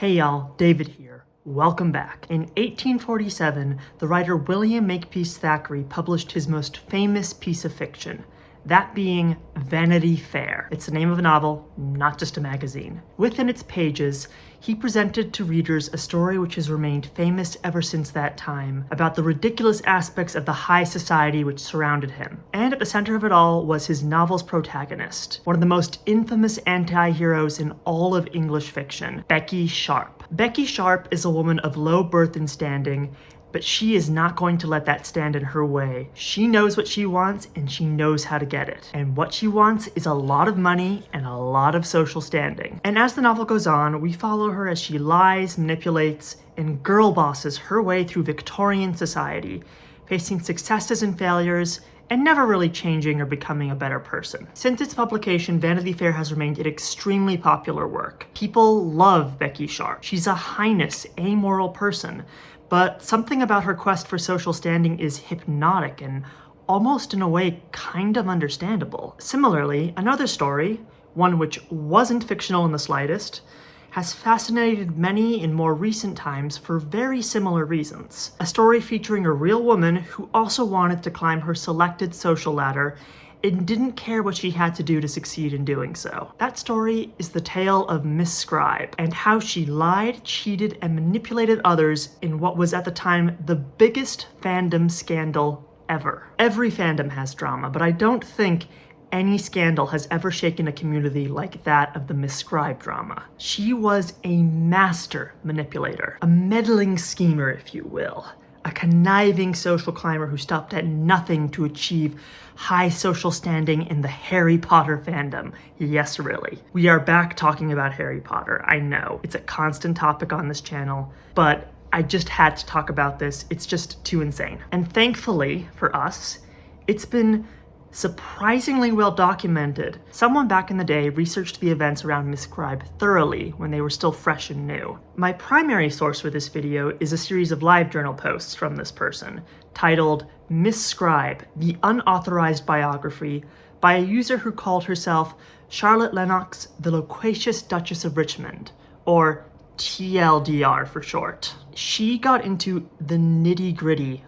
Hey y'all, David here. Welcome back. In 1847, the writer William Makepeace Thackeray published his most famous piece of fiction, that being Vanity Fair. It's the name of a novel, not just a magazine. Within its pages, he presented to readers a story which has remained famous ever since that time, about the ridiculous aspects of the high society which surrounded him. And at the center of it all was his novel's protagonist, one of the most infamous anti-heroes in all of English fiction, Becky Sharp. Becky Sharp is a woman of low birth and standing, but she is not going to let that stand in her way. She knows what she wants and she knows how to get it. And what she wants is a lot of money and a lot of social standing. And as the novel goes on, we follow her as she lies, manipulates, and girl bosses her way through Victorian society, facing successes and failures, and never really changing or becoming a better person. Since its publication, Vanity Fair has remained an extremely popular work. People love Becky Sharp. She's a heinous, amoral person, but something about her quest for social standing is hypnotic and almost in a way kind of understandable. Similarly, another story, one which wasn't fictional in the slightest, has fascinated many in more recent times for very similar reasons. A story featuring a real woman who also wanted to climb her selected social ladder and didn't care what she had to do to succeed in doing so. That story is the tale of MissScribe and how she lied, cheated, and manipulated others in what was at the time the biggest fandom scandal ever. Every fandom has drama, but I don't think any scandal has ever shaken a community like that of the MissScribe drama. She was a master manipulator, a meddling schemer, if you will. A conniving social climber who stopped at nothing to achieve high social standing in the Harry Potter fandom. Yes, really. We are back talking about Harry Potter. I know, it's a constant topic on this channel, but I just had to talk about this. It's just too insane. And thankfully for us, it's been surprisingly well documented. Someone back in the day researched the events around MissScribe thoroughly when they were still fresh and new. My primary source for this video is a series of LiveJournal posts from this person, titled MissScribe, the Unauthorized Biography, by a user who called herself Charlotte Lennox, the Loquacious Duchess of Richmond, or TLDR for short. She got into the nitty-gritty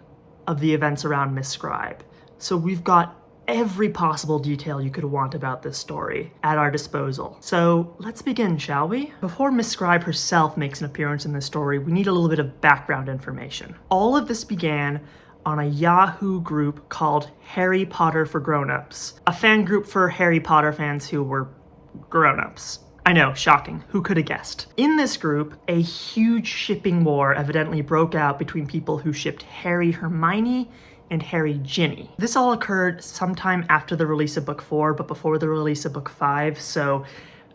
of the events around MissScribe, so we've got every possible detail you could want about this story at our disposal. So let's begin, shall we? Before MissScribe herself makes an appearance in this story, we need a little bit of background information. All of this began on a Yahoo group called Harry Potter for Grown-Ups, a fan group for Harry Potter fans who were grown-ups. I know, shocking. Who could have guessed? In this group, a huge shipping war evidently broke out between people who shipped Harry Hermione and Harry Ginny. This all occurred sometime after the release of book 4, but before the release of book 5, so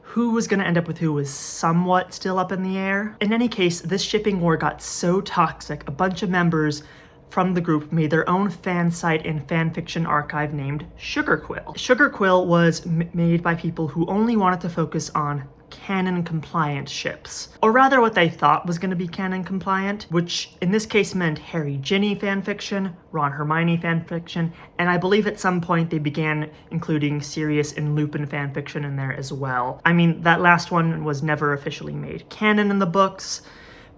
who was going to end up with who was somewhat still up in the air. In any case, this shipping war got so toxic, a bunch of members from the group made their own fan site and fanfiction archive named Sugarquill. Sugarquill was made by people who only wanted to focus on canon-compliant ships, or rather what they thought was going to be canon-compliant, which in this case meant Harry Ginny fanfiction, Ron Hermione fanfiction, and I believe at some point they began including Sirius and Lupin fanfiction in there as well. I mean, that last one was never officially made canon in the books,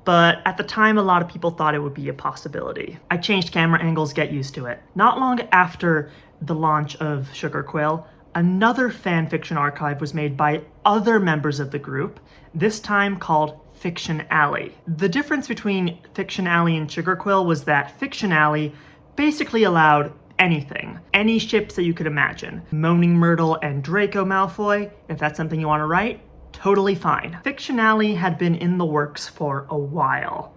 but at the time a lot of people thought it would be a possibility. I changed camera angles, get used to it. Not long after the launch of Sugarquill, another fanfiction archive was made by other members of the group, this time called Fiction Alley. The difference between Fiction Alley and Sugarquill was that Fiction Alley basically allowed anything, any ships that you could imagine. Moaning Myrtle and Draco Malfoy, if that's something you want to write, totally fine. Fiction Alley had been in the works for a while,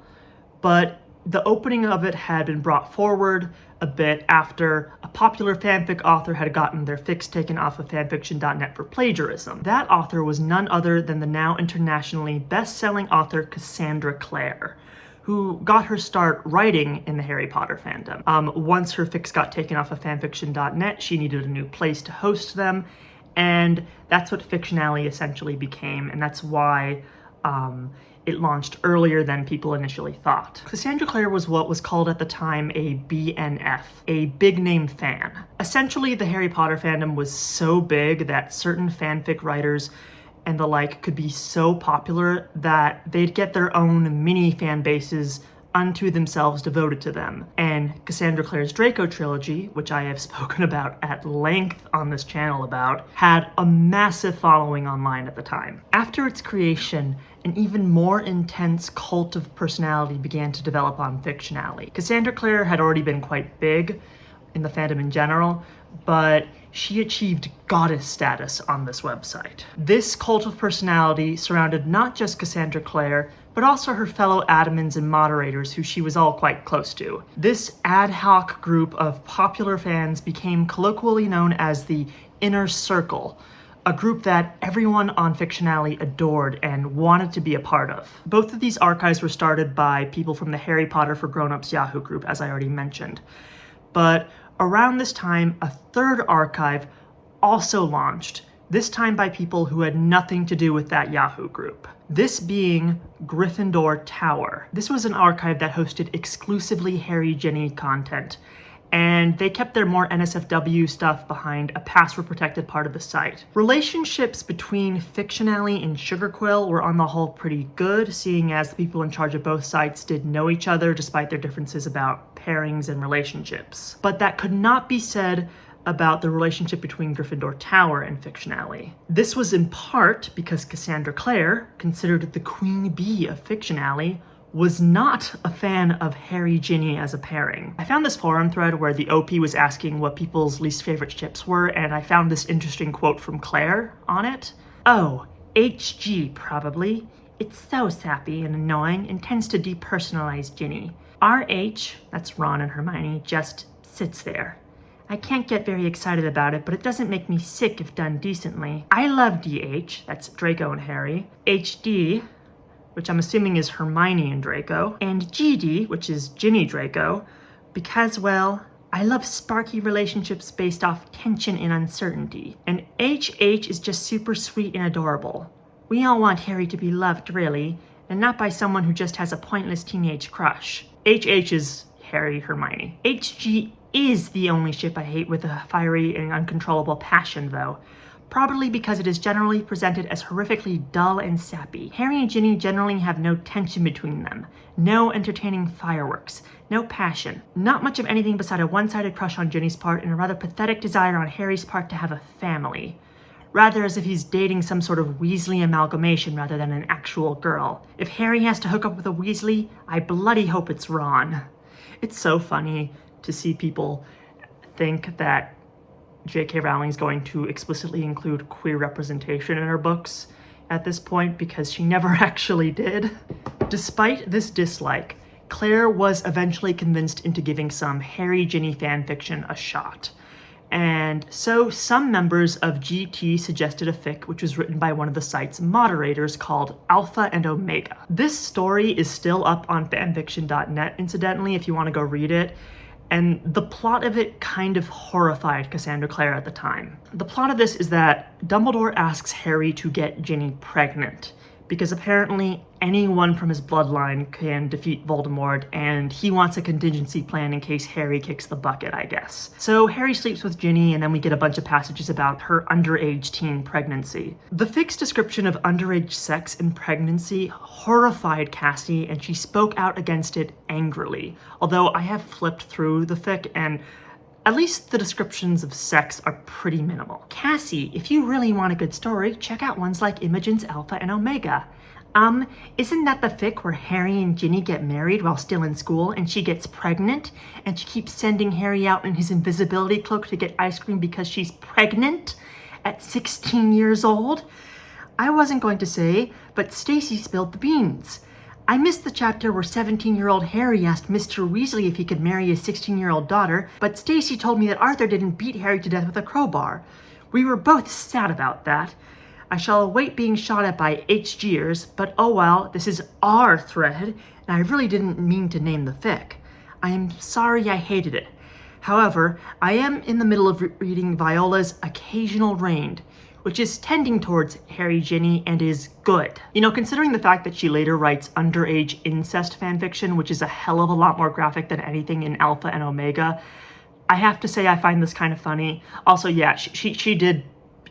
but the opening of it had been brought forward a bit after a popular fanfic author had gotten their fics taken off of fanfiction.net for plagiarism. That author was none other than the now internationally best-selling author Cassandra Claire, who got her start writing in the Harry Potter fandom. Once her fics got taken off of fanfiction.net, she needed a new place to host them, and that's what Fiction Alley essentially became, and that's why it launched earlier than people initially thought. Cassandra Claire was what was called at the time a BNF, a big name fan. Essentially, the Harry Potter fandom was so big that certain fanfic writers and the like could be so popular that they'd get their own mini fan bases unto themselves devoted to them. And Cassandra Claire's Draco trilogy, which I have spoken about at length on this channel about, had a massive following online at the time. After its creation, an even more intense cult of personality began to develop on Fictional. Cassandra Claire had already been quite big in the fandom in general, but she achieved goddess status on this website. This cult of personality surrounded not just Cassandra Claire, but also her fellow admins and moderators who she was all quite close to. This ad hoc group of popular fans became colloquially known as the Inner Circle, a group that everyone on Fictional adored and wanted to be a part of. Both of these archives were started by people from the Harry Potter for Grown-Ups Yahoo group, as I already mentioned. But around this time, a third archive also launched, this time by people who had nothing to do with that Yahoo group. This being Gryffindor Tower. This was an archive that hosted exclusively Harry Ginny content, and they kept their more NSFW stuff behind a password-protected part of the site. Relationships between Fictional and Sugarquill were on the whole pretty good, seeing as the people in charge of both sites did know each other despite their differences about pairings and relationships. But that could not be said about the relationship between Gryffindor Tower and Fictional. This was in part because Cassandra Claire, considered the queen bee of Fictional, was not a fan of Harry Ginny as a pairing. I found this forum thread where the OP was asking what people's least favorite ships were, and I found this interesting quote from Claire on it. "Oh, HG probably. It's so sappy and annoying and tends to depersonalize Ginny. RH, that's Ron and Hermione, just sits there. I can't get very excited about it, but it doesn't make me sick if done decently. I love DH, that's Draco and Harry, HD, which I'm assuming is Hermione and Draco, and GD, which is Ginny Draco, because, well, I love sparky relationships based off tension and uncertainty. And HH is just super sweet and adorable. We all want Harry to be loved, really, and not by someone who just has a pointless teenage crush. HH is Harry, Hermione. HG is the only ship I hate with a fiery and uncontrollable passion, though. Probably because it is generally presented as horrifically dull and sappy. Harry and Ginny generally have no tension between them, no entertaining fireworks, no passion, not much of anything beside a one-sided crush on Ginny's part and a rather pathetic desire on Harry's part to have a family. Rather as if he's dating some sort of Weasley amalgamation rather than an actual girl. If Harry has to hook up with a Weasley, I bloody hope it's Ron." It's so funny to see people think that J.K. Rowling is going to explicitly include queer representation in her books at this point, because she never actually did. Despite this dislike, Claire was eventually convinced into giving some Harry Ginny fanfiction a shot. And so some members of GT suggested a fic which was written by one of the site's moderators called Alpha and Omega. This story is still up on fanfiction.net, incidentally, if you want to go read it. And the plot of it kind of horrified Cassandra Claire at the time. The plot of this is that Dumbledore asks Harry to get Ginny pregnant, because apparently anyone from his bloodline can defeat Voldemort, and he wants a contingency plan in case Harry kicks the bucket, I guess. So Harry sleeps with Ginny, and then we get a bunch of passages about her underage teen pregnancy. The fic's description of underage sex and pregnancy horrified Cassie, and she spoke out against it angrily. Although I have flipped through the fic, and at least the descriptions of sex are pretty minimal. "Cassie, if you really want a good story, check out ones like Imogen's Alpha and Omega. Isn't that the fic where Harry and Ginny get married while still in school and she gets pregnant and she keeps sending Harry out in his invisibility cloak to get ice cream because she's pregnant at 16 years old? I wasn't going to say, but Stacy spilled the beans. I missed the chapter where 17-year-old Harry asked Mr. Weasley if he could marry his 16-year-old daughter, but Stacy told me that Arthur didn't beat Harry to death with a crowbar. We were both sad about that. I shall await being shot at by HGers, but oh well, this is our thread, and I really didn't mean to name the fic. I am sorry I hated it. However, I am in the middle of reading Viola's Occasional Rain, which is tending towards Harry Ginny and is good. You know, considering the fact that she later writes underage incest fanfiction, which is a hell of a lot more graphic than anything in Alpha and Omega, I have to say I find this kind of funny. Also, yeah, she did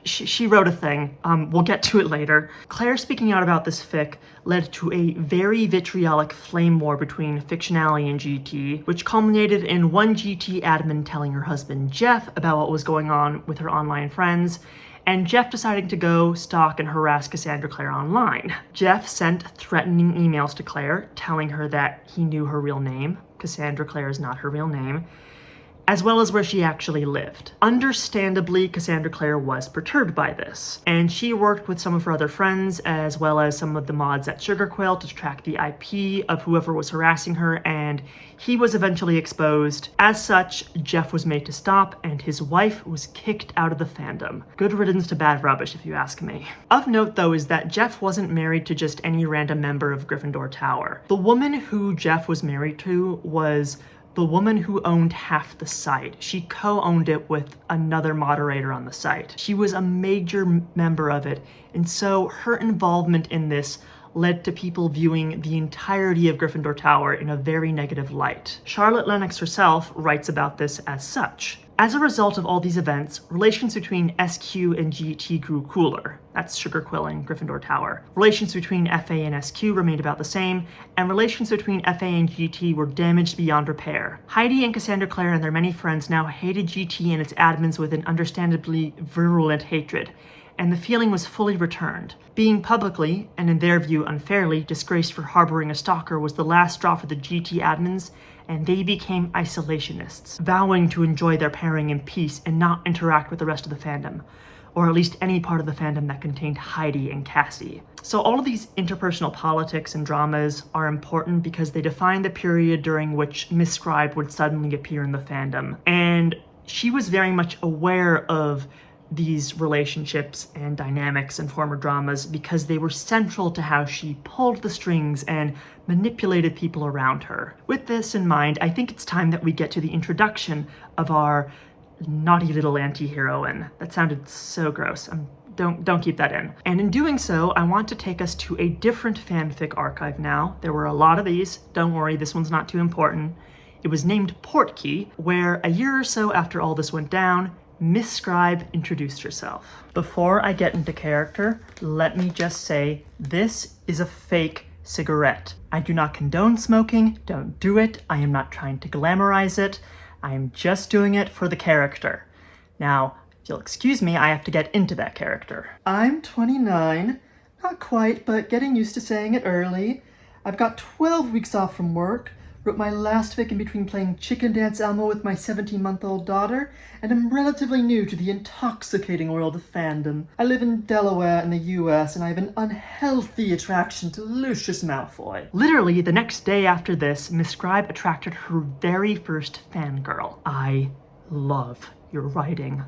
she wrote a thing. We'll get to it later. Claire speaking out about this fic led to a very vitriolic flame war between Fictionality and GT, which culminated in one GT admin telling her husband Jeff about what was going on with her online friends, and Jeff deciding to go stalk and harass Cassandra Claire online. Jeff sent threatening emails to Claire, telling her that he knew her real name. Cassandra Claire is not her real name, as well as where she actually lived. Understandably, Cassandra Claire was perturbed by this, and she worked with some of her other friends, as well as some of the mods at Sugarquill to track the IP of whoever was harassing her, and he was eventually exposed. As such, Jeff was made to stop, and his wife was kicked out of the fandom. Good riddance to bad rubbish, if you ask me. Of note, though, is that Jeff wasn't married to just any random member of Gryffindor Tower. The woman who Jeff was married to was the woman who owned half the site. She co-owned it with another moderator on the site. She was a major member of it, and so her involvement in this led to people viewing the entirety of Gryffindor Tower in a very negative light. Charlotte Lennox herself writes about this as such. As a result of all these events, relations between SQ and GT grew cooler. That's Sugarquill and Gryffindor Tower. Relations between FA and SQ remained about the same, and relations between FA and GT were damaged beyond repair. Heidi and Cassandra Claire and their many friends now hated GT and its admins with an understandably virulent hatred, and the feeling was fully returned. Being publicly, and in their view unfairly, disgraced for harboring a stalker was the last straw for the GT admins, and they became isolationists, vowing to enjoy their pairing in peace and not interact with the rest of the fandom, or at least any part of the fandom that contained Heidi and Cassie. So all of these interpersonal politics and dramas are important because they define the period during which MissScribe would suddenly appear in the fandom, and she was very much aware of these relationships and dynamics and former dramas because they were central to how she pulled the strings and manipulated people around her. With this in mind, I think it's time that we get to the introduction of our naughty little anti-heroine. That sounded so gross. Don't keep that in. And in doing so, I want to take us to a different fanfic archive now. There were a lot of these. Don't worry, this one's not too important. It was named Portkey, where a year or so after all this went down, MissScribe introduced herself. Before I get into character, let me just say, this is a fake cigarette. I do not condone smoking, don't do it, I am not trying to glamorize it, I am just doing it for the character. Now, if you'll excuse me, I have to get into that character. I'm 29, not quite, but getting used to saying it early. I've got 12 weeks off from work, wrote my last fic in between playing Chicken Dance Elmo with my 17-month-old daughter, and I'm relatively new to the intoxicating world of fandom. I live in Delaware in the US, and I have an unhealthy attraction to Lucius Malfoy. Literally, the next day after this, MissScribe attracted her very first fangirl. I love your writing.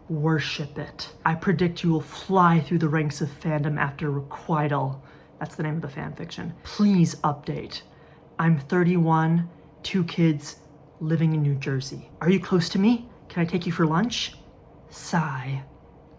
Worship it. I predict you will fly through the ranks of fandom after requital. That's the name of the fanfiction. Please update. I'm 31, 2 kids, living in New Jersey. Are you close to me? Can I take you for lunch? Sigh,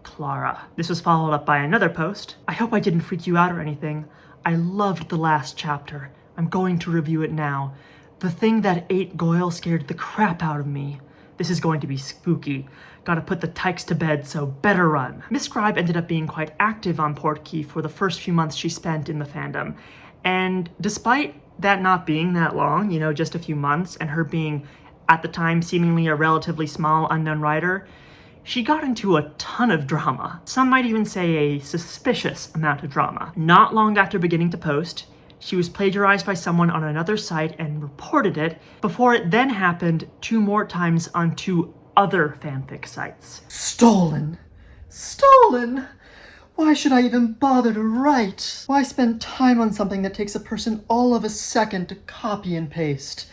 Clara. This was followed up by another post. I hope I didn't freak you out or anything. I loved the last chapter. I'm going to review it now. The thing that ate Goyle scared the crap out of me. This is going to be spooky. Gotta put the tykes to bed, so better run. MissScribe ended up being quite active on Portkey for the first few months she spent in the fandom. And despite that not being that long, just a few months, and her being, at the time, seemingly a relatively small unknown writer, she got into a ton of drama. Some might even say a suspicious amount of drama. Not long after beginning to post, she was plagiarized by someone on another site and reported it, before it then happened 2 more times on 2 other fanfic sites. Stolen! Stolen! Why should I even bother to write? Why spend time on something that takes a person all of a second to copy and paste?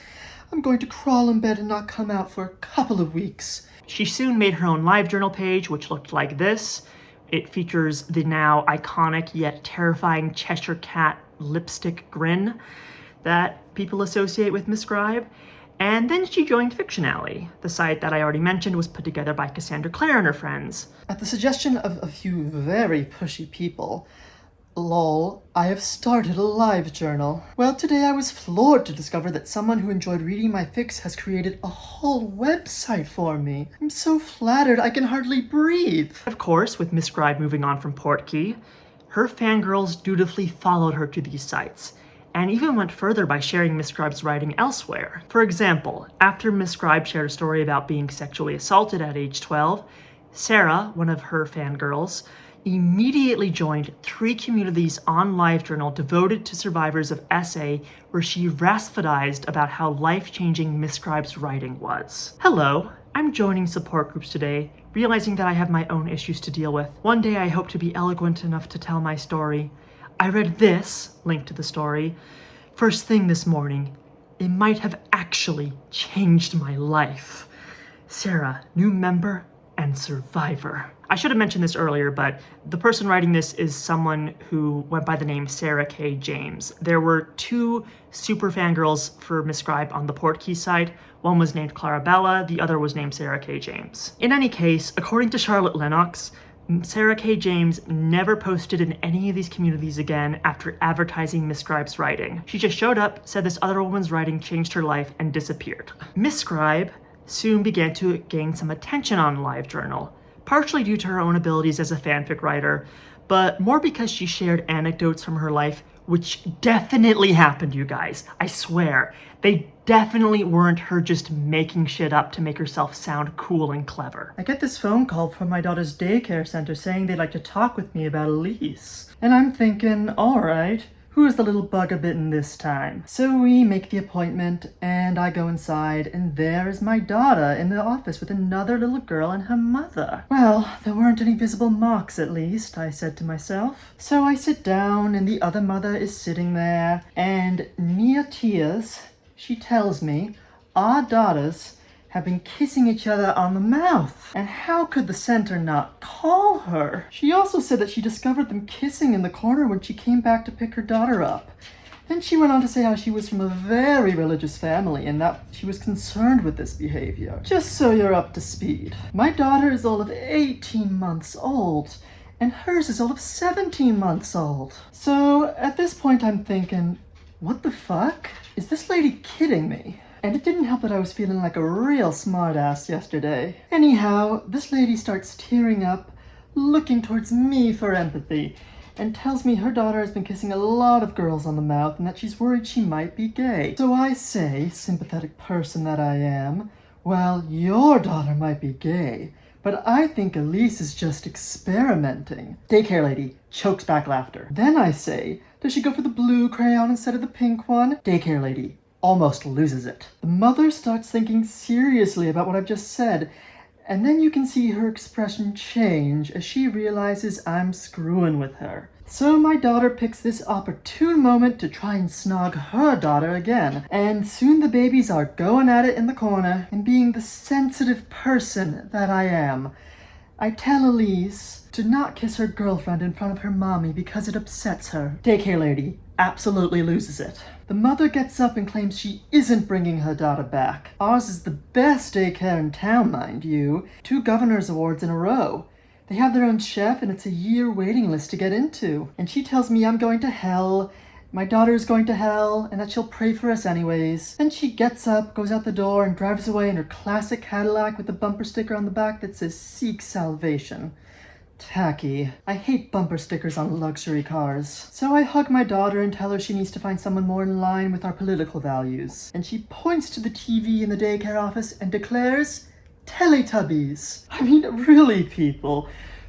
I'm going to crawl in bed and not come out for a couple of weeks. She soon made her own LiveJournal page, which looked like this. It features the now iconic yet terrifying Cheshire Cat lipstick grin that people associate with MissScribe. And then she joined Fictional. The site that I already mentioned was put together by Cassandra Claire and her friends. At the suggestion of a few very pushy people, Lol, I have started a LiveJournal. Well, today I was floored to discover that someone who enjoyed reading my fics has created a whole website for me. I'm so flattered I can hardly breathe. Of course, with MsScribe moving on from Portkey, her fangirls dutifully followed her to these sites, and even went further by sharing MsScribe's writing elsewhere. For example, after MsScribe shared a story about being sexually assaulted at age 12, Sarah, one of her fangirls, immediately joined 3 communities on LiveJournal devoted to survivors of SA, where she rasphodized about how life-changing MsScribe's writing was. Hello, I'm joining support groups today, realizing that I have my own issues to deal with. One day I hope to be eloquent enough to tell my story. I read this, link to the story, first thing this morning. It might have actually changed my life. Sarah, new member and survivor. I should have mentioned this earlier, but the person writing this is someone who went by the name Sarah K. James. There were 2 super fangirls for MsScribe on the Portkey side. One was named Clarabella, the other was named Sarah K. James. In any case, according to Charlotte Lennox, Sarah K. James never posted in any of these communities again after advertising MsScribe's writing. She just showed up, said this other woman's writing changed her life, and disappeared. MsScribe soon began to gain some attention on LiveJournal, partially due to her own abilities as a fanfic writer, but more because she shared anecdotes from her life, which definitely happened, you guys. I swear. They definitely weren't her just making shit up to make herself sound cool and clever. I get this phone call from my daughter's daycare center saying they'd like to talk with me about Elise. And I'm thinking, alright, who is the little bug-a-bitten this time? So we make the appointment, and I go inside, and there is my daughter in the office with another little girl and her mother. Well, there weren't any visible marks at least, I said to myself. So I sit down, and the other mother is sitting there, and near tears, she tells me our daughters have been kissing each other on the mouth. And how could the center not call her? She also said that she discovered them kissing in the corner when she came back to pick her daughter up. Then she went on to say how she was from a very religious family and that she was concerned with this behavior. Just so you're up to speed. My daughter is all of 18 months old, and hers is all of 17 months old. So at this point I'm thinking, what the fuck? Is this lady kidding me? And it didn't help that I was feeling like a real smartass yesterday. Anyhow, this lady starts tearing up, looking towards me for empathy, and tells me her daughter has been kissing a lot of girls on the mouth and that she's worried she might be gay. So I say, sympathetic person that I am, well, your daughter might be gay, but I think Elise is just experimenting. Daycare lady chokes back laughter. Then I say, does she go for the blue crayon instead of the pink one? Daycare lady almost loses it. The mother starts thinking seriously about what I've just said, and then you can see her expression change as she realizes I'm screwing with her. So my daughter picks this opportune moment to try and snog her daughter again, and soon the babies are going at it in the corner, and being the sensitive person that I am, I tell Elise to not kiss her girlfriend in front of her mommy because it upsets her. Daycare lady absolutely loses it. The mother gets up and claims she isn't bringing her daughter back. Ours is the best daycare in town, mind you. 2 governor's awards in a row. They have their own chef and it's a year waiting list to get into. And she tells me I'm going to hell, my daughter is going to hell, and that she'll pray for us anyways. Then she gets up, goes out the door, and drives away in her classic Cadillac with the bumper sticker on the back that says Seek Salvation. Tacky. I hate bumper stickers on luxury cars. So I hug my daughter and tell her she needs to find someone more in line with our political values. And she points to the TV in the daycare office and declares, Teletubbies. I mean, really, people.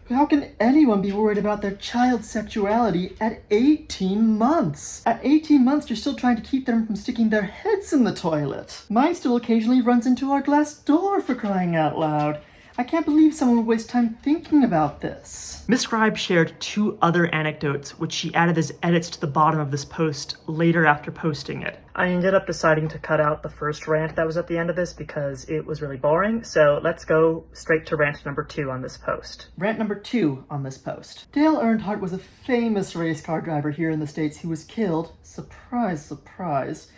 How can anyone be worried about their child's sexuality at 18 months? At 18 months, you're still trying to keep them from sticking their heads in the toilet. Mine still occasionally runs into our glass door, for crying out loud. I can't believe someone would waste time thinking about this. MsScribe shared 2 other anecdotes, which she added as edits to the bottom of this post later after posting it. I ended up deciding to cut out the first rant that was at the end of this because it was really boring, so let's go straight to rant number 2 on this post. Rant number 2 on this post. Dale Earnhardt was a famous race car driver here in the States who was killed, surprise, surprise,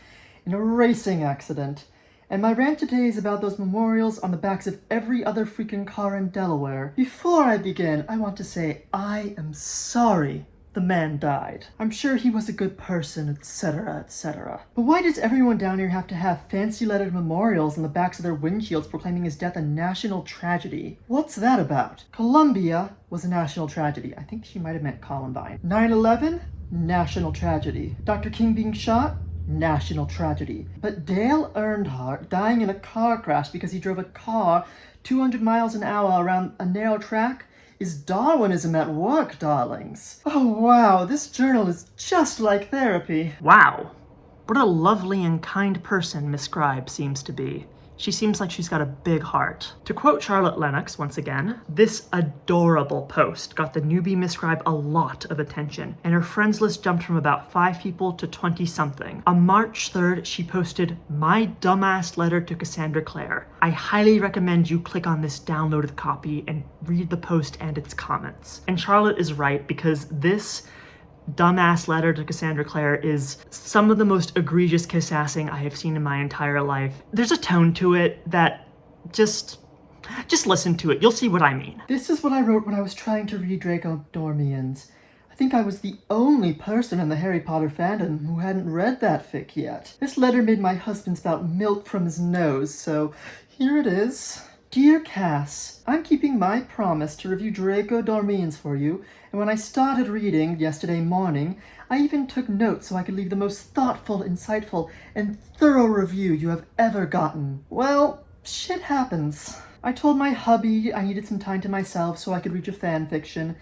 in a racing accident. And my rant today is about those memorials on the backs of every other freaking car in Delaware. Before I begin, I want to say I am sorry The man died. I'm sure he was a good person, etc., etc. But why does everyone down here have to have fancy lettered memorials on the backs of their windshields proclaiming his death a national tragedy? What's that about? Columbia was a national tragedy. I think she might have meant Columbine. 9/11? National tragedy. Dr. King being shot? National tragedy. But Dale Earnhardt dying in a car crash because he drove a car 200 miles an hour around a narrow track is Darwinism at work, darlings. Oh wow, this journal is just like therapy. Wow. What a lovely and kind person MsScribe seems to be. She seems like she's got a big heart. To quote Charlotte Lennox once again, this adorable post got the newbie MsScribe a lot of attention, and her friends list jumped from about 5 people to 20-something. On March 3rd, she posted, "My dumbass letter to Cassandra Claire. I highly recommend you click on this downloaded copy and read the post and its comments." And Charlotte is right, because this dumbass letter to Cassandra Claire is some of the most egregious kiss-assing I have seen in my entire life. There's a tone to it that just listen to it. You'll see what I mean. This is what I wrote when I was trying to read Draco Dormians. I think I was the only person in the Harry Potter fandom who hadn't read that fic yet. This letter made my husband spout milk from his nose, so here it is. Dear Cass, I'm keeping my promise to review Draco Dormians for you, and when I started reading yesterday morning, I even took notes so I could leave the most thoughtful, insightful, and thorough review you have ever gotten. Well, shit happens. I told my hubby I needed some time to myself so I could read your fanfiction.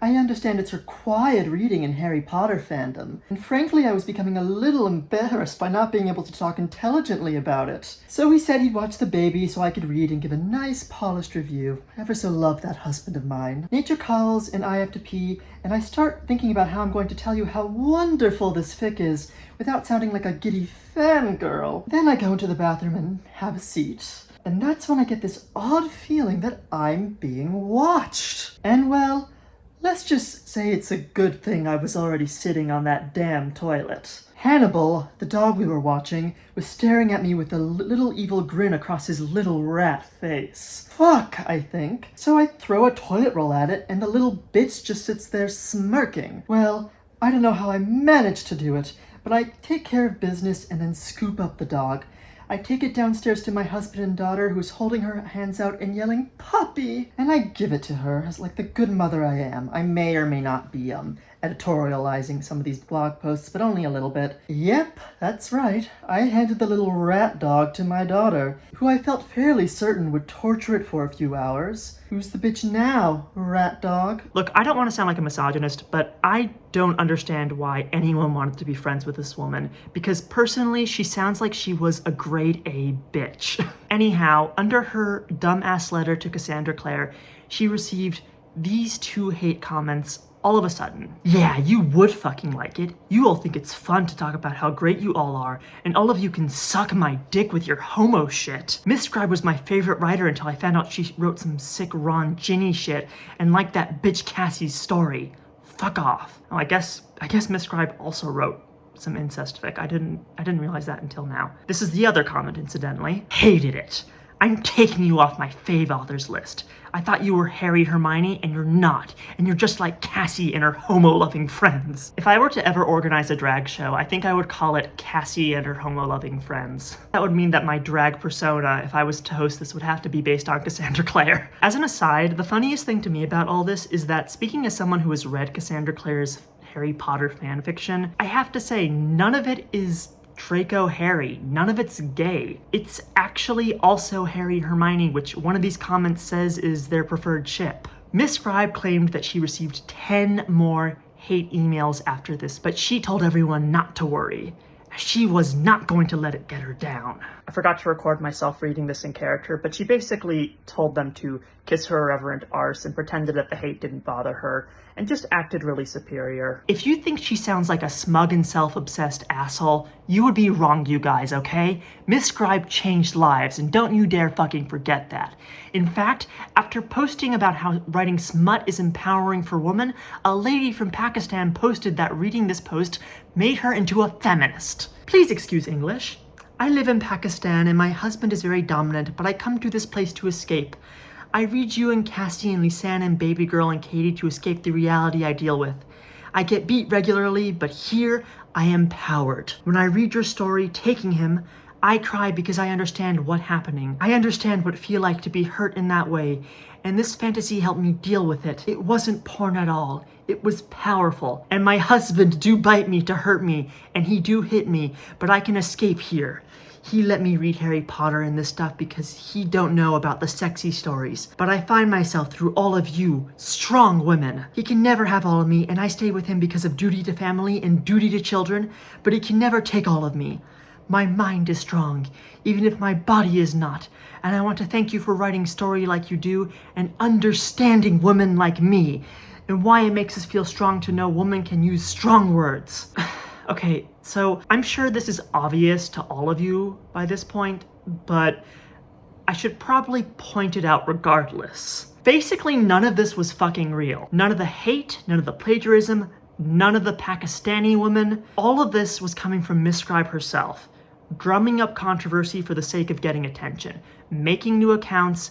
I understand it's required reading in Harry Potter fandom, and frankly I was becoming a little embarrassed by not being able to talk intelligently about it. So he said he'd watch the baby so I could read and give a nice polished review. I ever so love that husband of mine. Nature calls and I have to pee, and I start thinking about how I'm going to tell you how wonderful this fic is without sounding like a giddy fangirl. Then I go into the bathroom and have a seat. And that's when I get this odd feeling that I'm being watched. And well, let's just say it's a good thing I was already sitting on that damn toilet. Hannibal, the dog we were watching, was staring at me with a little evil grin across his little rat face. Fuck, I think. So I throw a toilet roll at it, and the little bitch just sits there smirking. Well, I don't know how I managed to do it, but I take care of business and then scoop up the dog. I take it downstairs to my husband and daughter, who's holding her hands out and yelling, "Puppy!" And I give it to her, as like the good mother I am. I may or may not be, editorializing some of these blog posts, but only a little bit. Yep, that's right. I handed the little rat dog to my daughter, who I felt fairly certain would torture it for a few hours. Who's the bitch now, rat dog? Look, I don't want to sound like a misogynist, but I don't understand why anyone wanted to be friends with this woman, because personally, she sounds like she was a grade A bitch. Anyhow, under her dumbass letter to Cassandra Claire, she received these 2 hate comments all of a sudden. Yeah, you would fucking like it. You all think it's fun to talk about how great you all are, and all of you can suck my dick with your homo shit. MissScribe was my favorite writer until I found out she wrote some sick Ron Ginny shit and liked that bitch Cassie's story. Fuck off. Oh, I guess MissScribe also wrote some incest fic. I didn't realize that until now. This is the other comment, incidentally. Hated it. I'm taking you off my fave authors list. I thought you were Harry Hermione, and you're not. And you're just like Cassie and her homo-loving friends. If I were to ever organize a drag show, I think I would call it Cassie and her homo-loving friends. That would mean that my drag persona, if I was to host this, would have to be based on Cassandra Claire. As an aside, the funniest thing to me about all this is that, speaking as someone who has read Cassandra Claire's Harry Potter fanfiction, I have to say none of it is Draco Harry. None of it's gay. It's actually also Harry Hermione, which one of these comments says is their preferred ship. MissScribe claimed that she received 10 more hate emails after this, but she told everyone not to worry. She was not going to let it get her down. I forgot to record myself reading this in character, but she basically told them to kiss her irreverent arse and pretended that the hate didn't bother her, and just acted really superior. If you think she sounds like a smug and self-obsessed asshole, you would be wrong, you guys, okay? MissScribe changed lives, and don't you dare fucking forget that. In fact, after posting about how writing smut is empowering for women, a lady from Pakistan posted that reading this post made her into a feminist. Please excuse English. I live in Pakistan and my husband is very dominant, but I come to this place to escape. I read you and Cassie and Lisanne and Baby Girl and Katie to escape the reality I deal with. I get beat regularly, but here I am empowered. When I read your story, Taking Him, I cry because I understand what's happening. I understand what it feels like to be hurt in that way, and this fantasy helped me deal with it. It wasn't porn at all. It was powerful. And my husband do bite me to hurt me, and he do hit me, but I can escape here. He let me read Harry Potter and this stuff because he don't know about the sexy stories. But I find myself through all of you, strong women. He can never have all of me, and I stay with him because of duty to family and duty to children, but he can never take all of me. My mind is strong, even if my body is not, and I want to thank you for writing story like you do and understanding women like me, and why it makes us feel strong to know women can use strong words. Okay, so I'm sure this is obvious to all of you by this point, but I should probably point it out regardless. Basically, none of this was fucking real. None of the hate, none of the plagiarism, none of the Pakistani women. All of this was coming from MsScribe herself, drumming up controversy for the sake of getting attention, making new accounts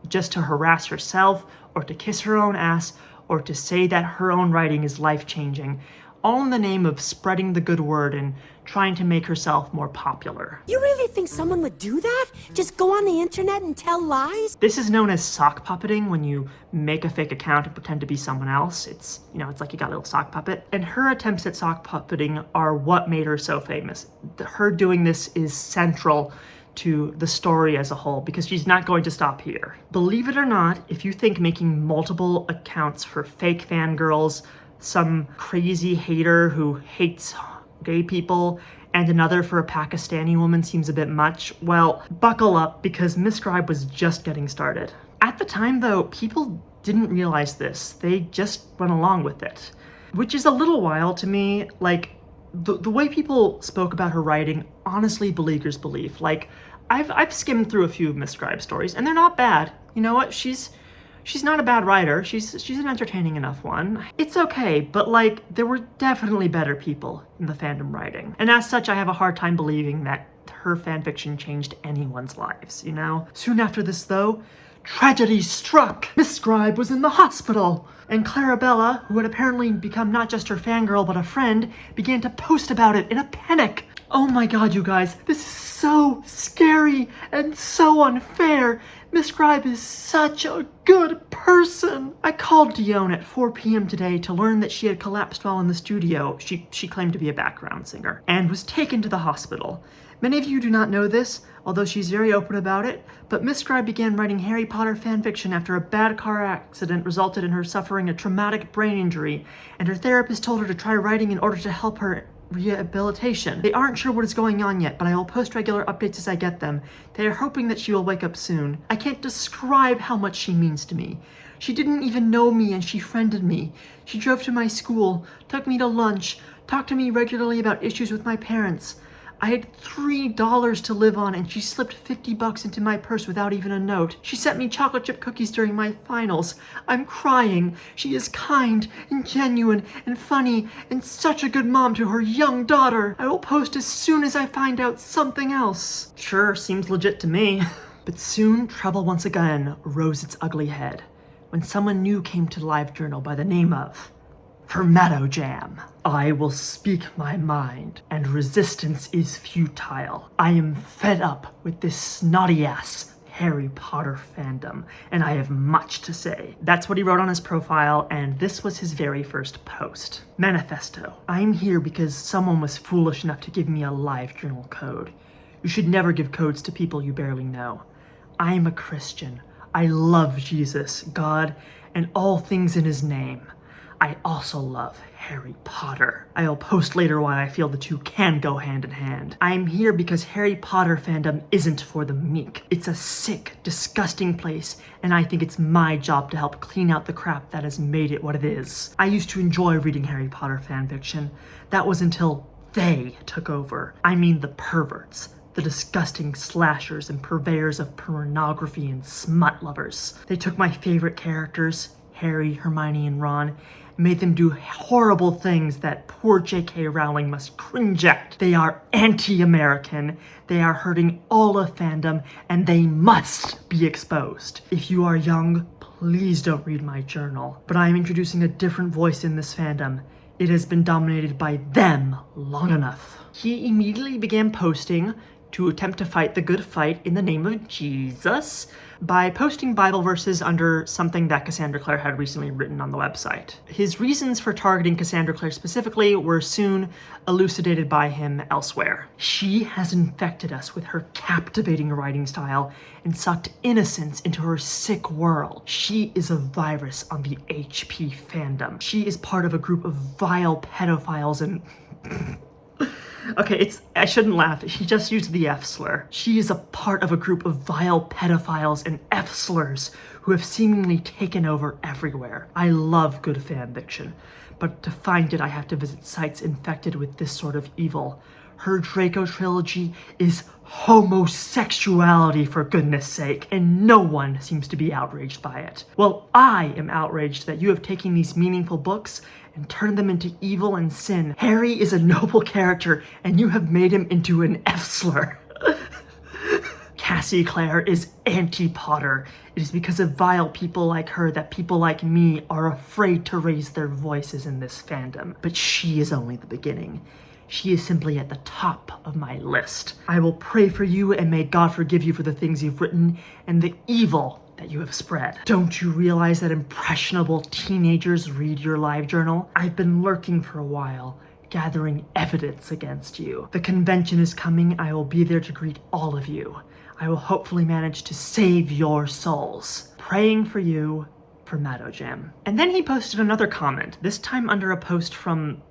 just to harass herself, or to kiss her own ass, or to say that her own writing is life-changing, all in the name of spreading the good word and trying to make herself more popular. You really think someone would do that? Just go on the internet and tell lies? This is known as sock puppeting, when you make a fake account and pretend to be someone else. It's, it's like you got a little sock puppet. And her attempts at sock puppeting are what made her so famous. Her doing this is central to the story as a whole, because she's not going to stop here. Believe it or not, if you think making multiple accounts for fake fangirls, some crazy hater who hates gay people, and another for a Pakistani woman seems a bit much, well, buckle up, because MsScribe was just getting started. At the time, though, people didn't realize this. They just went along with it, which is a little wild to me. Like, the way people spoke about her writing honestly beleaguers belief. Like, I've skimmed through a few MsScribe stories, and they're not bad. You know what? She's not a bad writer. She's an entertaining enough one. It's okay, but like, there were definitely better people in the fandom writing. And as such, I have a hard time believing that her fanfiction changed anyone's lives, you know? Soon after this, though, tragedy struck. MsScribe was in the hospital, and Clarabella, who had apparently become not just her fangirl but a friend, began to post about it in a panic. Oh my god, you guys, this is so scary and so unfair. MsScribe is such a good person. I called Dione at 4 p.m. today to learn that she had collapsed while in the studio. She claimed to be a background singer, and was taken to the hospital. Many of you do not know this, although she's very open about it, but MsScribe began writing Harry Potter fanfiction after a bad car accident resulted in her suffering a traumatic brain injury, and her therapist told her to try writing in order to help her rehabilitation. They aren't sure what is going on yet, but I will post regular updates as I get them. They are hoping that she will wake up soon. I can't describe how much she means to me. She didn't even know me, and she friended me. She drove to my school, took me to lunch, talked to me regularly about issues with my parents. I had $3 to live on, and she slipped $50 into my purse without even a note. She sent me chocolate chip cookies during my finals. I'm crying. She is kind and genuine and funny and such a good mom to her young daughter. I will post as soon as I find out something else. Sure, seems legit to me. But soon, trouble once again rose its ugly head when someone new came to LiveJournal by the name of Fermetto Jam. I will speak my mind, and resistance is futile. I am fed up with this snotty-ass Harry Potter fandom, and I have much to say. That's what he wrote on his profile, and this was his very first post. Manifesto. I'm here because someone was foolish enough to give me a LiveJournal code. You should never give codes to people you barely know. I'm a Christian. I love Jesus, God, and all things in his name. I also love Harry Potter. I'll post later why I feel the two can go hand in hand. I'm here because Harry Potter fandom isn't for the meek. It's a sick, disgusting place, and I think it's my job to help clean out the crap that has made it what it is. I used to enjoy reading Harry Potter fanfiction. That was until they took over. I mean the perverts. The disgusting slashers and purveyors of pornography and smut lovers. They took my favorite characters, Harry, Hermione, and Ron, made them do horrible things that poor J.K. Rowling must cringe at. They are anti-American, they are hurting all of fandom, and they must be exposed. If you are young, please don't read my journal. But I am introducing a different voice in this fandom. It has been dominated by them long enough. He immediately began posting to attempt to fight the good fight in the name of Jesus by posting Bible verses under something that Cassandra Claire had recently written on the website. His reasons for targeting Cassandra Claire specifically were soon elucidated by him elsewhere. She has infected us with her captivating writing style and sucked innocence into her sick world. She is a virus on the HP fandom. She is part of a group of vile pedophiles and... Okay, I shouldn't laugh. He just used the F slur. She is a part of a group of vile pedophiles and F slurs who have seemingly taken over everywhere. I love good fanfiction, but to find it I have to visit sites infected with this sort of evil. Her Draco trilogy is homosexuality, for goodness sake, and no one seems to be outraged by it. Well, I am outraged that you have taken these meaningful books and turned them into evil and sin. Harry is a noble character, and you have made him into an F-slur. Cassie Claire is anti-Potter. It is because of vile people like her that people like me are afraid to raise their voices in this fandom. But she is only the beginning. She is simply at the top of my list. I will pray for you, and may God forgive you for the things you've written and the evil that you have spread. Don't you realize that impressionable teenagers read your LiveJournal? I've been lurking for a while, gathering evidence against you. The convention is coming. I will be there to greet all of you. I will hopefully manage to save your souls. Praying for you, MsScribe. And then he posted another comment, this time under a post from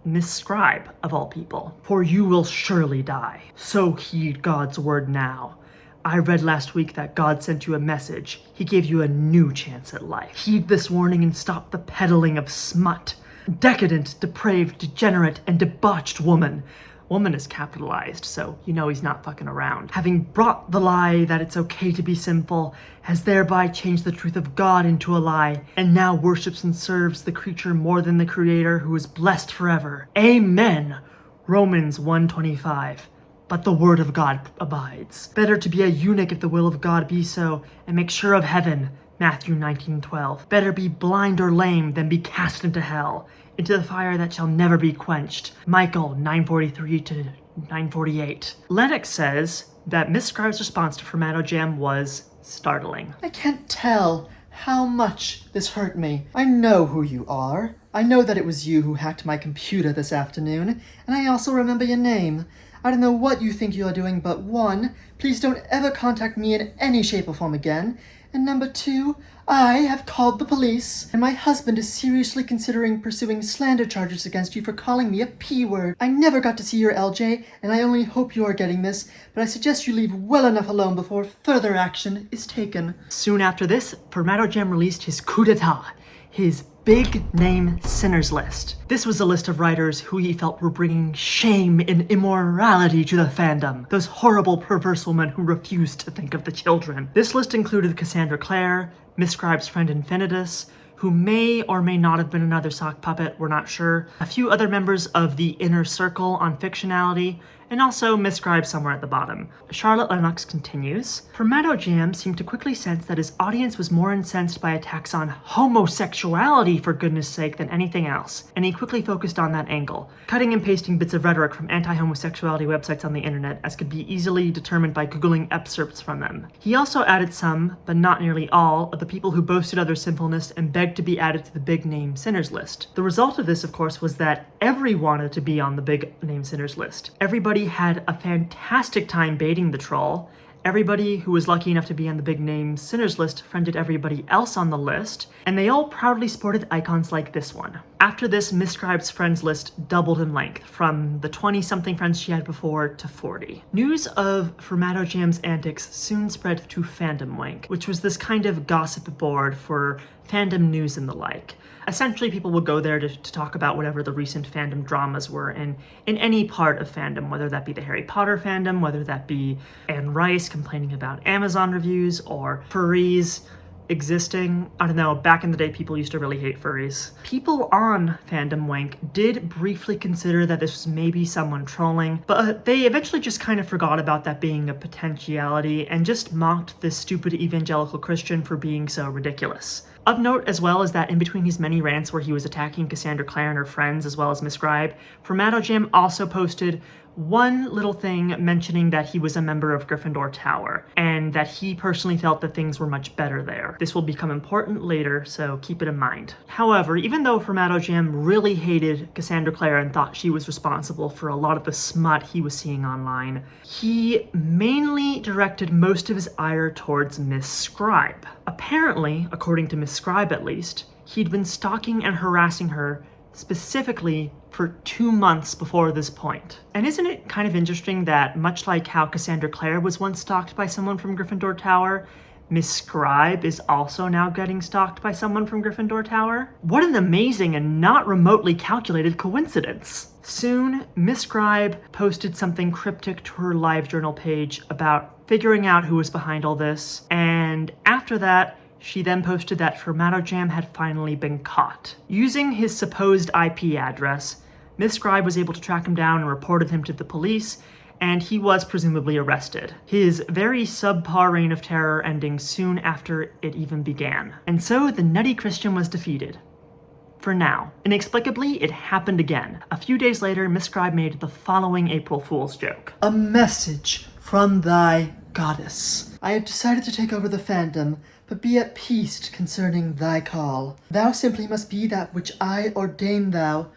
MissScribe, of all people. For you will surely die. So heed God's word now. I read last week that God sent you a message. He gave you a new chance at life. Heed this warning and stop the peddling of smut. Decadent, depraved, degenerate, and debauched woman. Woman is capitalized, so you know he's not fucking around. Having brought the lie that it's okay to be sinful, has thereby changed the truth of God into a lie, and now worships and serves the creature more than the Creator, who is blessed forever. Amen. Romans 1:25. But the word of God abides. Better to be a eunuch if the will of God be so, and make sure of heaven. Matthew 19:12. Better be blind or lame than be cast into hell, into the fire that shall never be quenched. Michael 9:43 to 9:48. Lennox says that MsScribe's response to MsScribe was startling. I can't tell how much this hurt me. I know who you are. I know that it was you who hacked my computer this afternoon, and I also remember your name. I don't know what you think you are doing, but 1, please don't ever contact me in any shape or form again. And number 2, I have called the police, and my husband is seriously considering pursuing slander charges against you for calling me a P-word. I never got to see your LJ, and I only hope you are getting this, but I suggest you leave well enough alone before further action is taken. Soon after this, MsScribe released his coup d'etat, his big name sinners list. This was a list of writers who he felt were bringing shame and immorality to the fandom. Those horrible, perverse women who refused to think of the children. This list included Cassandra Claire, MsScribe's friend Infinitus, who may or may not have been another sock puppet, we're not sure, a few other members of the inner circle on Fictionality, and also MsScribe somewhere at the bottom. Charlotte Lennox continues, MsScribe seemed to quickly sense that his audience was more incensed by attacks on homosexuality, for goodness sake, than anything else, and he quickly focused on that angle, cutting and pasting bits of rhetoric from anti-homosexuality websites on the internet, as could be easily determined by Googling excerpts from them. He also added some, but not nearly all, of the people who boasted of their sinfulness and begged to be added to the big name sinners list. The result of this, of course, was that everyone wanted to be on the big name sinners list. Everybody had a fantastic time baiting the troll. Everybody who was lucky enough to be on the big name sinners list friended everybody else on the list, and they all proudly sported icons like this one. After this, MsScribe's friends list doubled in length, from the 20-something friends she had before to 40. News of MsScribe's antics soon spread to Fandom Wank, which was this kind of gossip board for fandom news and the like. Essentially, people would go there to talk about whatever the recent fandom dramas were in any part of fandom, whether that be the Harry Potter fandom, whether that be Anne Rice complaining about Amazon reviews, or furries existing. I don't know, back in the day, people used to really hate furries. People on Fandom Wank did briefly consider that this was maybe someone trolling, but they eventually just kind of forgot about that being a potentiality and just mocked this stupid evangelical Christian for being so ridiculous. Of note as well is that in between his many rants where he was attacking Cassandra Claire and her friends as well as MsScribe, Jam also posted one little thing mentioning that he was a member of Gryffindor Tower, and that he personally felt that things were much better there. This will become important later, so keep it in mind. However, even though Jam really hated Cassandra Claire and thought she was responsible for a lot of the smut he was seeing online, he mainly directed most of his ire towards MsScribe. Apparently, according to MsScribe at least, he'd been stalking and harassing her specifically for 2 months before this point. And isn't it kind of interesting that, much like how Cassandra Claire was once stalked by someone from Gryffindor Tower, MsScribe is also now getting stalked by someone from Gryffindor Tower? What an amazing and not remotely calculated coincidence. Soon, MsScribe posted something cryptic to her LiveJournal page about figuring out who was behind all this, and after that, she then posted that Jam had finally been caught. Using his supposed IP address, MsScribe was able to track him down and reported him to the police, and he was presumably arrested. His very subpar reign of terror ending soon after it even began. And so the nutty Christian was defeated. For now. Inexplicably, it happened again. A few days later, MsScribe made the following April Fool's joke. A message from thy goddess. I have decided to take over the fandom, but be at peace concerning thy call. Thou simply must be that which I ordain thou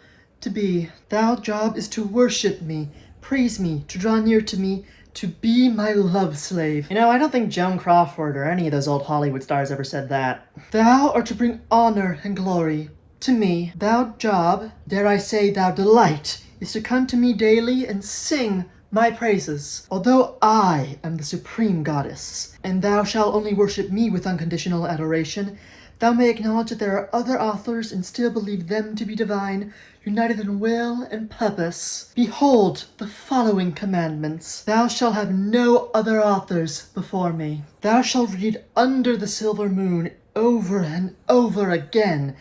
to be. Thou job is to worship me, praise me, to draw near to me, to be my love slave. You know, I don't think Joan Crawford or any of those old Hollywood stars ever said that. Thou art to bring honor and glory to me. Thou job, dare I say thou delight, is to come to me daily and sing my praises. Although I am the supreme goddess, and thou shalt only worship me with unconditional adoration, thou may acknowledge that there are other authors and still believe them to be divine, united in will and purpose. Behold the following commandments. Thou shalt have no other authors before me. Thou shalt read Under the Silver Moon over and over again,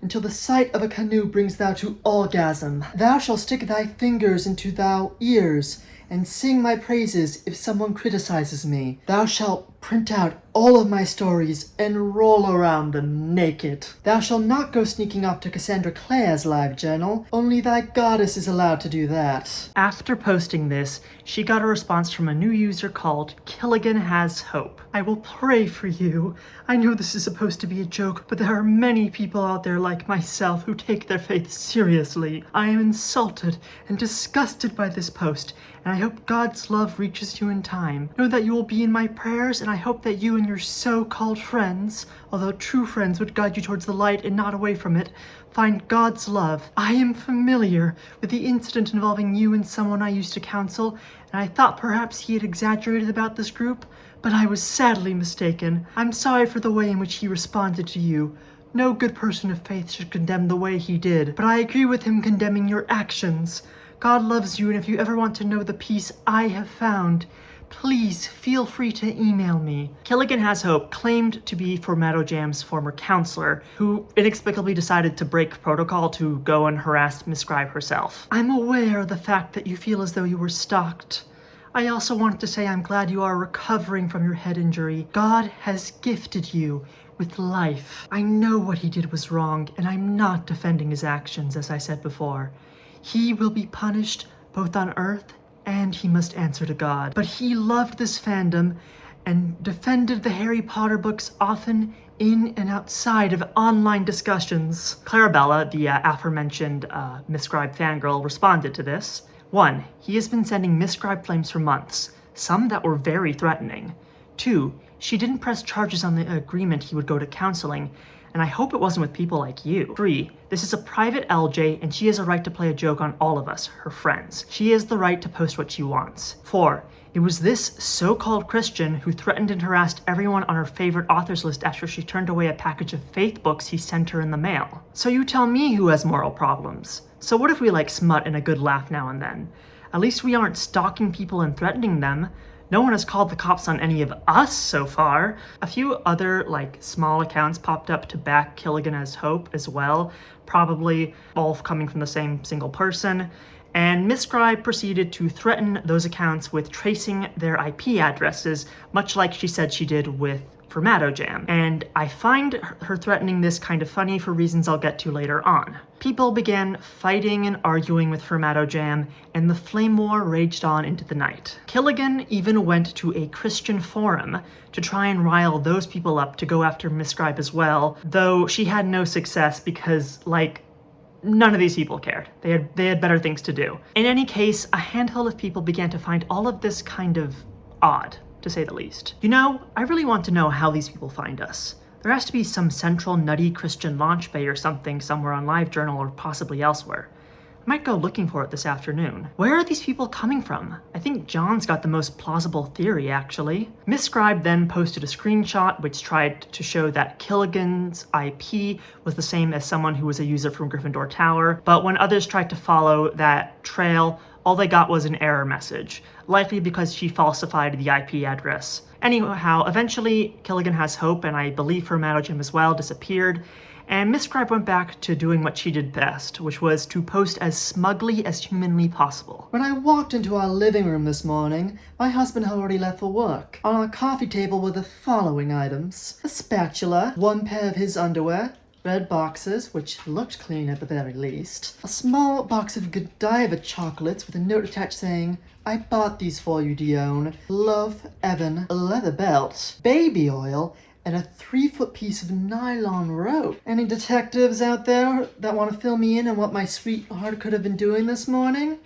until the sight of a canoe brings thou to orgasm. Thou shalt stick thy fingers into thou ears, and sing my praises if someone criticizes me. Thou shalt print out all of my stories and roll around them naked. Thou shalt not go sneaking off to Cassandra Claire's LiveJournal. Only thy goddess is allowed to do that. After posting this, she got a response from a new user called Killigan Has Hope. I will pray for you. I know this is supposed to be a joke, but there are many people out there like myself who take their faith seriously. I am insulted and disgusted by this post, and I hope God's love reaches you in time. Know that you will be in my prayers, and I hope that you and your so-called friends, although true friends would guide you towards the light and not away from it, find God's love. I am familiar with the incident involving you and someone I used to counsel, and I thought perhaps he had exaggerated about this group, but I was sadly mistaken. I'm sorry for the way in which he responded to you. No good person of faith should condemn the way he did, but I agree with him condemning your actions. God loves you, and if you ever want to know the peace I have found, please feel free to email me. Killigan Has Hope claimed to be Jam's former counselor, who inexplicably decided to break protocol to go and harass MsScribe herself. I'm aware of the fact that you feel as though you were stalked. I also wanted to say I'm glad you are recovering from your head injury. God has gifted you with life. I know what he did was wrong, and I'm not defending his actions, as I said before. He will be punished both on Earth and he must answer to God. But he loved this fandom and defended the Harry Potter books often in and outside of online discussions. Clarabella, the aforementioned MsScribe fangirl, responded to this. 1. He has been sending MsScribe flames for months, some that were very threatening. 2. She didn't press charges on the agreement he would go to counseling, and I hope it wasn't with people like you. 3. This is a private LJ, and she has a right to play a joke on all of us, her friends. She has the right to post what she wants. 4. It was this so-called Christian who threatened and harassed everyone on her favorite authors list after she turned away a package of faith books he sent her in the mail. So you tell me who has moral problems. So what if we like smut and a good laugh now and then? At least we aren't stalking people and threatening them. No one has called the cops on any of us so far. A few other, small accounts popped up to back Killigan Has Hope as well, probably all coming from the same single person, and MissScribe proceeded to threaten those accounts with tracing their IP addresses, much like she said she did with Jam, and I find her threatening this kind of funny for reasons I'll get to later on. People began fighting and arguing with Jam, and the flame war raged on into the night. Killigan even went to a Christian forum to try and rile those people up to go after MsScribe as well, though she had no success because, none of these people cared. They had better things to do. In any case, a handful of people began to find all of this kind of odd, to say the least. I really want to know how these people find us. There has to be some central nutty Christian launch bay or something somewhere on LiveJournal or possibly elsewhere. I might go looking for it this afternoon. Where are these people coming from? I think John's got the most plausible theory, actually. MissScribe then posted a screenshot which tried to show that Killigan's IP was the same as someone who was a user from Gryffindor Tower, but when others tried to follow that trail, all they got was an error message, likely because she falsified the IP address. Anyhow, eventually Killigan has hope, and I believe Jam as well, disappeared, and MissScribe went back to doing what she did best, which was to post as smugly as humanly possible. When I walked into our living room this morning, my husband had already left for work. On our coffee table were the following items: a spatula, one pair of his underwear, red boxes, which looked clean at the very least, a small box of Godiva chocolates with a note attached saying, "I bought these for you, Dion. Love, Evan," a leather belt, baby oil, and a 3-foot piece of nylon rope. Any detectives out there that want to fill me in on what my sweetheart could have been doing this morning?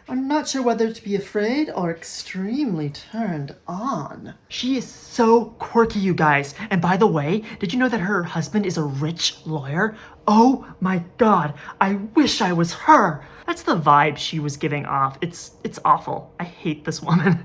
I'm not sure whether to be afraid or extremely turned on. She is so quirky, you guys. And by the way, did you know that her husband is a rich lawyer? Oh my god, I wish I was her. That's the vibe she was giving off. It's awful. I hate this woman.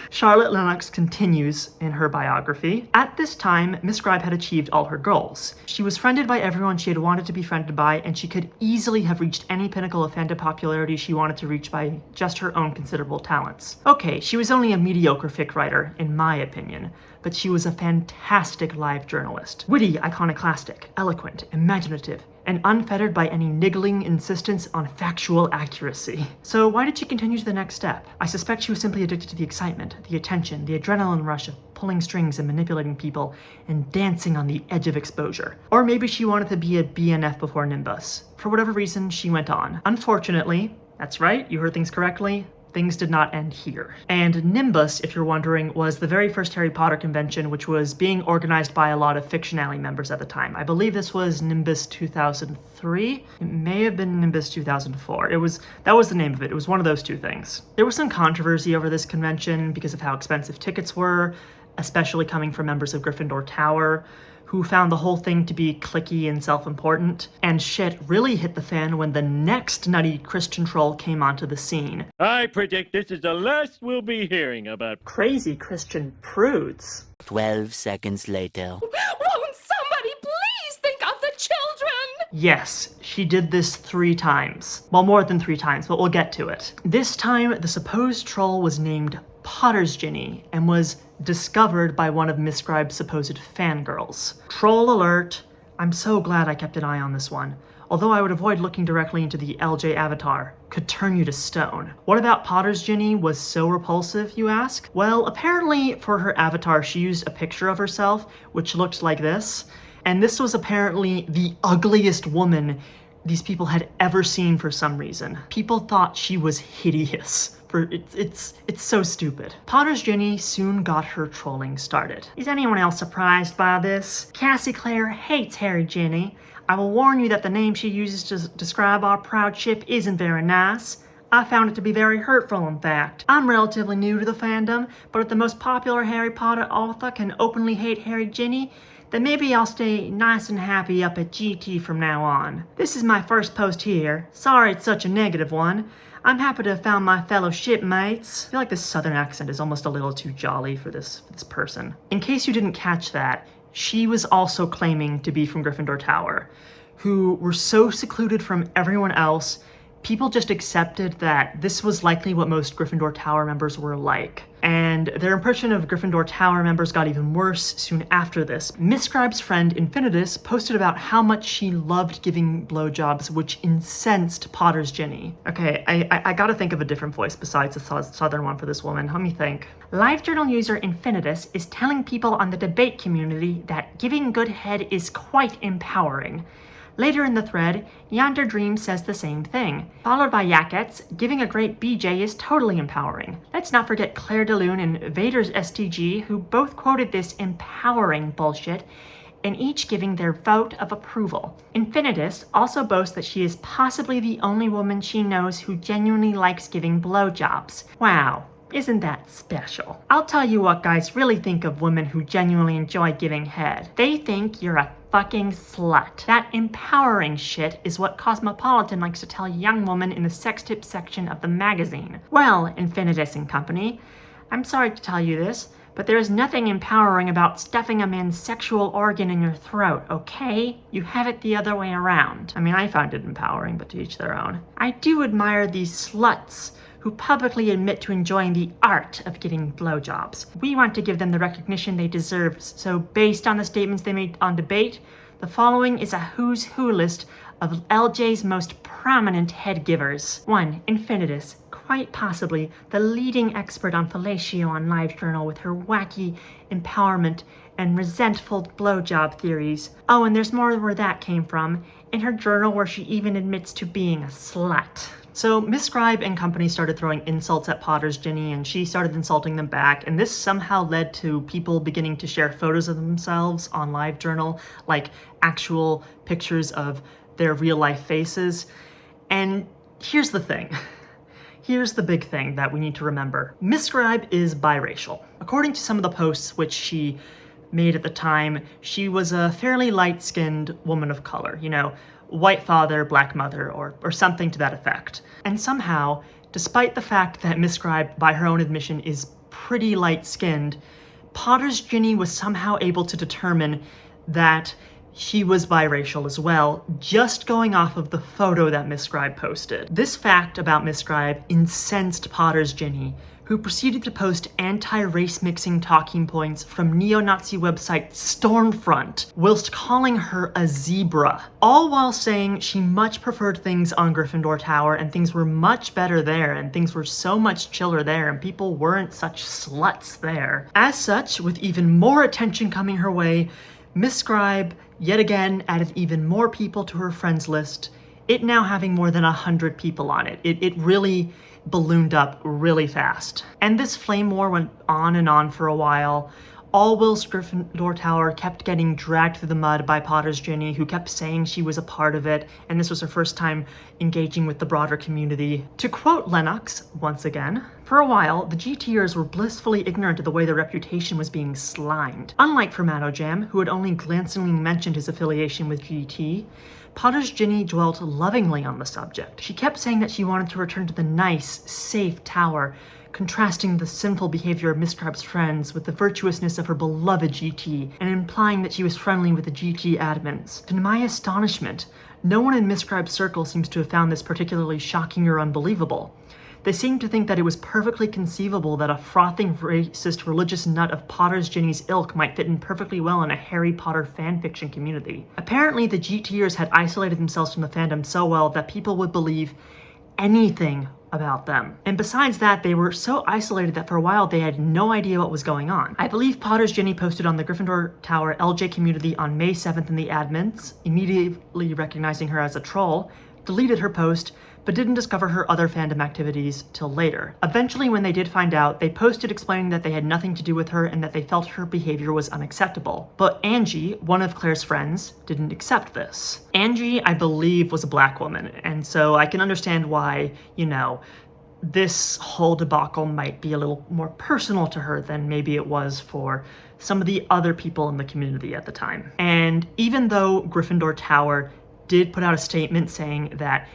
Charlotte Lennox continues in her biography. At this time, MsScribe had achieved all her goals. She was friended by everyone she had wanted to be friended by, and she could easily have reached any pinnacle of fandom popularity she wanted to reach by just her own considerable talents. Okay, she was only a mediocre fic writer, in my opinion, but she was a fantastic live journalist. Witty, iconoclastic, eloquent, imaginative, and unfettered by any niggling insistence on factual accuracy. So why did she continue to the next step? I suspect she was simply addicted to the excitement, the attention, the adrenaline rush of pulling strings and manipulating people and dancing on the edge of exposure. Or maybe she wanted to be a BNF before Nimbus. For whatever reason, she went on. Unfortunately, that's right, you heard things correctly, things did not end here. And Nimbus, if you're wondering, was the very first Harry Potter convention, which was being organized by a lot of Fictional members at the time. I believe this was Nimbus 2003. It may have been Nimbus 2004. That was the name of it. It was one of those two things. There was some controversy over this convention because of how expensive tickets were, especially coming from members of Gryffindor Tower, who found the whole thing to be cliquey and self-important. And shit really hit the fan when the next nutty Christian troll came onto the scene. I predict this is the last we'll be hearing about Crazy Christian prudes. 12 seconds later. Won't somebody please think of the children? Yes, she did this 3 times. Well, more than 3 times, but we'll get to it. This time, the supposed troll was named Potter's Ginny and was discovered by one of MsScribe's supposed fangirls. Troll alert. I'm so glad I kept an eye on this one. Although I would avoid looking directly into the LJ avatar, could turn you to stone. What about Potter's Ginny was so repulsive, you ask? Well, apparently for her avatar, she used a picture of herself, which looked like this. And this was apparently the ugliest woman these people had ever seen for some reason. People thought she was hideous. It's so stupid. Potter's Ginny soon got her trolling started. Is anyone else surprised by this? Cassandra Claire hates Harry Ginny. I will warn you that the name she uses to describe our proud ship isn't very nice. I found it to be very hurtful, in fact. I'm relatively new to the fandom, but if the most popular Harry Potter author can openly hate Harry Ginny, then maybe I'll stay nice and happy up at GT from now on. This is my first post here. Sorry it's such a negative one. I'm happy to have found my fellow shipmates. I feel like this southern accent is almost a little too jolly for this person. In case you didn't catch that, she was also claiming to be from Gryffindor Tower, who were so secluded from everyone else, people just accepted that this was likely what most Gryffindor Tower members were like. And their impression of Gryffindor Tower members got even worse soon after this. MsScribe's friend Infinitus posted about how much she loved giving blowjobs, which incensed Potter's Ginny. Okay, I gotta think of a different voice besides the southern one for this woman. Let me think. LiveJournal user Infinitus is telling people on the debate community that giving good head is quite empowering. Later in the thread, Yonder Dream says the same thing, followed by Yakets, giving a great BJ is totally empowering. Let's not forget Claire DeLune and Vader's STG, who both quoted this empowering bullshit, and each giving their vote of approval. Infinitus also boasts that she is possibly the only woman she knows who genuinely likes giving blowjobs. Wow. Isn't that special? I'll tell you what guys really think of women who genuinely enjoy giving head. They think you're a fucking slut. That empowering shit is what Cosmopolitan likes to tell young women in the sex tip section of the magazine. Well, Infinitus and company, I'm sorry to tell you this, but there is nothing empowering about stuffing a man's sexual organ in your throat, okay? You have it the other way around. I mean, I found it empowering, but to each their own. I do admire these sluts who publicly admit to enjoying the art of giving blowjobs. We want to give them the recognition they deserve, so based on the statements they made on debate, the following is a who's who list of LJ's most prominent head givers. 1. Infinitus, quite possibly the leading expert on fellatio on LiveJournal with her wacky empowerment and resentful blowjob theories. Oh, and there's more where that came from, in her journal where she even admits to being a slut. So MsScribe and company started throwing insults at Potter's Ginny, and she started insulting them back, and this somehow led to people beginning to share photos of themselves on LiveJournal, like actual pictures of their real-life faces. And here's the thing. Here's the big thing that we need to remember. MsScribe is biracial. According to some of the posts which she made at the time, she was a fairly light-skinned woman of color, you know, white father, black mother, or something to that effect. And somehow, despite the fact that MsScribe, by her own admission, is pretty light-skinned, Potter's Ginny was somehow able to determine that she was biracial as well, just going off of the photo that MsScribe posted. This fact about MsScribe incensed Potter's Ginny, who proceeded to post anti-race mixing talking points from neo-Nazi website Stormfront, whilst calling her a zebra, all while saying she much preferred things on Gryffindor Tower and things were much better there and things were so much chiller there and people weren't such sluts there. As such, with even more attention coming her way, MsScribe yet again added even more people to her friends list, it now having more than 100 people on it. It really ballooned up really fast. And this flame war went on and on for a while. All whilst Gryffindor Tower kept getting dragged through the mud by Potter's Ginny, who kept saying she was a part of it, and this was her first time engaging with the broader community. To quote Lennox, once again, for a while, the GTers were blissfully ignorant of the way their reputation was being slimed. Unlike Formato Jam, who had only glancingly mentioned his affiliation with GT, Potter's Ginny dwelt lovingly on the subject. She kept saying that she wanted to return to the nice, safe tower, contrasting the sinful behavior of MsScribe's friends with the virtuousness of her beloved GT, and implying that she was friendly with the GT admins. To my astonishment, no one in MsScribe's circle seems to have found this particularly shocking or unbelievable. They seem to think that it was perfectly conceivable that a frothing racist religious nut of Potter's Ginny's ilk might fit in perfectly well in a Harry Potter fanfiction community. Apparently, the GTers had isolated themselves from the fandom so well that people would believe anything about them. And besides that, they were so isolated that for a while they had no idea what was going on. I believe Potter's Ginny posted on the Gryffindor Tower LJ community on May 7th in the admins, immediately recognizing her as a troll, deleted her post, but didn't discover her other fandom activities till later. Eventually, when they did find out, they posted explaining that they had nothing to do with her and that they felt her behavior was unacceptable. But Angie, one of Claire's friends, didn't accept this. Angie, I believe, was a black woman, and so I can understand why, you know, this whole debacle might be a little more personal to her than maybe it was for some of the other people in the community at the time. And even though Gryffindor Tower did put out a statement saying that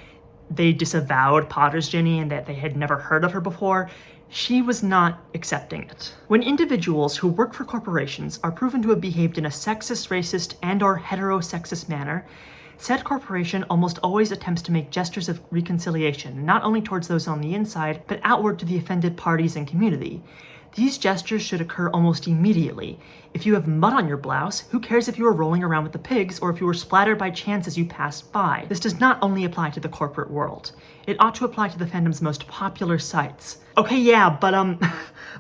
they disavowed Potter's Ginny and that they had never heard of her before, she was not accepting it. When individuals who work for corporations are proven to have behaved in a sexist, racist, and/or heterosexist manner, Said corporation almost always attempts to make gestures of reconciliation, not only towards those on the inside, but outward to the offended parties and community. These gestures should occur almost immediately. If you have mud on your blouse, who cares if you were rolling around with the pigs or if you were splattered by chance as you passed by? This does not only apply to the corporate world. It ought to apply to the fandom's most popular sites. Okay, yeah,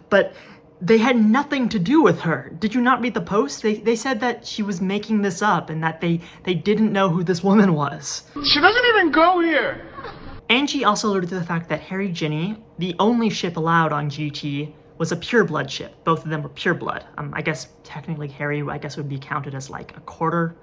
but they had nothing to do with her. Did you not read the post? They said that she was making this up and that they didn't know who this woman was. She doesn't even go here. Angie also alluded to the fact that Harry Ginny, the only ship allowed on GT, was a pureblood ship. Both of them were pureblood. I guess technically Harry, would be counted as like a quarter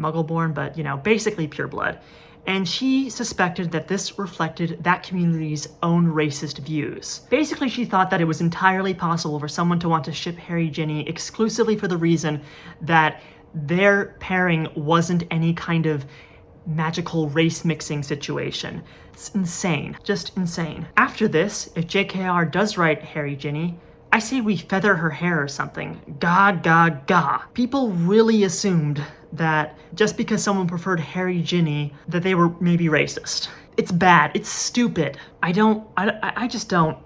Muggle-born, but basically pureblood. And she suspected that this reflected that community's own racist views. Basically, she thought that it was entirely possible for someone to want to ship Harry Ginny exclusively for the reason that their pairing wasn't any kind of magical race mixing situation. It's insane, just insane. After this, if JKR does write Harry Ginny, I say we feather her hair or something. Ga. People really assumed that just because someone preferred Harry Ginny, that they were maybe racist. It's bad, it's stupid. I just don't.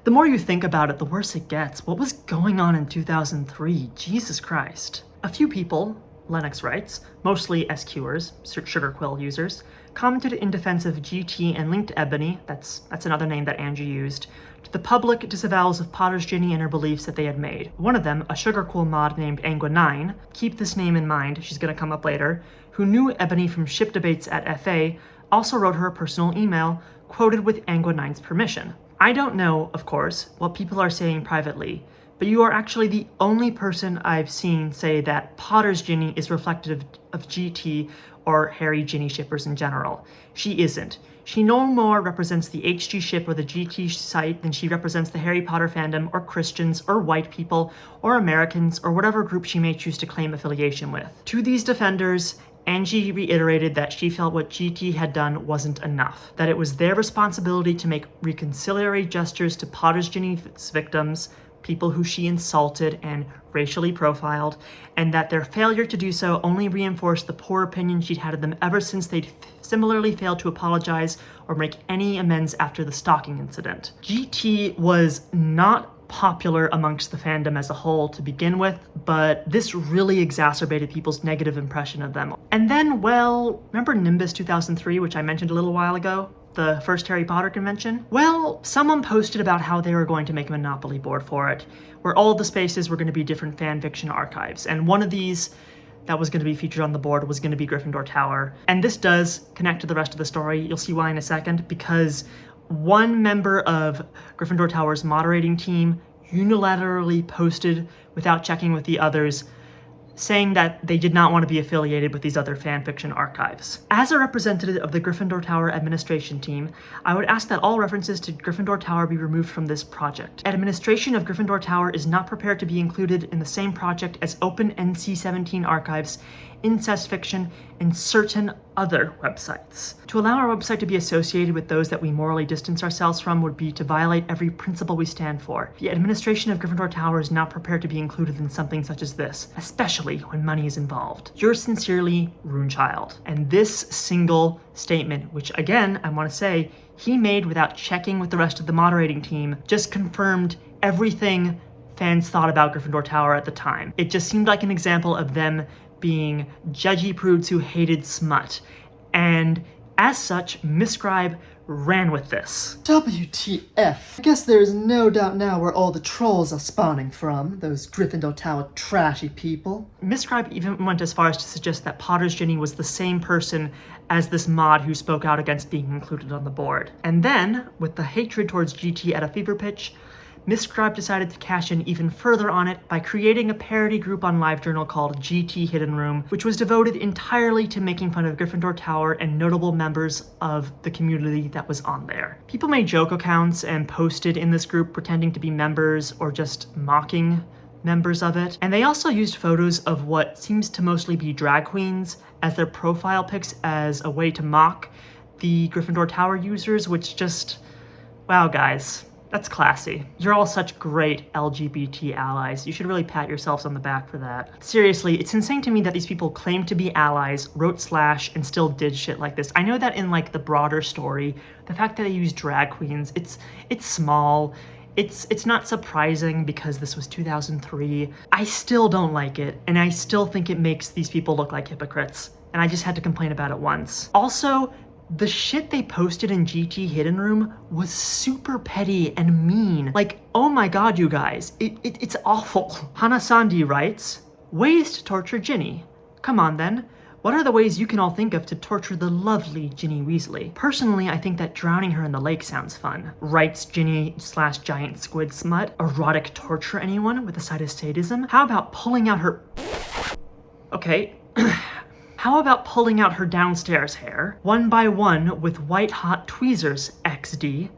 The more you think about it, the worse it gets. What was going on in 2003? Jesus Christ. A few people, Lennox writes, mostly SQers, sugar quill users, commented in defense of GT and linked Ebony, that's another name that Angie used, to the public disavowals of Potter's Ginny and her beliefs that they had made. One of them, a sugar quill mod named Angua9, keep this name in mind, she's gonna come up later, who knew Ebony from ship debates at FA, also wrote her a personal email, quoted with Angua9's permission. I don't know, of course, what people are saying privately, but you are actually the only person I've seen say that Potter's Ginny is reflective of GT or Harry Ginny shippers in general. She isn't. She no more represents the HG ship or the GT site than she represents the Harry Potter fandom or Christians or white people or Americans or whatever group she may choose to claim affiliation with. To these defenders, Angie reiterated that she felt what GT had done wasn't enough, that it was their responsibility to make reconciliatory gestures to Potter's Ginny's victims, people who she insulted and racially profiled, and that their failure to do so only reinforced the poor opinion she'd had of them ever since they'd similarly failed to apologize or make any amends after the stalking incident. GT was not popular amongst the fandom as a whole to begin with, but this really exacerbated people's negative impression of them. And then, well, remember Nimbus 2003, which I mentioned a little while ago? The first Harry Potter convention? Well, someone posted about how they were going to make a Monopoly board for it, where all the spaces were going to be different fanfiction archives, and one of these that was going to be featured on the board was going to be Gryffindor Tower. And this does connect to the rest of the story. You'll see why in a second, because one member of Gryffindor Tower's moderating team unilaterally posted without checking with the others, saying that they did not want to be affiliated with these other fanfiction archives. As a representative of the Gryffindor Tower administration team, I would ask that all references to Gryffindor Tower be removed from this project. Administration of Gryffindor Tower is not prepared to be included in the same project as Open NC-17 archives, incest fiction, and certain other websites. To allow our website to be associated with those that we morally distance ourselves from would be to violate every principle we stand for. The administration of Gryffindor Tower is not prepared to be included in something such as this, especially when money is involved. Yours sincerely, Runechild. And this single statement, which again, I want to say, he made without checking with the rest of the moderating team, just confirmed everything fans thought about Gryffindor Tower at the time. It just seemed like an example of them being judgy prudes who hated smut. And as such, MissScribe ran with this. WTF. I guess there is no doubt now where all the trolls are spawning from, those Gryffindor Tower trashy people. MissScribe even went as far as to suggest that Potter's Ginny was the same person as this mod who spoke out against being included on the board. And then, with the hatred towards GT at a fever pitch, MissScribe decided to cash in even further on it by creating a parody group on LiveJournal called GT Hidden Room, which was devoted entirely to making fun of Gryffindor Tower and notable members of the community that was on there. People made joke accounts and posted in this group pretending to be members or just mocking members of it. And they also used photos of what seems to mostly be drag queens as their profile pics as a way to mock the Gryffindor Tower users, which just, wow guys. That's classy. You're all such great LGBT allies. You should really pat yourselves on the back for that. Seriously, it's insane to me that these people claim to be allies, wrote slash, and still did shit like this. I know that in like the broader story, the fact that they use drag queens, it's small. It's not surprising because this was 2003. I still don't like it, and I still think it makes these people look like hypocrites. And I just had to complain about it once. Also, the shit they posted in GT Hidden Room was super petty and mean. Like, oh my god, you guys, it's awful. Hanasandi writes, ways to torture Ginny. Come on then. What are the ways you can all think of to torture the lovely Ginny Weasley? Personally, I think that drowning her in the lake sounds fun. Writes Ginny/giant squid smut. Erotic torture anyone with a side of sadism? How about pulling out her... Okay. How about pulling out her downstairs hair, one by one with white hot tweezers, XD?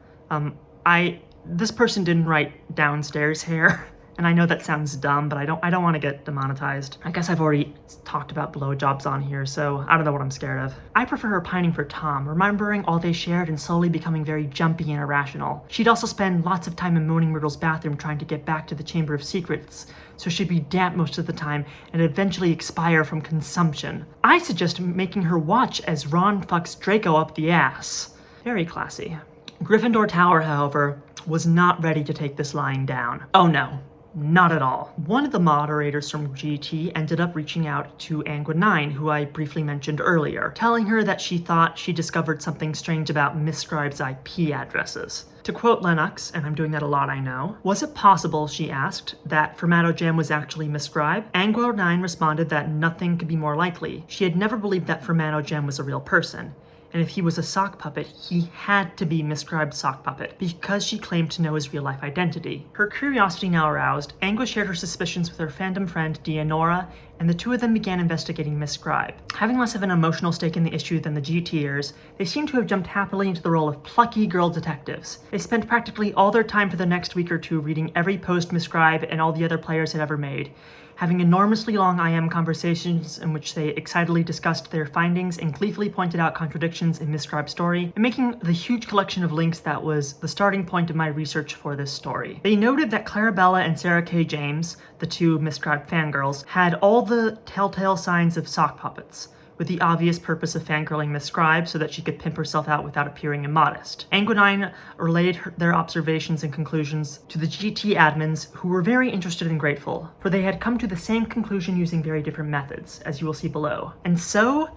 This person didn't write downstairs hair, and I know that sounds dumb, but I don't want to get demonetized. I guess I've already talked about blowjobs on here, so I don't know what I'm scared of. I prefer her pining for Tom, remembering all they shared and slowly becoming very jumpy and irrational. She'd also spend lots of time in Moaning Myrtle's bathroom trying to get back to the Chamber of Secrets, so she'd be damp most of the time and eventually expire from consumption. I suggest making her watch as Ron fucks Draco up the ass. Very classy. Gryffindor Tower, however, was not ready to take this lying down. Oh no. Not at all. One of the moderators from GT ended up reaching out to Angua9, who I briefly mentioned earlier, telling her that she thought she discovered something strange about MsScribe's IP addresses. To quote Lennox, and I'm doing that a lot I know, was it possible, she asked, that Formato was actually MsScribe? Angua9 responded that nothing could be more likely. She had never believed that Formato was a real person. And if he was a sock puppet, he had to be MsScribe's sock puppet, because she claimed to know his real-life identity. Her curiosity now aroused, Angua shared her suspicions with her fandom friend Dianora, and the two of them began investigating MsScribe. Having less of an emotional stake in the issue than the GTers, they seem to have jumped happily into the role of plucky girl detectives. They spent practically all their time for the next week or two reading every post MsScribe and all the other players had ever made, having enormously long IM conversations in which they excitedly discussed their findings and gleefully pointed out contradictions in MsScribe's story, and making the huge collection of links that was the starting point of my research for this story. They noted that Clarabella and Sarah K. James, the two MsScribe fangirls, had all the telltale signs of sock puppets, with the obvious purpose of fangirling MsScribe so that she could pimp herself out without appearing immodest. Angua9 relayed their observations and conclusions to the GT admins, who were very interested and grateful, for they had come to the same conclusion using very different methods, as you will see below. And so,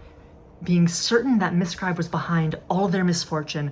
being certain that MsScribe was behind all their misfortune,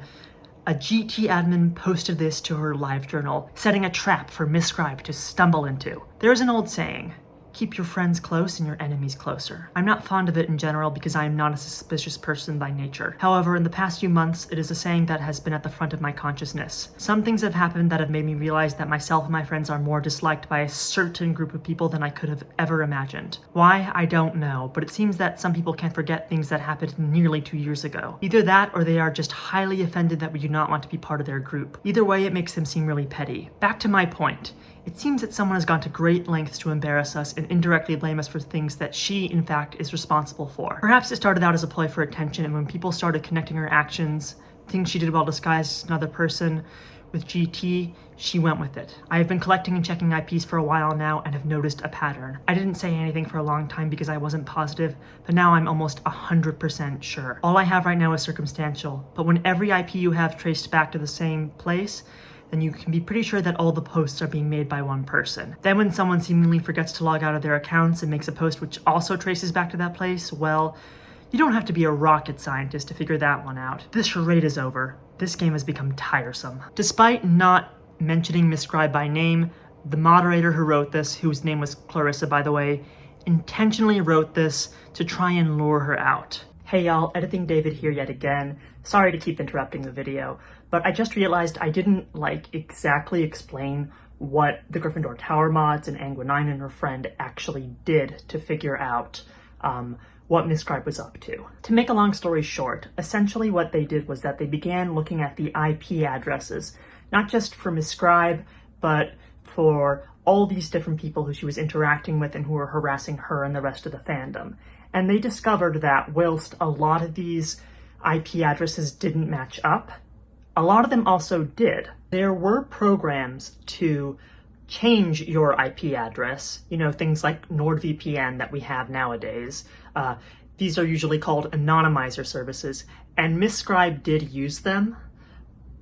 a GT admin posted this to her LiveJournal, setting a trap for MsScribe to stumble into. There's an old saying, keep your friends close and your enemies closer. I'm not fond of it in general because I am not a suspicious person by nature. However, in the past few months, it is a saying that has been at the front of my consciousness. Some things have happened that have made me realize that myself and my friends are more disliked by a certain group of people than I could have ever imagined. Why? I don't know, but it seems that some people can't forget things that happened nearly 2 years ago. Either that, or they are just highly offended that we do not want to be part of their group. Either way, it makes them seem really petty. Back to my point. It seems that someone has gone to great lengths to embarrass us and indirectly blame us for things that she, in fact, is responsible for. Perhaps it started out as a ploy for attention, and when people started connecting her actions, things she did while disguised as another person, with GT, she went with it. I have been collecting and checking IPs for a while now and have noticed a pattern. I didn't say anything for a long time because I wasn't positive, but now I'm almost 100% sure. All I have right now is circumstantial, but when every IP you have traced back to the same place, then you can be pretty sure that all the posts are being made by one person. Then when someone seemingly forgets to log out of their accounts and makes a post which also traces back to that place, well, you don't have to be a rocket scientist to figure that one out. This charade is over. This game has become tiresome. Despite not mentioning MsScribe by name, the moderator who wrote this, whose name was Clarissa by the way, intentionally wrote this to try and lure her out. Hey y'all, Editing David here yet again. Sorry to keep interrupting the video, but I just realized I didn't exactly explain what the Gryffindor Tower mods and Angua9 and her friend actually did to figure out what MsScribe was up to. To make a long story short, essentially what they did was that they began looking at the IP addresses, not just for MsScribe, but for all these different people who she was interacting with and who were harassing her and the rest of the fandom. And they discovered that whilst a lot of these IP addresses didn't match up, a lot of them also did. There were programs to change your IP address, things like NordVPN that we have nowadays. These are usually called anonymizer services, and MissScribe did use them,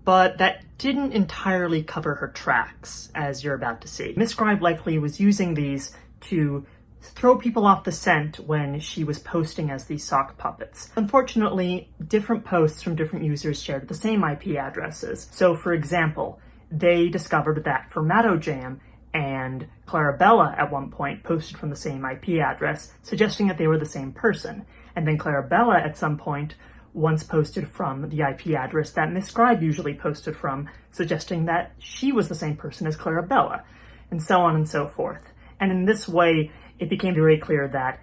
but that didn't entirely cover her tracks, as you're about to see. MissScribe likely was using these to throw people off the scent when she was posting as these sock puppets. Unfortunately, different posts from different users shared the same IP addresses. So for example, they discovered that FormatoJam and Clarabella at one point posted from the same IP address, suggesting that they were the same person. And then Clarabella at some point once posted from the IP address that MissScribe usually posted from, suggesting that she was the same person as Clarabella, and so on and so forth. And in this way, it became very clear that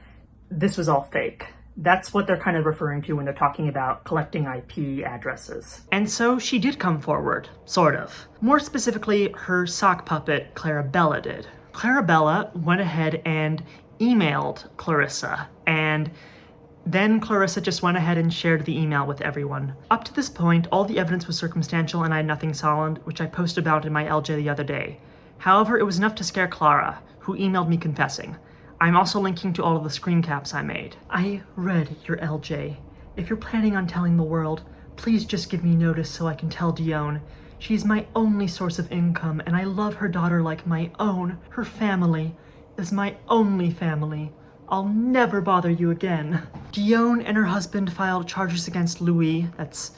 this was all fake. That's what they're kind of referring to when they're talking about collecting IP addresses. And so she did come forward, sort of. More specifically, her sock puppet, Clarabella, did. Clarabella went ahead and emailed Clarissa, and then Clarissa just went ahead and shared the email with everyone. Up to this point, all the evidence was circumstantial and I had nothing solid, which I posted about in my LJ the other day. However, it was enough to scare Clara, who emailed me confessing. I'm also linking to all of the screen caps I made. I read your LJ. If you're planning on telling the world, please just give me notice so I can tell Dione. She's my only source of income, and I love her daughter like my own. Her family is my only family. I'll never bother you again. Dione and her husband filed charges against Louis, that's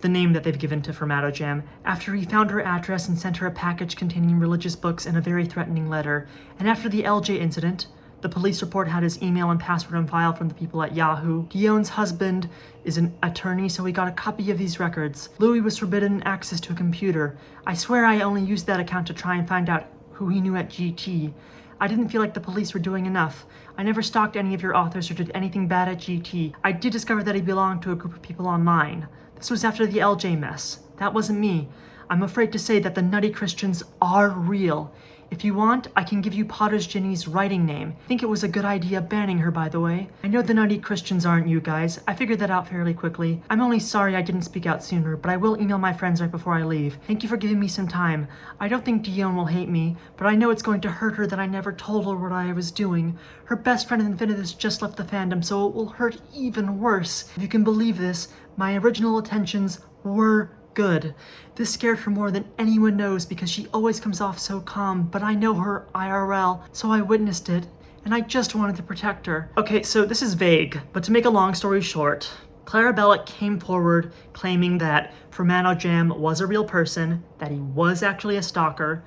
the name that they've given to FormatoJam, after he found her address and sent her a package containing religious books and a very threatening letter. And after the LJ incident, the police report had his email and password on file from the people at Yahoo. Dione's husband is an attorney, so he got a copy of these records. Louis was forbidden access to a computer. I swear I only used that account to try and find out who he knew at GT. I didn't feel like the police were doing enough. I never stalked any of your authors or did anything bad at GT. I did discover that he belonged to a group of people online. This was after the LJ mess. That wasn't me. I'm afraid to say that the nutty Christians are real. If you want, I can give you Potter's Ginny's writing name. I think it was a good idea banning her, by the way. I know the nutty Christians aren't you guys. I figured that out fairly quickly. I'm only sorry I didn't speak out sooner, but I will email my friends right before I leave. Thank you for giving me some time. I don't think Dione will hate me, but I know it's going to hurt her that I never told her what I was doing. Her best friend Infinitus just left the fandom, so it will hurt even worse. If you can believe this, my original intentions were good. This scared her more than anyone knows because she always comes off so calm, but I know her IRL, so I witnessed it, and I just wanted to protect her. Okay, so this is vague, but to make a long story short, Clarabella came forward claiming that FormatoJam was a real person, that he was actually a stalker,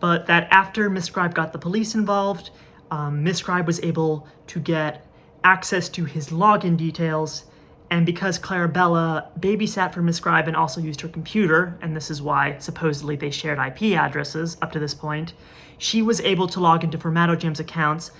but that after MissScribe got the police involved, MissScribe was able to get access to his login details. And because Clarabella babysat for MissScribe and also used her computer, and this is why supposedly they shared IP addresses up to this point, she was able to log into FormatoJam's accounts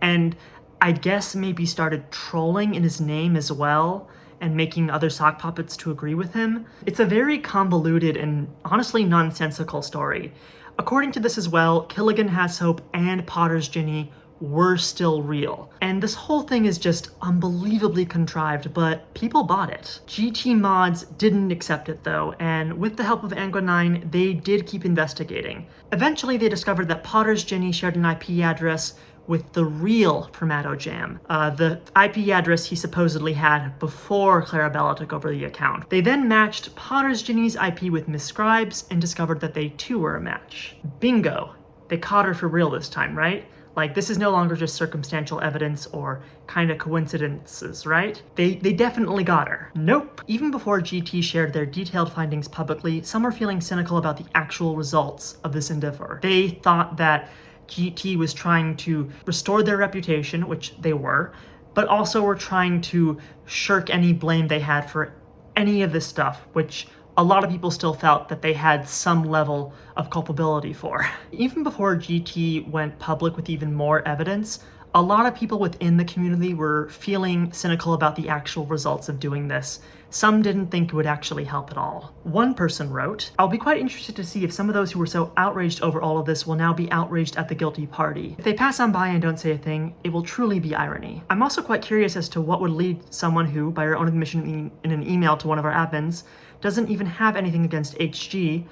and I guess maybe started trolling in his name as well and making other sock puppets to agree with him. It's a very convoluted and honestly nonsensical story. According to this as well, Killigan Has Hope and Potter's Ginny were still real. And this whole thing is just unbelievably contrived, but people bought it. GT mods didn't accept it though, and with the help of Angua9, they did keep investigating. Eventually they discovered that Potter's Ginny shared an IP address with the real FormatoJam, the IP address he supposedly had before Clarabella took over the account. They then matched Potter's Ginny's IP with MissScribe's and discovered that they too were a match. Bingo! They caught her for real this time, right? Like, this is no longer just circumstantial evidence or kind of coincidences, right? They definitely got her. Nope. Even before GT shared their detailed findings publicly, some are feeling cynical about the actual results of this endeavor. They thought that GT was trying to restore their reputation, which they were, but also were trying to shirk any blame they had for any of this stuff, which a lot of people still felt that they had some level of culpability for. Even before GT went public with even more evidence, a lot of people within the community were feeling cynical about the actual results of doing this. Some didn't think it would actually help at all. One person wrote, "I'll be quite interested to see if some of those who were so outraged over all of this will now be outraged at the guilty party. If they pass on by and don't say a thing, it will truly be irony. I'm also quite curious as to what would lead someone who, by her own admission in an email to one of our admins, doesn't even have anything against HG,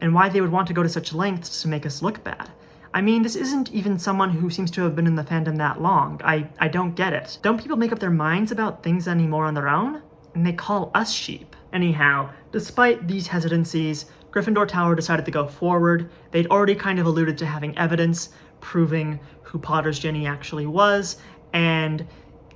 and why they would want to go to such lengths to make us look bad. I mean, this isn't even someone who seems to have been in the fandom that long. I don't get it. Don't people make up their minds about things anymore on their own? And they call us sheep. Anyhow, despite these hesitancies, Gryffindor Tower decided to go forward. They'd already kind of alluded to having evidence proving who Potter's Ginny actually was, and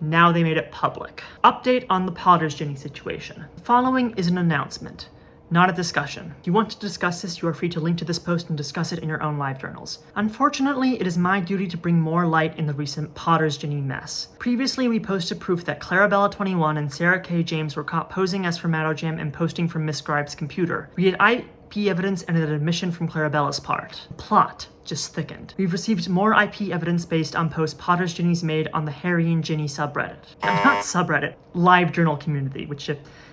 now they made it public. Update on the Potter's Ginny situation. The following is an announcement, not a discussion. If you want to discuss this, you are free to link to this post and discuss it in your own LiveJournals. Unfortunately, it is my duty to bring more light in the recent Potter's Ginny mess. Previously, we posted proof that Clarabella21 and Sarah K. James were caught posing as Formattojam and posting from MissScribe's computer. We had IP evidence and an admission from Clarabella's part. The plot just thickened. We've received more IP evidence based on posts Potter's Ginny's made on the Harry and Ginny subreddit. Not subreddit, LiveJournal community, which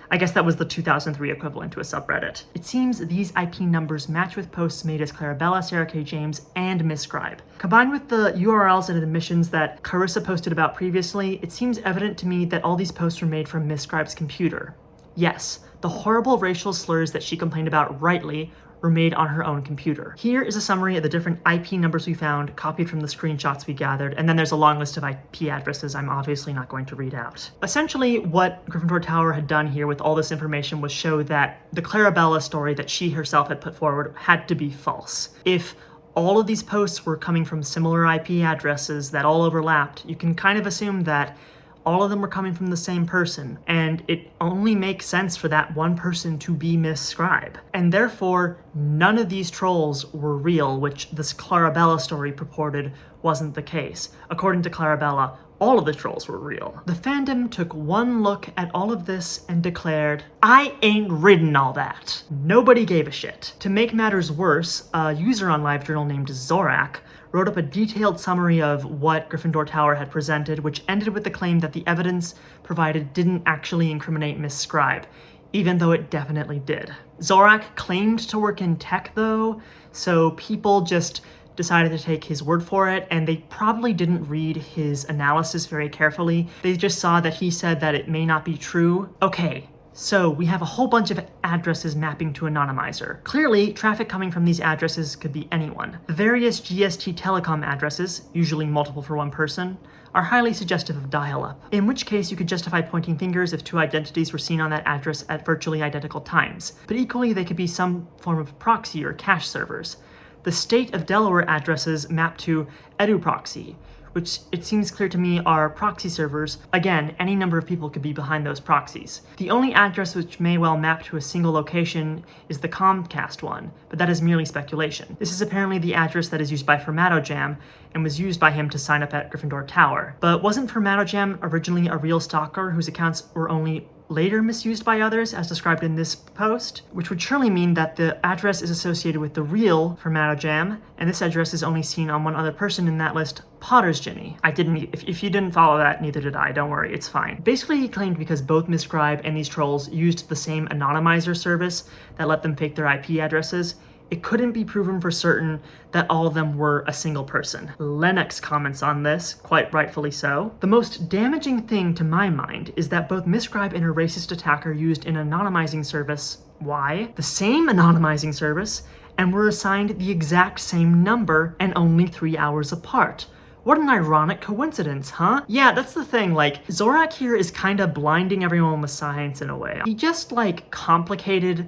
I guess that was the 2003 equivalent to a subreddit. It seems these IP numbers match with posts made as Clarabella, Sarah K. James, and MissScribe. Combined with the URLs and admissions that Carissa posted about previously, it seems evident to me that all these posts were made from MissScribe's computer. Yes, the horrible racial slurs that she complained about rightly were made on her own computer. Here is a summary of the different IP numbers we found, copied from the screenshots we gathered, and then there's a long list of IP addresses I'm obviously not going to read out. Essentially, what Gryffindor Tower had done here with all this information was show that the Clarabella story that she herself had put forward had to be false. If all of these posts were coming from similar IP addresses that all overlapped, you can kind of assume that all of them were coming from the same person, and it only makes sense for that one person to be MissScribe. And therefore, none of these trolls were real, which this Clarabella story purported wasn't the case. According to Clarabella, all of the trolls were real. The fandom took one look at all of this and declared, I ain't reading all that. Nobody gave a shit. To make matters worse, a user on LiveJournal named Zorak wrote up a detailed summary of what Gryffindor Tower had presented, which ended with the claim that the evidence provided didn't actually incriminate MissScribe, even though it definitely did. Zorak claimed to work in tech though, so people just decided to take his word for it, and they probably didn't read his analysis very carefully. They just saw that he said that it may not be true. Okay, so we have a whole bunch of addresses mapping to anonymizer. Clearly, traffic coming from these addresses could be anyone. The various GST telecom addresses, usually multiple for one person, are highly suggestive of dial-up, in which case you could justify pointing fingers if two identities were seen on that address at virtually identical times. But equally, they could be some form of proxy or cache servers. The state of Delaware addresses map to EduProxy, which it seems clear to me are proxy servers. Again, any number of people could be behind those proxies. The only address which may well map to a single location is the Comcast one, but that is merely speculation. This is apparently the address that is used by Formattojam and was used by him to sign up at Gryffindor Tower. But wasn't Formattojam originally a real stalker whose accounts were only later misused by others, as described in this post? Which would surely mean that the address is associated with the real Formattojam, and this address is only seen on one other person in that list, Potter's Ginny. If you didn't follow that, neither did I, don't worry, it's fine. Basically, he claimed because both MissScribe and these trolls used the same anonymizer service that let them fake their IP addresses, it couldn't be proven for certain that all of them were a single person. Lennox comments on this, quite rightfully so. The most damaging thing to my mind is that both MissScribe and her racist attacker used an anonymizing service, why? The same anonymizing service, and were assigned the exact same number and only 3 hours apart. What an ironic coincidence, huh? Yeah, that's the thing, like, Zorak here is kind of blinding everyone with science in a way. He just, like, complicated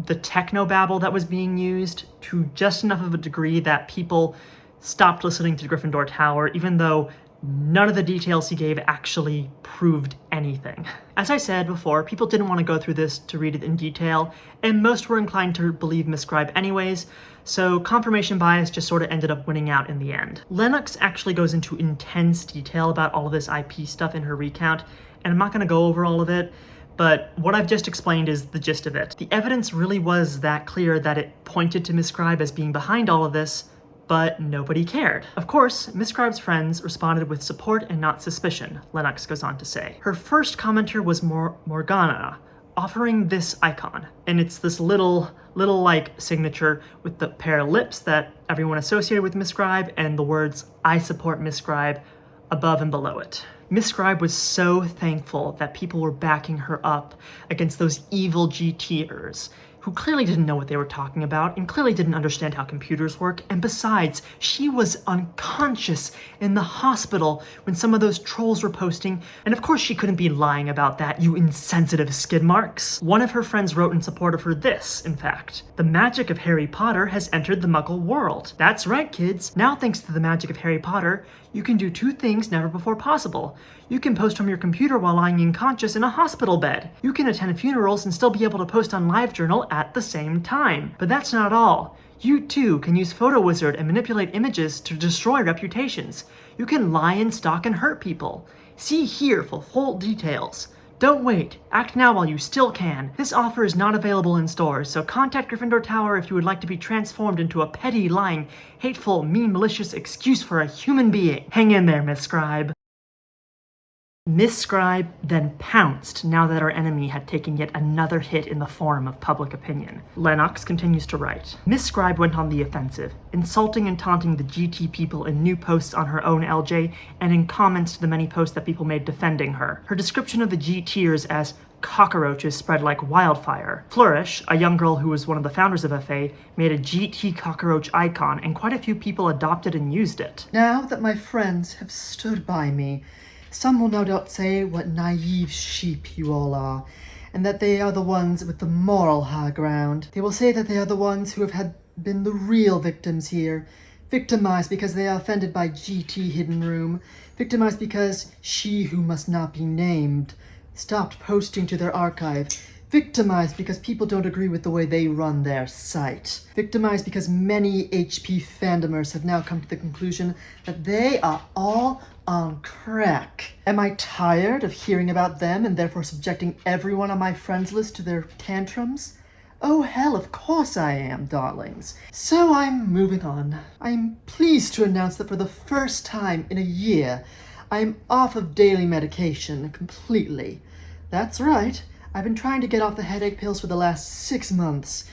the technobabble that was being used to just enough of a degree that people stopped listening to Gryffindor Tower, even though none of the details he gave actually proved anything. As I said before, people didn't want to go through this to read it in detail, and most were inclined to believe MissScribe anyways, so confirmation bias just sort of ended up winning out in the end. Lennox actually goes into intense detail about all of this IP stuff in her recount, and I'm not going to go over all of it, but what I've just explained is the gist of it. The evidence really was that clear that it pointed to MissScribe as being behind all of this, but nobody cared. Of course, MissScribe's friends responded with support and not suspicion, Lennox goes on to say. Her first commenter was Morgana, offering this icon, and it's this little like signature with the pair of lips that everyone associated with MissScribe and the words, I support MissScribe, above and below it. MissScribe was so thankful that people were backing her up against those evil GTers. who clearly didn't know what they were talking about and clearly didn't understand how computers work, and besides, she was unconscious in the hospital when some of those trolls were posting, and of course she couldn't be lying about that, you insensitive skid marks. One of her friends wrote in support of her this, in fact: "The magic of Harry Potter has entered the Muggle world." That's right, kids. Now, thanks to the magic of Harry Potter, you can do two things never before possible. You can post from your computer while lying unconscious in a hospital bed. You can attend funerals and still be able to post on LiveJournal at the same time. But that's not all. You too can use Photo Wizard and manipulate images to destroy reputations. You can lie and stalk and hurt people. See here for full details. Don't wait. Act now while you still can. This offer is not available in stores, so contact Gryffindor Tower if you would like to be transformed into a petty, lying, hateful, mean, malicious excuse for a human being. Hang in there, MsScribe. MissScribe then pounced now that our enemy had taken yet another hit in the form of public opinion. Lennox continues to write. MissScribe went on the offensive, insulting and taunting the GT people in new posts on her own LJ and in comments to the many posts that people made defending her. Her description of the GTers as cockroaches spread like wildfire. Flourish, a young girl who was one of the founders of FA, made a GT cockroach icon, and quite a few people adopted and used it. Now that my friends have stood by me, some will no doubt say what naive sheep you all are, and that they are the ones with the moral high ground. They will say that they are the ones who have been the real victims here, victimized because they are offended by GT Hidden Room, victimized because she who must not be named stopped posting to their archive, victimized because people don't agree with the way they run their site, victimized because many HP fandomers have now come to the conclusion that they are all on crack. Am I tired of hearing about them and therefore subjecting everyone on my friends list to their tantrums? Oh hell, of course I am, darlings. So I'm moving on. I'm pleased to announce that for the first time in a year, I'm off of daily medication completely. That's right, I've been trying to get off the headache pills for the last 6 months,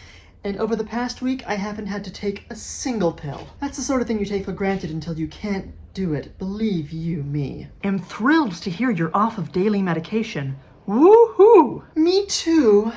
and over the past week I haven't had to take a single pill. That's the sort of thing you take for granted until you can't do it, believe you me. I'm thrilled to hear you're off of daily medication. Woohoo! Me too.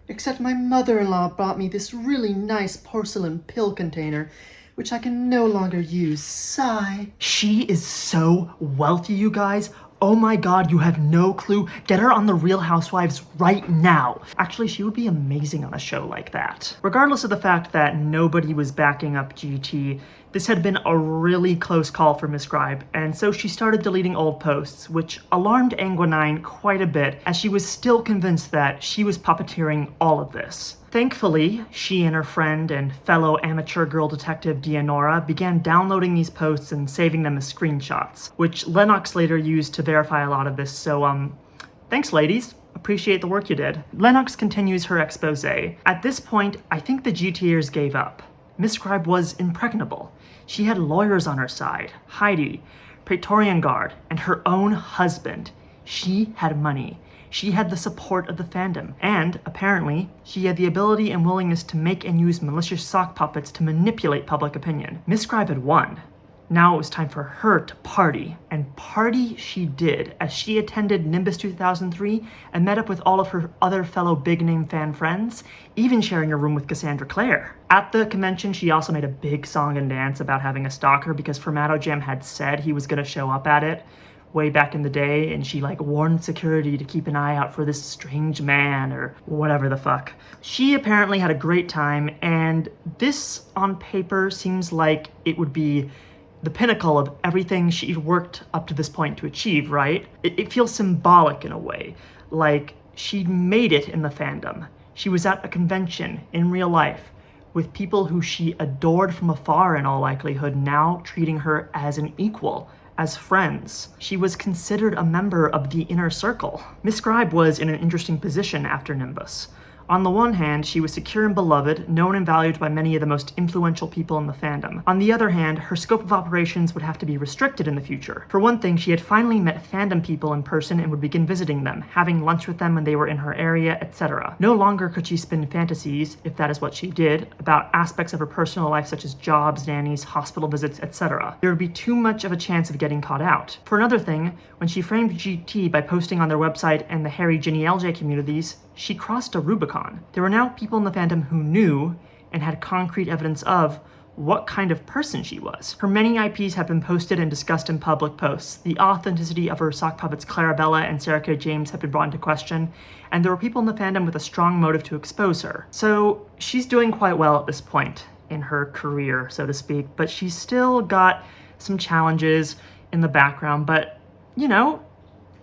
Except my mother-in-law bought me this really nice porcelain pill container, which I can no longer use. Sigh. She is so wealthy, you guys. Oh my god, you have no clue. Get her on The Real Housewives right now. Actually, she would be amazing on a show like that. Regardless of the fact that nobody was backing up GT, this had been a really close call for MsScribe, and so she started deleting old posts, which alarmed Anguinine quite a bit, as she was still convinced that she was puppeteering all of this. Thankfully, she and her friend and fellow amateur girl detective Dianora began downloading these posts and saving them as screenshots, which Lennox later used to verify a lot of this, so thanks ladies. Appreciate the work you did. Lennox continues her expose. At this point, I think the GTers gave up. MsScribe was impregnable. She had lawyers on her side, Heidi, Praetorian Guard, and her own husband. She had money. She had the support of the fandom, and, apparently, she had the ability and willingness to make and use malicious sock puppets to manipulate public opinion. MsScribe had won. Now it was time for her to party, and party she did, as she attended Nimbus 2003 and met up with all of her other fellow big-name fan friends, even sharing a room with Cassandra Claire. At the convention, she also made a big song and dance about having a stalker because Formato Jam had said he was going to show up at it way back in the day, and she warned security to keep an eye out for this strange man or whatever the fuck. She apparently had a great time, and this on paper seems like it would be the pinnacle of everything she'd worked up to this point to achieve, right? It feels symbolic in a way, like she'd made it in the fandom. She was at a convention in real life with people who she adored from afar in all likelihood, now treating her as an equal, as friends. She was considered a member of the inner circle. MsScribe was in an interesting position after Nimbus. On the one hand, she was secure and beloved, known and valued by many of the most influential people in the fandom. On the other hand, her scope of operations would have to be restricted in the future. For one thing, she had finally met fandom people in person and would begin visiting them, having lunch with them when they were in her area, etc. No longer could she spin fantasies, if that is what she did, about aspects of her personal life such as jobs, nannies, hospital visits, etc. There would be too much of a chance of getting caught out. For another thing, when she framed GT by posting on their website and the Harry, Ginny, LJ communities, she crossed a Rubicon. There were now people in the fandom who knew and had concrete evidence of what kind of person she was. Her many IPs have been posted and discussed in public posts. The authenticity of her sock puppets Clarabella and Sarah K. James have been brought into question, and there were people in the fandom with a strong motive to expose her. So she's doing quite well at this point in her career, so to speak, but she's still got some challenges in the background, but you know,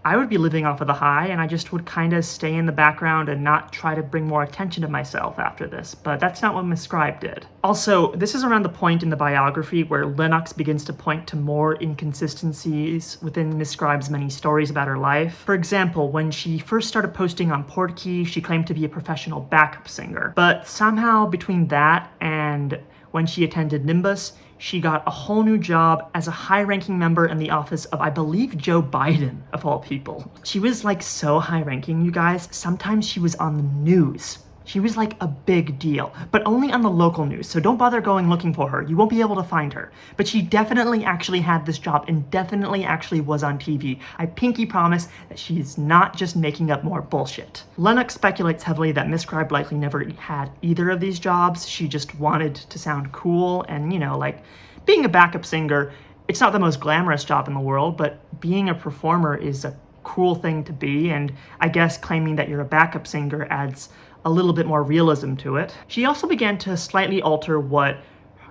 I would be living off of the high, and I just would kind of stay in the background and not try to bring more attention to myself after this, but that's not what MsScribe did. Also, this is around the point in the biography where Lennox begins to point to more inconsistencies within MsScribe's many stories about her life. For example, when she first started posting on Quirky, she claimed to be a professional backup singer, but somehow between that and when she attended Nimbus, she got a whole new job as a high-ranking member in the office of, I believe, Joe Biden, of all people. She was like so high-ranking, you guys, sometimes she was on the news. She was like a big deal, but only on the local news, so don't bother going looking for her. You won't be able to find her. But she definitely actually had this job and definitely actually was on TV. I pinky promise that she's not just making up more bullshit. Lennox speculates heavily that MsScribe likely never had either of these jobs. She just wanted to sound cool, and you know, like being a backup singer, it's not the most glamorous job in the world, but being a performer is a cool thing to be, and I guess claiming that you're a backup singer adds a little bit more realism to it. She also began to slightly alter what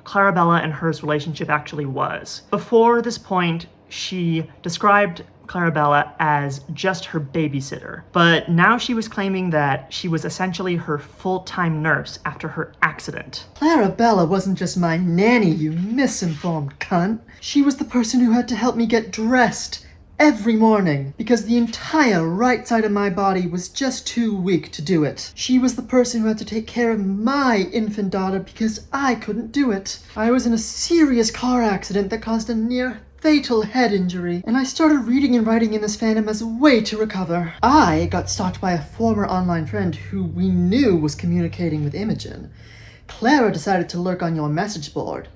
Clarabella and hers relationship actually was. Before this point, she described Clarabella as just her babysitter, but now she was claiming that she was essentially her full-time nurse after her accident. Clarabella wasn't just my nanny, you misinformed cunt. She was the person who had to help me get dressed every morning, because the entire right side of my body was just too weak to do it. She was the person who had to take care of my infant daughter because I couldn't do it. I was in a serious car accident that caused a near fatal head injury, and I started reading and writing in this fandom as a way to recover. I got stalked by a former online friend who we knew was communicating with Imogen. Clara decided to lurk on your message board,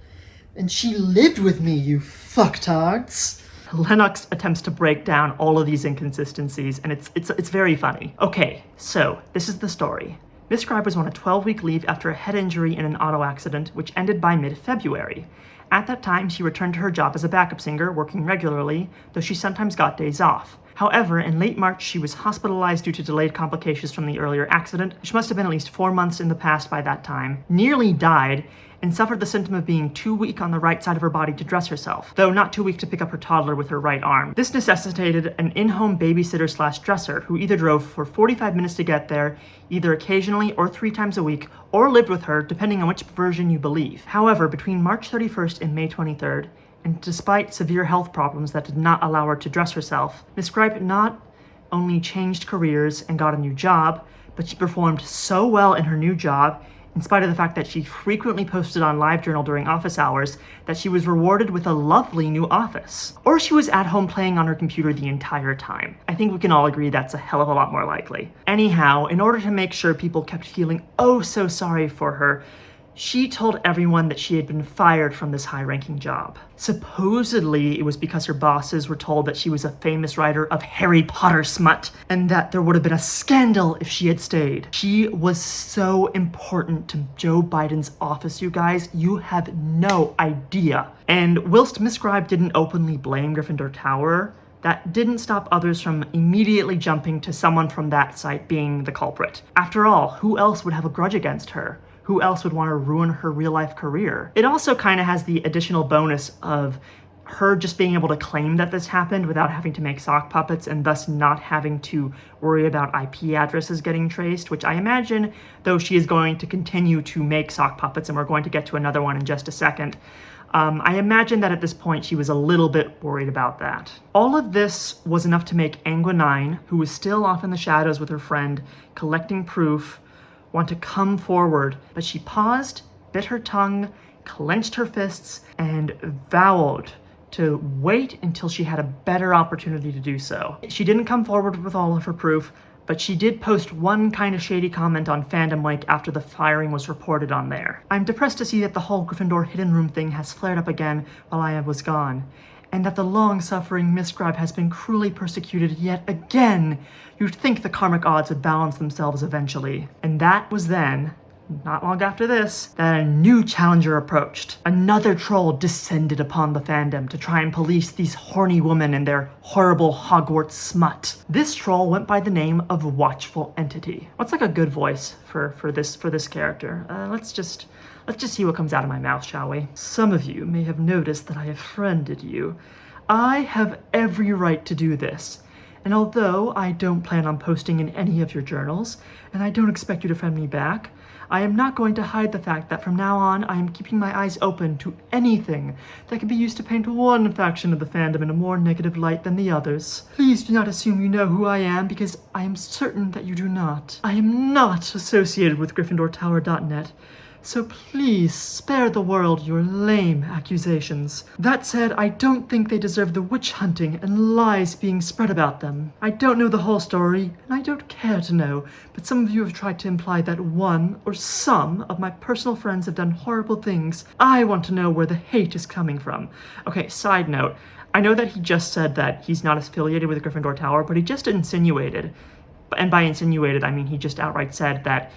and she lived with me, you fucktards. Lennox attempts to break down all of these inconsistencies, and it's very funny. Okay, so this is the story. MsScribe was on a 12-week leave after a head injury in an auto accident, which ended by mid-February. At that time, she returned to her job as a backup singer, working regularly, though she sometimes got days off. However, in late March, she was hospitalized due to delayed complications from the earlier accident, which must have been at least 4 months in the past by that time, nearly died, and suffered the symptom of being too weak on the right side of her body to dress herself, though not too weak to pick up her toddler with her right arm. This necessitated an in-home babysitter/dresser who either drove for 45 minutes to get there, either occasionally or 3 times a week, or lived with her, depending on which version you believe. However, between March 31st and May 23rd, and despite severe health problems that did not allow her to dress herself, MsScribe not only changed careers and got a new job, but she performed so well in her new job, in spite of the fact that she frequently posted on LiveJournal during office hours, that she was rewarded with a lovely new office. Or she was at home playing on her computer the entire time. I think we can all agree that's a hell of a lot more likely. Anyhow, in order to make sure people kept feeling oh so sorry for her, she told everyone that she had been fired from this high-ranking job. Supposedly, it was because her bosses were told that she was a famous writer of Harry Potter smut, and that there would have been a scandal if she had stayed. She was so important to Joe Biden's office, you guys. You have no idea. And whilst MsScribe didn't openly blame Gryffindor Tower, that didn't stop others from immediately jumping to someone from that site being the culprit. After all, who else would have a grudge against her? Who else would want to ruin her real-life career? It also kind of has the additional bonus of her just being able to claim that this happened without having to make sock puppets, and thus not having to worry about IP addresses getting traced, which I imagine, though she is going to continue to make sock puppets, and we're going to get to another one in just a second, I imagine that at this point she was a little bit worried about that. All of this was enough to make Angua9, who was still off in the shadows with her friend, collecting proof, want to come forward, but she paused, bit her tongue, clenched her fists, and vowed to wait until she had a better opportunity to do so. She didn't come forward with all of her proof, but she did post one kind of shady comment on Fandom Week after the firing was reported on there. I'm depressed to see that the whole Gryffindor hidden room thing has flared up again while I was gone, and that the long-suffering MsScribe has been cruelly persecuted yet again. You'd think the karmic odds would balance themselves eventually. And that was then, not long after this, that a new challenger approached. Another troll descended upon the fandom to try and police these horny women and their horrible Hogwarts smut. This troll went by the name of Watchful Entity. What's like a good voice for this character? Let's just see what comes out of my mouth, shall we? Some of you may have noticed that I have friended you. I have every right to do this. And although I don't plan on posting in any of your journals, and I don't expect you to friend me back, I am not going to hide the fact that from now on I am keeping my eyes open to anything that can be used to paint one faction of the fandom in a more negative light than the others. Please do not assume you know who I am, because I am certain that you do not. I am not associated with GryffindorTower.net. So please spare the world your lame accusations. That said, I don't think they deserve the witch hunting and lies being spread about them. I don't know the whole story, and I don't care to know, but some of you have tried to imply that one or some of my personal friends have done horrible things. I want to know where the hate is coming from. Okay, side note, I know that he just said that he's not affiliated with Gryffindor Tower, but he just insinuated, and by insinuated I mean he just outright said that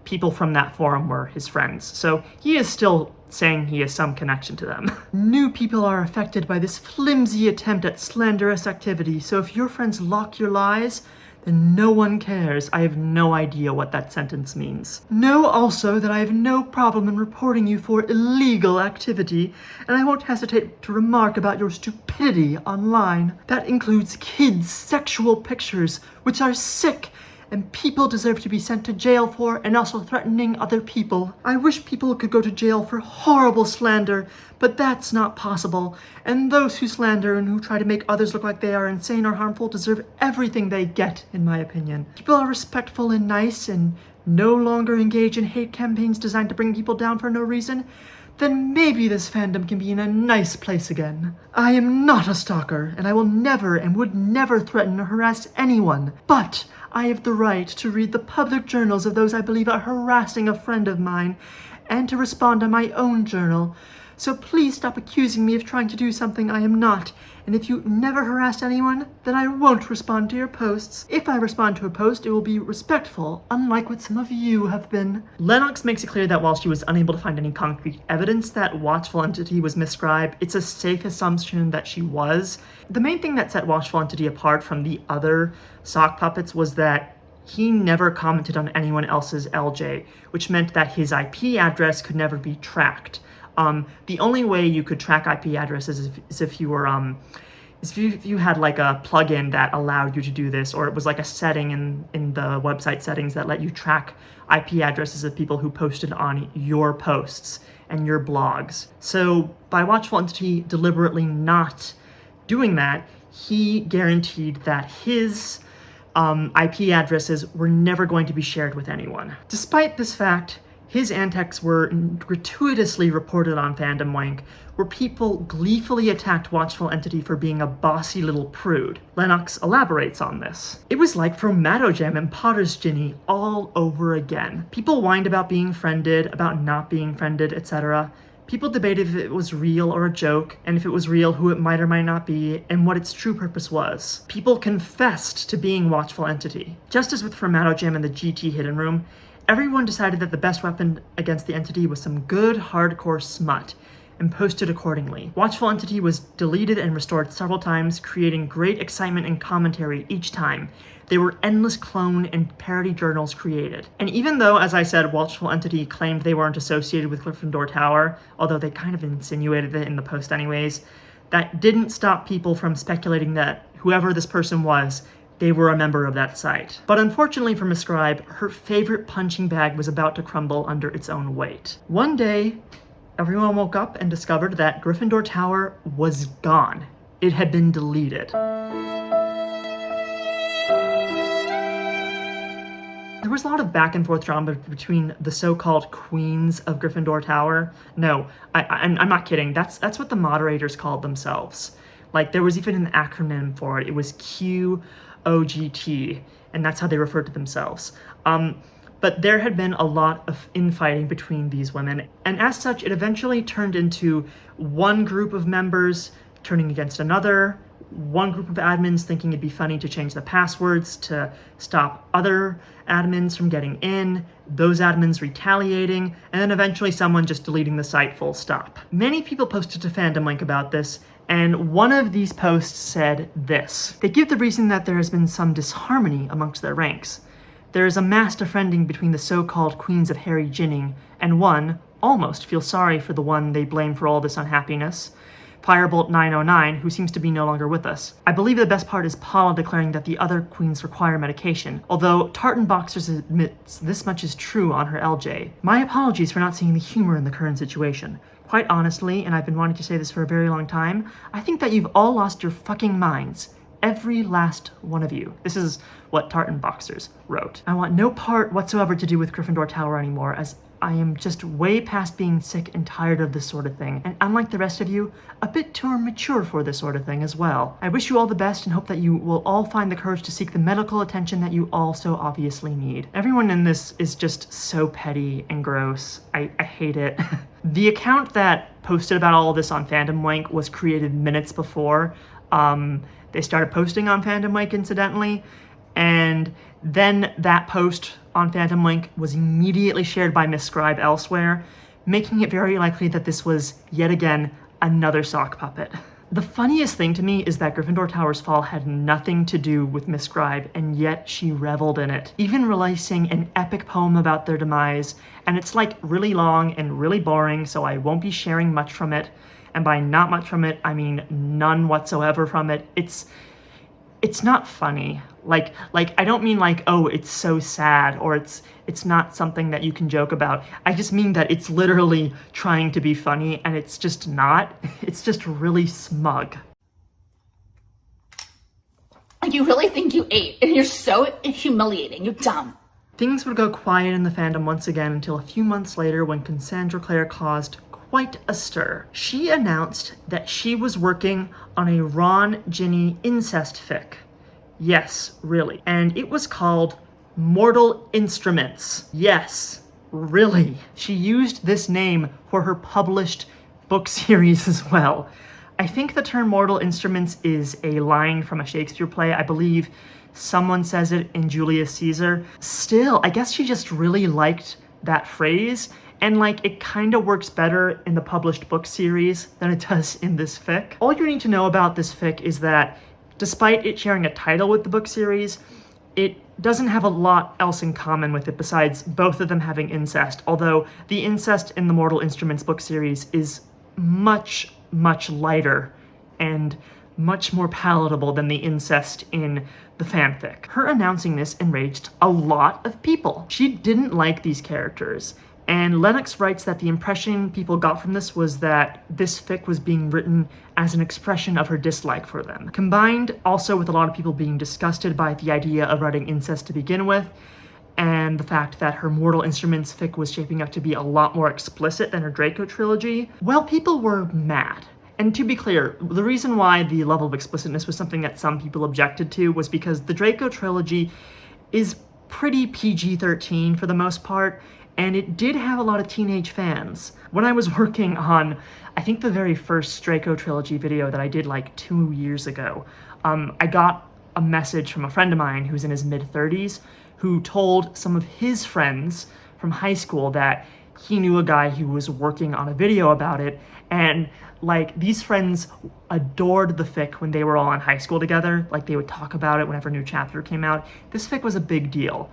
people from that forum were his friends, so he is still saying he has some connection to them. New people are affected by this flimsy attempt at slanderous activity, so if your friends lock your lies, then no one cares. I have no idea what that sentence means. Know also that I have no problem in reporting you for illegal activity, and I won't hesitate to remark about your stupidity online. That includes kids' sexual pictures, which are sick, and people deserve to be sent to jail for, and also threatening other people. I wish people could go to jail for horrible slander, but that's not possible, and those who slander and who try to make others look like they are insane or harmful deserve everything they get, in my opinion. People are respectful and nice and no longer engage in hate campaigns designed to bring people down for no reason, then maybe this fandom can be in a nice place again. I am not a stalker, and I will never and would never threaten or harass anyone, but I have the right to read the public journals of those I believe are harassing a friend of mine, and to respond on my own journal. So please stop accusing me of trying to do something I am not, and if you never harassed anyone, then I won't respond to your posts. If I respond to a post, it will be respectful, unlike what some of you have been. Lennox makes it clear that while she was unable to find any concrete evidence that Watchful Entity was MsScribe, it's a safe assumption that she was. The main thing that set Watchful Entity apart from the other Sockpuppets was that he never commented on anyone else's LJ, which meant that his IP address could never be tracked. The only way you could track IP addresses is if you were, if you had like a plugin that allowed you to do this, or it was like a setting in the website settings that let you track IP addresses of people who posted on your posts and your blogs. So by Watchful Entity deliberately not doing that, he guaranteed that his IP addresses were never going to be shared with anyone. Despite this fact, his antics were gratuitously reported on Fandom Wank, where people gleefully attacked Watchful Entity for being a bossy little prude. Lennox elaborates on this. It was like Fromattojam and Potter's Ginny all over again. People whined about being friended, about not being friended, etc. People debated if it was real or a joke, and if it was real, who it might or might not be, and what its true purpose was. People confessed to being Watchful Entity. Just as with Fromattojam and the GT Hidden Room, everyone decided that the best weapon against the entity was some good, hardcore smut, and posted accordingly. Watchful Entity was deleted and restored several times, creating great excitement and commentary each time. There were endless clone and parody journals created. And even though, as I said, Watchful Entity claimed they weren't associated with Gryffindor Tower, although they kind of insinuated it in the post anyways, that didn't stop people from speculating that whoever this person was, they were a member of that site. But unfortunately for MsScribe, her favorite punching bag was about to crumble under its own weight. One day, everyone woke up and discovered that Gryffindor Tower was gone. It had been deleted. There was a lot of back and forth drama between the so-called queens of Gryffindor Tower. No, I'm not kidding. That's what the moderators called themselves. Like, there was even an acronym for it. It was QOGT, and that's how they referred to themselves. But there had been a lot of infighting between these women, and as such, it eventually turned into one group of members turning against another, one group of admins thinking it'd be funny to change the passwords to stop other admins from getting in, those admins retaliating, and then eventually someone just deleting the site full stop. Many people posted to Fandom Link about this, and one of these posts said this. They give the reason that there has been some disharmony amongst their ranks. There is a mass defriending between the so-called queens of Harry Ginning, and one almost feels sorry for the one they blame for all this unhappiness, Firebolt 909, who seems to be no longer with us. I believe the best part is Paula declaring that the other queens require medication, although Tartan Boxers admits this much is true on her LJ. My apologies for not seeing the humor in the current situation. Quite honestly, and I've been wanting to say this for a very long time, I think that you've all lost your fucking minds. Every last one of you. This is what Tartan Boxers wrote. I want no part whatsoever to do with Gryffindor Tower anymore, as I am just way past being sick and tired of this sort of thing, and unlike the rest of you, a bit too mature for this sort of thing as well. I wish you all the best and hope that you will all find the courage to seek the medical attention that you all so obviously need. Everyone in this is just so petty and gross. I hate it. The account that posted about all of this on Fandom Link was created minutes before they started posting on Fandom Link, incidentally, and then that post on Fandom Link was immediately shared by MsScribe elsewhere, making it very likely that this was, yet again, another sock puppet. The funniest thing to me is that Gryffindor Tower's fall had nothing to do with MsScribe, and yet she reveled in it, even releasing an epic poem about their demise, and it's like really long and really boring, so I won't be sharing much from it, and by not much from it, I mean none whatsoever from it. It's not funny. Like I don't mean like, oh, it's so sad, or it's not something that you can joke about. I just mean that it's literally trying to be funny, and it's just not. It's just really smug. You really think you ate, and you're so humiliating. You're dumb. Things would go quiet in the fandom once again until a few months later when Cassandra Claire caused quite a stir. She announced that she was working on a Ron Ginny incest fic. Yes, really. And it was called Mortal Instruments. Yes, really. She used this name for her published book series as well. I think the term Mortal Instruments is a line from a Shakespeare play. I believe someone says it in Julius Caesar. Still, I guess she just really liked that phrase, and like it kind of works better in the published book series than it does in this fic. All you need to know about this fic is that despite it sharing a title with the book series, it doesn't have a lot else in common with it besides both of them having incest, although the incest in the Mortal Instruments book series is much, much lighter and much more palatable than the incest in the fanfic. Her announcing this enraged a lot of people. She didn't like these characters, and Lennox writes that the impression people got from this was that this fic was being written as an expression of her dislike for them. Combined also with a lot of people being disgusted by the idea of writing incest to begin with, and the fact that her Mortal Instruments fic was shaping up to be a lot more explicit than her Draco trilogy, well, people were mad. And to be clear, the reason why the level of explicitness was something that some people objected to was because the Draco trilogy is pretty PG-13 for the most part, and it did have a lot of teenage fans. When I was working on, I think the very first Draco trilogy video that I did like 2 years ago, I got a message from a friend of mine who's in his mid-30s who told some of his friends from high school that he knew a guy who was working on a video about it, and like these friends adored the fic when they were all in high school together. Like they would talk about it whenever a new chapter came out. This fic was a big deal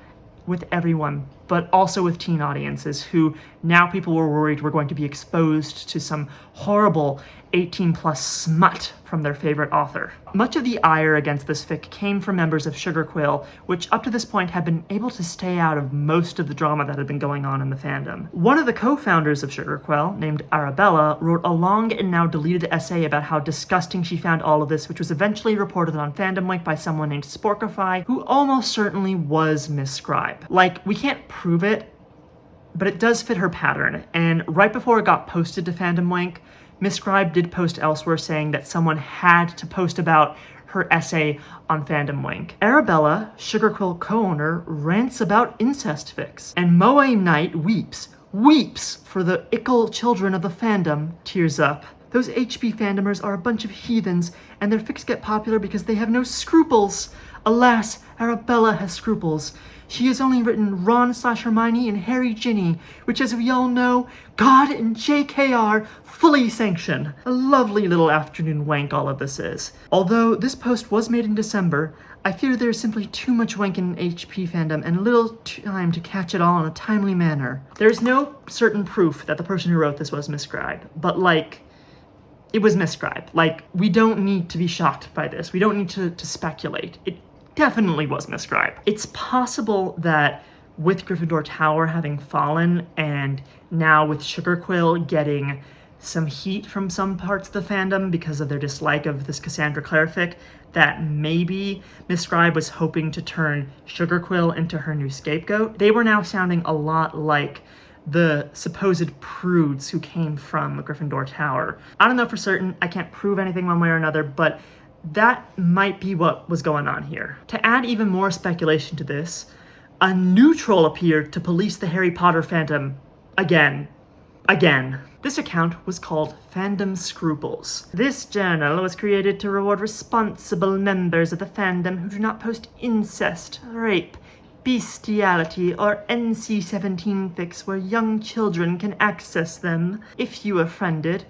with everyone, but also with teen audiences who now people were worried were going to be exposed to some horrible 18+ smut from their favorite author. Much of the ire against this fic came from members of Sugar Quill, which up to this point had been able to stay out of most of the drama that had been going on in the fandom. One of the co-founders of Sugar Quill, named Arabella, wrote a long and now deleted essay about how disgusting she found all of this, which was eventually reported on Fandom Link by someone named Sporkify, who almost certainly was MissScribe. Like, we can't prove it, but it does fit her pattern, and right before it got posted to Fandom Link, MissScribe did post elsewhere saying that someone had to post about her essay on Fandom Link. Arabella, Sugar Quill co-owner, rants about incest fics, and Moe Knight weeps for the ickle children of the fandom, tears up. Those HB fandomers are a bunch of heathens, and their fics get popular because they have no scruples. Alas, Arabella has scruples. She has only written Ron/Hermione and Harry Ginny, which, as we all know, God and JKR fully sanction. A lovely little afternoon wank all of this is. Although this post was made in December, I fear there is simply too much wank in HP fandom and little time to catch it all in a timely manner. There is no certain proof that the person who wrote this was MsScribe, but it was MissScribe. We don't need to be shocked by this. We don't need to speculate. It definitely was MissScribe. It's possible that with Gryffindor Tower having fallen, and now with Sugarquill getting some heat from some parts of the fandom because of their dislike of this Cassandra Claire fic, that maybe MissScribe was hoping to turn Sugarquill into her new scapegoat. They were now sounding a lot like the supposed prudes who came from Gryffindor Tower. I don't know for certain, I can't prove anything one way or another, but that might be what was going on here. To add even more speculation to this, a new troll appeared to police the Harry Potter fandom again. This account was called Fandom Scruples. This journal was created to reward responsible members of the fandom who do not post incest, rape, bestiality, or NC-17 fics where young children can access them. If you are offended,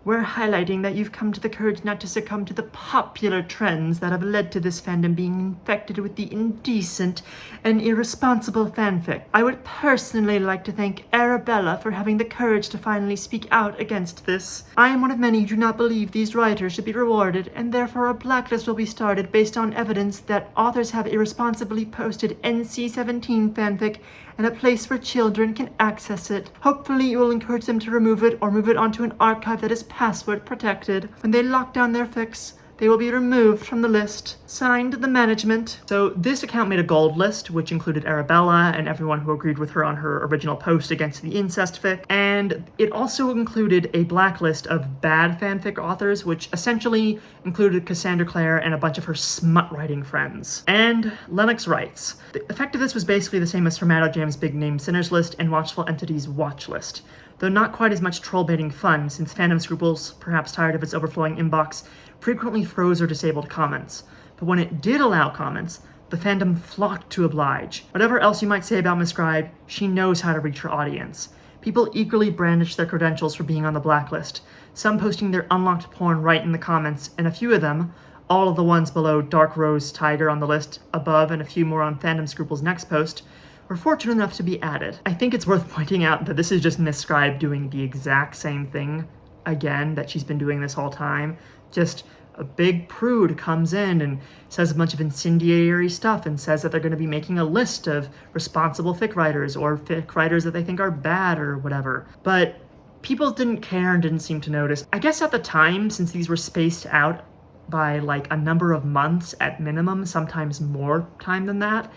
we're highlighting that you've come to the courage not to succumb to the popular trends that have led to this fandom being infected with the indecent and irresponsible fanfic. I would personally like to thank Arabella for having the courage to finally speak out against this. I am one of many who do not believe these writers should be rewarded, and therefore a blacklist will be started based on evidence that authors have irresponsibly posted NC-17 fanfic and a place where children can access it. Hopefully you will encourage them to remove it or move it onto an archive that is password protected. When they lock down their fics, they will be removed from the list. Signed, the management. So this account made a gold list, which included Arabella and everyone who agreed with her on her original post against the incest fic. And it also included a blacklist of bad fanfic authors, which essentially included Cassandra Claire and a bunch of her smut-writing friends. And Lennox writes, the effect of this was basically the same as Formato Jam's bigname sinners list and Watchful Entities watch list, though not quite as much troll-baiting fun, since Fandom Scruples, perhaps tired of its overflowing inbox, frequently froze or disabled comments. But when it did allow comments, the fandom flocked to oblige. Whatever else you might say about MsScribe, she knows how to reach her audience. People eagerly brandish their credentials for being on the blacklist, some posting their unlocked porn right in the comments, and a few of them, all of the ones below Dark Rose Tiger on the list above and a few more on Fandom Scruples' next post, were fortunate enough to be added. I think it's worth pointing out that this is just MsScribe doing the exact same thing again that she's been doing this whole time. Just a big prude comes in and says a bunch of incendiary stuff and says that they're going to be making a list of responsible fic writers or fic writers that they think are bad or whatever. But people didn't care and didn't seem to notice. I guess at the time, since these were spaced out by a number of months at minimum, sometimes more time than that,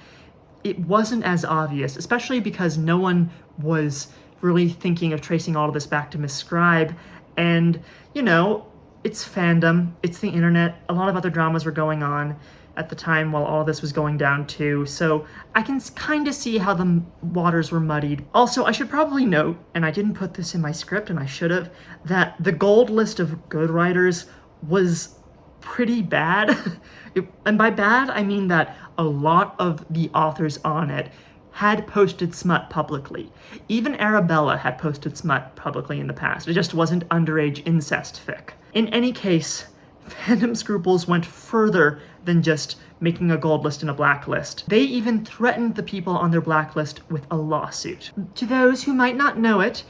it wasn't as obvious, especially because no one was really thinking of tracing all of this back to MsScribe. And, it's fandom, it's the internet, a lot of other dramas were going on at the time while all of this was going down too, so I can kind of see how the waters were muddied. Also, I should probably note, and I didn't put this in my script and I should have, that the gold list of good writers was pretty bad. And by bad, I mean that a lot of the authors on it had posted smut publicly. Even Arabella had posted smut publicly in the past. It just wasn't underage incest fic. In any case, Fandom Scruples went further than just making a gold list and a blacklist. They even threatened the people on their blacklist with a lawsuit. To those who might not know it,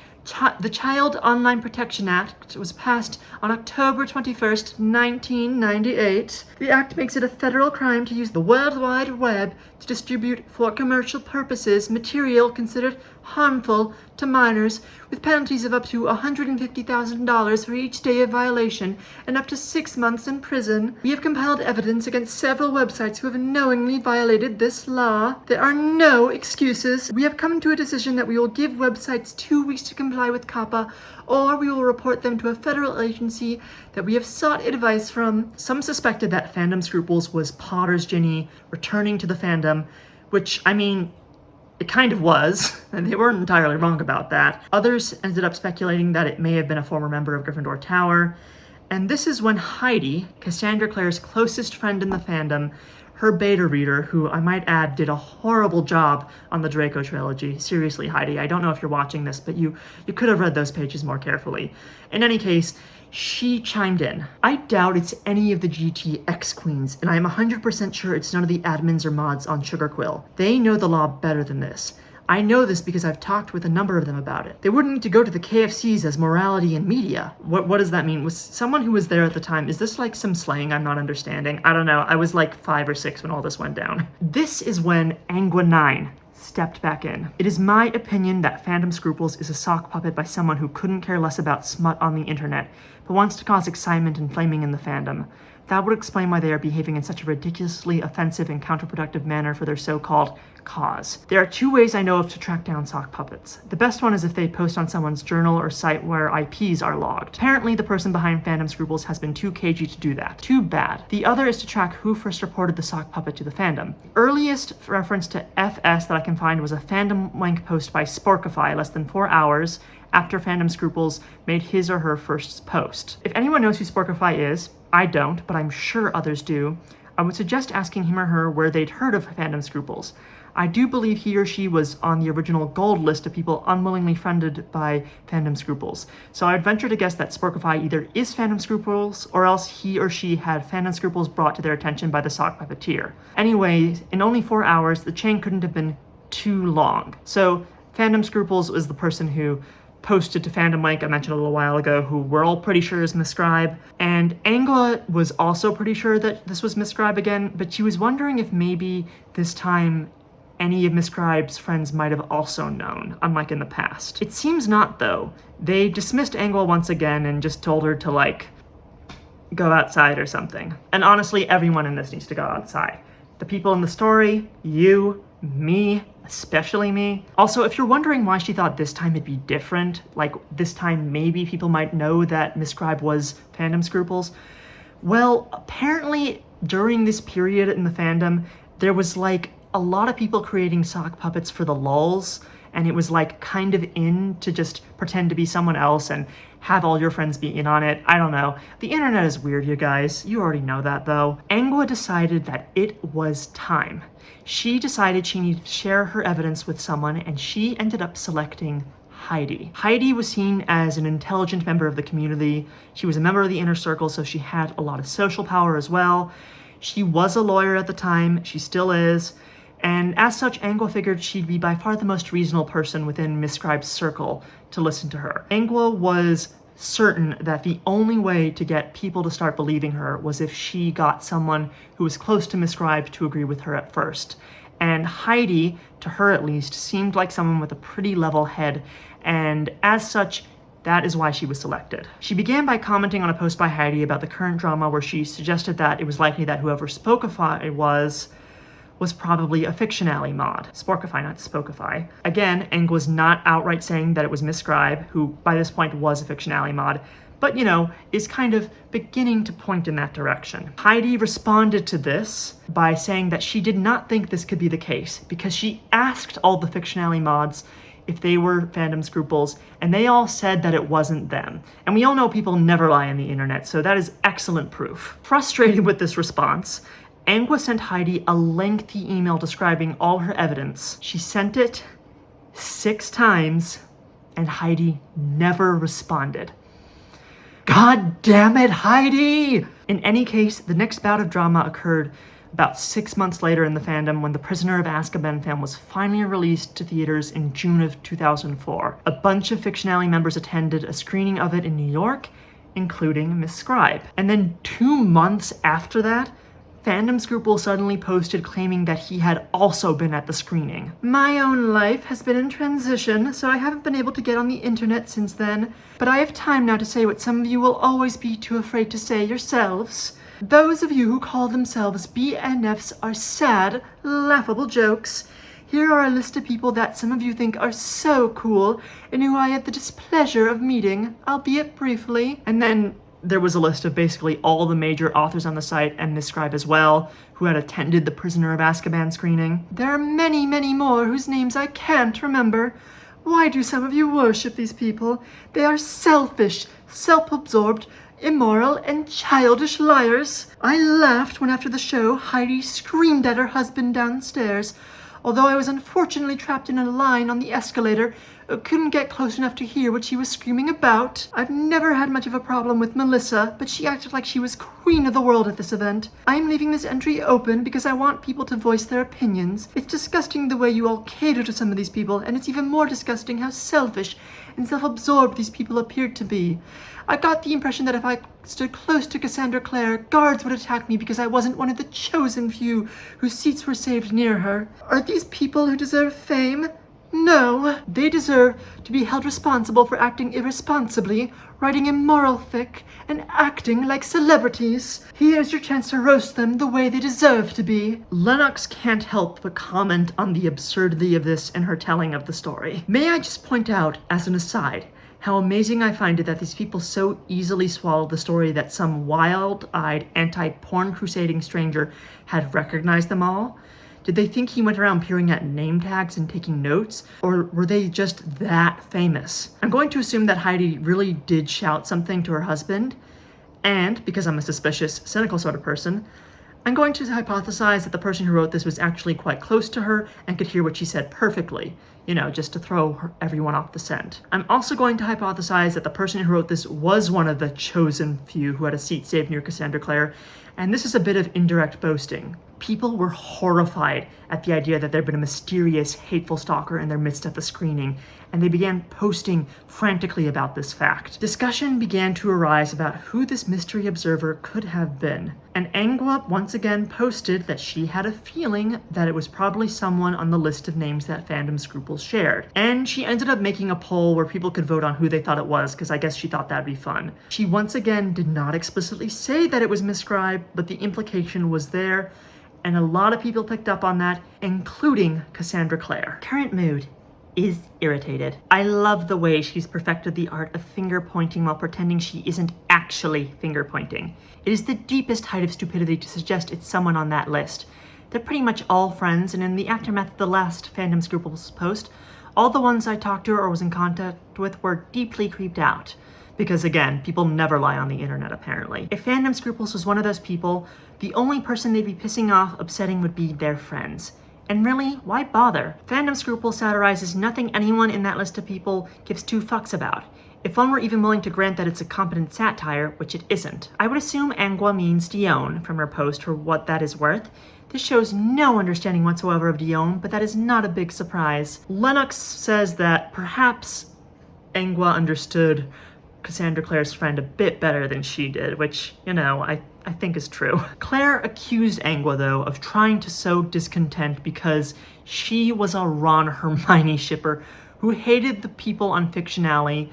the Child Online Protection Act was passed on October 21st, 1998. The act makes it a federal crime to use the World Wide Web to distribute for commercial purposes material considered harmful to minors, with penalties of up to $150,000 for each day of violation and up to 6 months in prison. We have compiled evidence against several websites who have knowingly violated this law. There are no excuses. We have come to a decision that we will give websites 2 weeks to comply with COPPA, or we will report them to a federal agency that we have sought advice from. Some suspected that Fandom Scruples was Potter's Ginny returning to the fandom, which, it kind of was, and they weren't entirely wrong about that. Others ended up speculating that it may have been a former member of Gryffindor Tower, and this is when Heidi, Cassandra Claire's closest friend in the fandom, her beta reader, who I might add did a horrible job on the Draco trilogy. Seriously, Heidi, I don't know if you're watching this, but you could have read those pages more carefully. In any case, she chimed in. I doubt it's any of the GT X-Queens, and I'm 100% sure it's none of the admins or mods on Sugarquill. They know the law better than this. I know this because I've talked with a number of them about it. They wouldn't need to go to the KFCs as morality and media. What does that mean? Was someone who was there at the time, is this like some slang I'm not understanding? I don't know. I was like 5 or 6 when all this went down. This is when Angua9 stepped back in. It is my opinion that Fandom Scruples is a sock puppet by someone who couldn't care less about smut on the internet, but wants to cause excitement and flaming in the fandom. That would explain why they are behaving in such a ridiculously offensive and counterproductive manner for their so-called cause. There are 2 ways I know of to track down sock puppets. The best one is if they post on someone's journal or site where IPs are logged. Apparently, the person behind Fandom Scruples has been too cagey to do that. Too bad. The other is to track who first reported the sock puppet to the fandom. The earliest reference to FS that I can find was a fandom wank post by Sporkify less than 4 hours after Fandom Scruples made his or her first post. If anyone knows who Sporkify is, I don't, but I'm sure others do, I would suggest asking him or her where they'd heard of Fandom Scruples. I do believe he or she was on the original gold list of people unwillingly friended by Fandom Scruples, so I'd venture to guess that Sporkify either is Fandom Scruples, or else he or she had Fandom Scruples brought to their attention by the sock puppeteer. Anyway, in only 4 hours, the chain couldn't have been too long. So Fandom Scruples was the person who posted to Fandom Wank I mentioned a little while ago, who we're all pretty sure is MsScribe. And Angela was also pretty sure that this was MsScribe again, but she was wondering if maybe this time any of MsScribe's friends might have also known, unlike in the past. It seems not, though. They dismissed Angela once again and just told her to, like, go outside or something. And honestly, everyone in this needs to go outside. The people in the story, you, me, especially me. Also, if you're wondering why she thought this time it'd be different, like this time maybe people might know that MsScribe was Fandom Scruples, well, apparently during this period in the fandom, there was like a lot of people creating sock puppets for the lulz, and it was like kind of in to just pretend to be someone else and have all your friends be in on it. I don't know. The internet is weird, you guys. You already know that, though. Angua decided that it was time. She decided she needed to share her evidence with someone, and she ended up selecting Heidi. Heidi was seen as an intelligent member of the community. She was a member of the inner circle, so she had a lot of social power as well. She was a lawyer at the time. She still is. And as such, Angua figured she'd be by far the most reasonable person within MsScribe's circle to listen to her. Angua was certain that the only way to get people to start believing her was if she got someone who was close to MsScribe to agree with her at first. And Heidi, to her at least, seemed like someone with a pretty level head, and as such, that is why she was selected. She began by commenting on a post by Heidi about the current drama where she suggested that it was likely that whoever Spokify was probably a Fictional mod. Sporkify, not Spokify. Again, Ang was not outright saying that it was MissScribe, who by this point was a Fictional mod, but you know, is kind of beginning to point in that direction. Heidi responded to this by saying that she did not think this could be the case because she asked all the Fictional mods if they were Fandom Scruples, and they all said that it wasn't them. And we all know people never lie on the internet, so that is excellent proof. Frustrated with this response, Angua sent Heidi a lengthy email describing all her evidence. She sent it 6 times, and Heidi never responded. God damn it, Heidi! In any case, the next bout of drama occurred about 6 months later in the fandom when The Prisoner of Azkaban film was finally released to theaters in June of 2004. A bunch of Fictional members attended a screening of it in New York, including MissScribe. And then 2 months after that, Fandom Scruple suddenly posted claiming that he had also been at the screening. My own life has been in transition, so I haven't been able to get on the internet since then, but I have time now to say what some of you will always be too afraid to say yourselves. Those of you who call themselves BNFs are sad, laughable jokes. Here are a list of people that some of you think are so cool, and who I had the displeasure of meeting, albeit briefly. And then there was a list of basically all the major authors on the site, and MsScribe as well, who had attended the Prisoner of Azkaban screening. There are many, many more whose names I can't remember. Why do some of you worship these people? They are selfish, self-absorbed, immoral, and childish liars. I laughed when after the show, Heidi screamed at her husband downstairs. Although I was unfortunately trapped in a line on the escalator, couldn't get close enough to hear what she was screaming about. I've never had much of a problem with Melissa, but she acted like she was queen of the world at this event. I'm leaving this entry open because I want people to voice their opinions. It's disgusting the way you all cater to some of these people, and it's even more disgusting how selfish and self-absorbed these people appeared to be. I got the impression that if I stood close to Cassandra Claire, guards would attack me because I wasn't one of the chosen few whose seats were saved near her. Are these people who deserve fame? No, they deserve to be held responsible for acting irresponsibly, writing immoral fic, and acting like celebrities. Here's your chance to roast them the way they deserve to be. Lennox can't help but comment on the absurdity of this in her telling of the story. May I just point out, as an aside, how amazing I find it that these people so easily swallowed the story that some wild-eyed, anti-porn crusading stranger had recognized them all? Did they think he went around peering at name tags and taking notes? Or were they just that famous? I'm going to assume that Heidi really did shout something to her husband, and because I'm a suspicious, cynical sort of person, I'm going to hypothesize that the person who wrote this was actually quite close to her and could hear what she said perfectly, you know, just to throw everyone off the scent. I'm also going to hypothesize that the person who wrote this was one of the chosen few who had a seat saved near Cassandra Claire, and this is a bit of indirect boasting. People were horrified at the idea that there'd been a mysterious, hateful stalker in their midst at the screening, and they began posting frantically about this fact. Discussion began to arise about who this mystery observer could have been, and Angua once again posted that she had a feeling that it was probably someone on the list of names that Fandom Scruples shared. And she ended up making a poll where people could vote on who they thought it was, because I guess she thought that'd be fun. She once again did not explicitly say that it was MsScribe, but the implication was there, and a lot of people picked up on that, including Cassandra Claire. Current mood is irritated. I love the way she's perfected the art of finger pointing while pretending she isn't actually finger pointing. It is the deepest height of stupidity to suggest it's someone on that list. They're pretty much all friends, and in the aftermath of the last Fandom Scruples post, all the ones I talked to or was in contact with were deeply creeped out. Because again, people never lie on the internet apparently. If Fandom Scruples was one of those people, the only person they'd be pissing off, upsetting would be their friends. And really, why bother? Fandom Scruples satirizes nothing anyone in that list of people gives two fucks about. If one were even willing to grant that it's a competent satire, which it isn't. I would assume Angua means Dion from her post for what that is worth. This shows no understanding whatsoever of Dion, but that is not a big surprise. Lennox says that perhaps Angua understood Cassandra Claire's friend a bit better than she did, which, you know, I think is true. Claire accused Angua, though, of trying to sow discontent because she was a Ron Hermione shipper who hated the people on Fictional,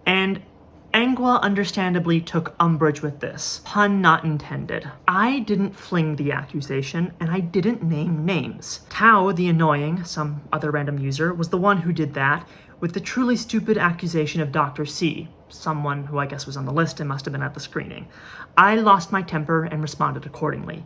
and Angua understandably took umbrage with this. Pun not intended. I didn't fling the accusation, and I didn't name names. Tao, the annoying, some other random user, was the one who did that, with the truly stupid accusation of Dr. C, someone who I guess was on the list and must have been at the screening. I lost my temper and responded accordingly.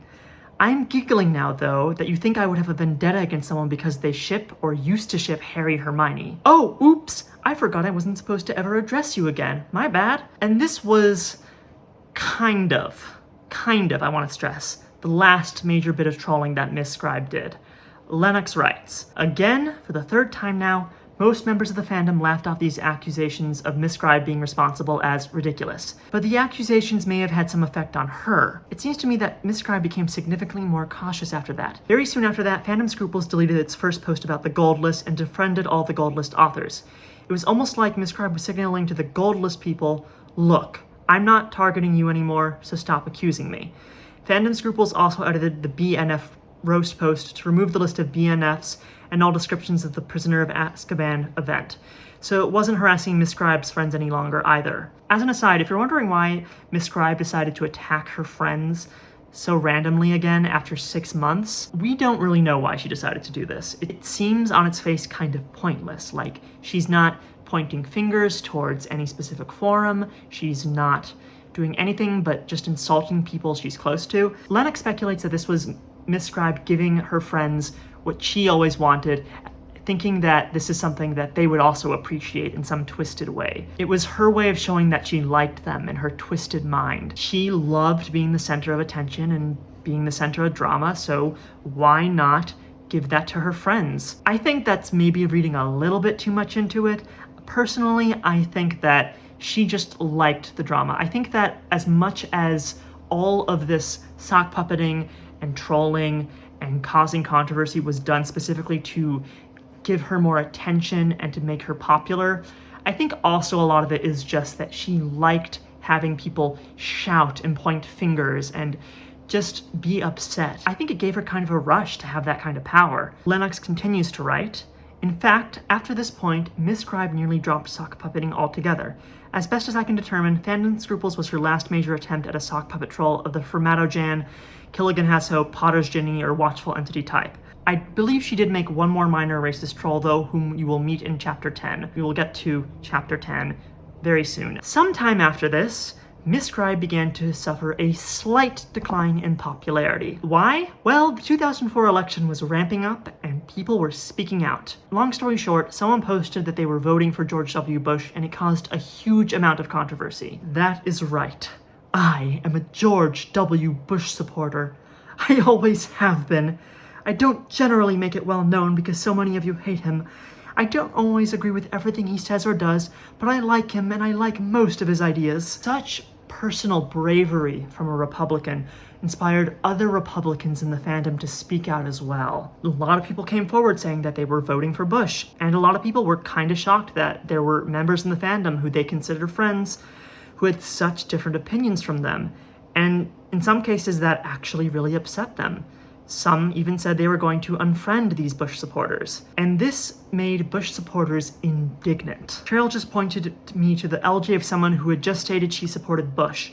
I'm giggling now, though, that you think I would have a vendetta against someone because they ship or used to ship Harry Hermione. Oh, oops, I forgot I wasn't supposed to ever address you again. My bad. And this was kind of, I want to stress, the last major bit of trolling that MissScribe did. Lennox writes, again, for the third time now, most members of the fandom laughed off these accusations of MissScribe being responsible as ridiculous, but the accusations may have had some effect on her. It seems to me that MissScribe became significantly more cautious after that. Very soon after that, Fandom Scruples deleted its first post about the gold list and defriended all the gold list authors. It was almost like MissScribe was signaling to the gold list people, look, I'm not targeting you anymore, so stop accusing me. Fandom Scruples also edited the BNF roast post to remove the list of BNFs and all descriptions of the Prisoner of Azkaban event, so it wasn't harassing MissScribe's friends any longer either. As an aside, if you're wondering why MissScribe decided to attack her friends so randomly again after 6 months, we don't really know why she decided to do this. It seems on its face kind of pointless, like she's not pointing fingers towards any specific forum, she's not doing anything but just insulting people she's close to. Lennox speculates that this was MsScribe giving her friends what she always wanted, thinking that this is something that they would also appreciate in some twisted way. It was her way of showing that she liked them in her twisted mind. She loved being the center of attention and being the center of drama, so why not give that to her friends? I think that's maybe reading a little bit too much into it. Personally, I think that she just liked the drama. I think that as much as all of this sock puppeting and trolling and causing controversy was done specifically to give her more attention and to make her popular, I think also a lot of it is just that she liked having people shout and point fingers and just be upset. I think it gave her kind of a rush to have that kind of power. Lennox continues to write, "In fact, after this point, MissScribe nearly dropped sock puppeting altogether. As best as I can determine, Fandom Scruples was her last major attempt at a sock puppet troll of the Fermatojan, Killigan Has Hope, Potter's Ginny, or Watchful Entity type. I believe she did make one more minor racist troll though, whom you will meet in chapter 10. We will get to chapter 10 very soon." Sometime after this, MissScribe began to suffer a slight decline in popularity. Why? Well, the 2004 election was ramping up and people were speaking out. Long story short, someone posted that they were voting for George W. Bush and it caused a huge amount of controversy. That is right. I am a George W. Bush supporter. I always have been. I don't generally make it well known because so many of you hate him. I don't always agree with everything he says or does, but I like him and I like most of his ideas. Such personal bravery from a Republican inspired other Republicans in the fandom to speak out as well. A lot of people came forward saying that they were voting for Bush, and a lot of people were kind of shocked that there were members in the fandom who they considered friends who had such different opinions from them, and in some cases that actually really upset them. Some even said they were going to unfriend these Bush supporters, and this made Bush supporters indignant. Cheryl just pointed me to the LJ of someone who had just stated she supported Bush.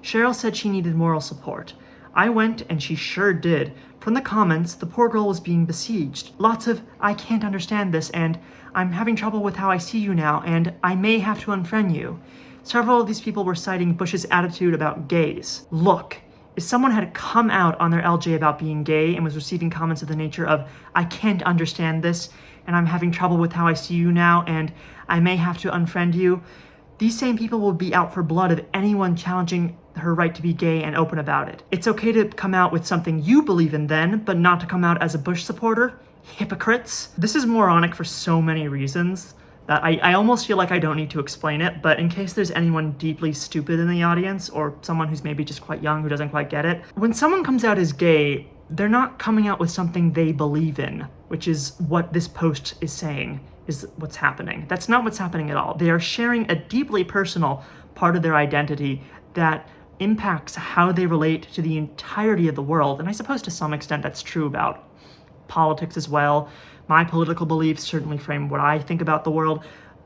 Cheryl said she needed moral support. I went and she sure did. From the comments, the poor girl was being besieged. Lots of, "I can't understand this," and "I'm having trouble with how I see you now," and "I may have to unfriend you." Several of these people were citing Bush's attitude about gays. Look, if someone had come out on their LJ about being gay and was receiving comments of the nature of, "I can't understand this," and "I'm having trouble with how I see you now," and "I may have to unfriend you," these same people will be out for blood of anyone challenging her right to be gay and open about it. It's okay to come out with something you believe in then, but not to come out as a Bush supporter? Hypocrites. This is moronic for so many reasons that I almost feel like I don't need to explain it, but in case there's anyone deeply stupid in the audience, or someone who's maybe just quite young who doesn't quite get it, when someone comes out as gay, they're not coming out with something they believe in, which is what this post is saying is what's happening. That's not what's happening at all. They are sharing a deeply personal part of their identity that impacts how they relate to the entirety of the world, and I suppose to some extent that's true about politics as well. My political beliefs certainly frame what I think about the world,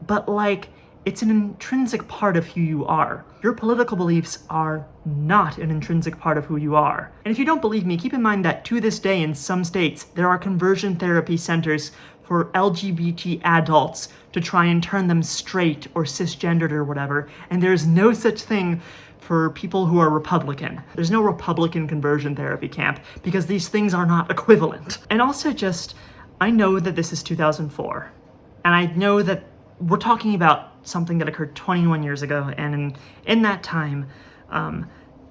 but like, it's an intrinsic part of who you are. Your political beliefs are not an intrinsic part of who you are. And if you don't believe me, keep in mind that to this day in some states, there are conversion therapy centers for LGBT adults to try and turn them straight or cisgendered or whatever, and there's no such thing for people who are Republican. There's no Republican conversion therapy camp because these things are not equivalent. And also just, I know that this is 2004, and I know that we're talking about something that occurred 21 years ago, and in that time,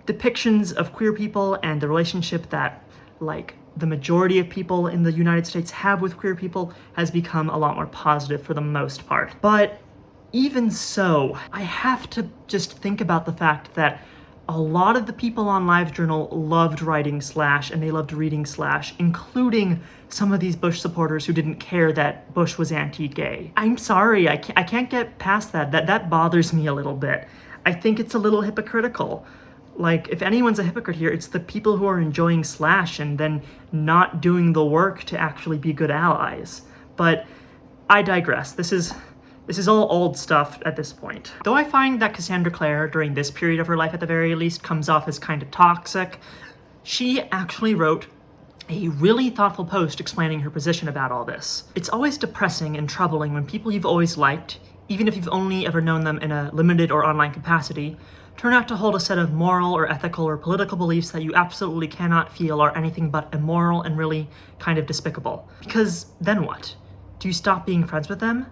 depictions of queer people and the relationship that, like, the majority of people in the United States have with queer people has become a lot more positive for the most part. But even so, I have to just think about the fact that a lot of the people on LiveJournal loved writing / and they loved reading /, including some of these Bush supporters who didn't care that Bush was anti-gay. I'm sorry, I can't get past that. That bothers me a little bit. I think it's a little hypocritical. Like, if anyone's a hypocrite here, it's the people who are enjoying / and then not doing the work to actually be good allies. But I digress. This is all old stuff at this point. Though I find that Cassandra Claire, during this period of her life at the very least, comes off as kind of toxic, she actually wrote a really thoughtful post explaining her position about all this. It's always depressing and troubling when people you've always liked, even if you've only ever known them in a limited or online capacity, turn out to hold a set of moral or ethical or political beliefs that you absolutely cannot feel are anything but immoral and really kind of despicable. Because then what? Do you stop being friends with them?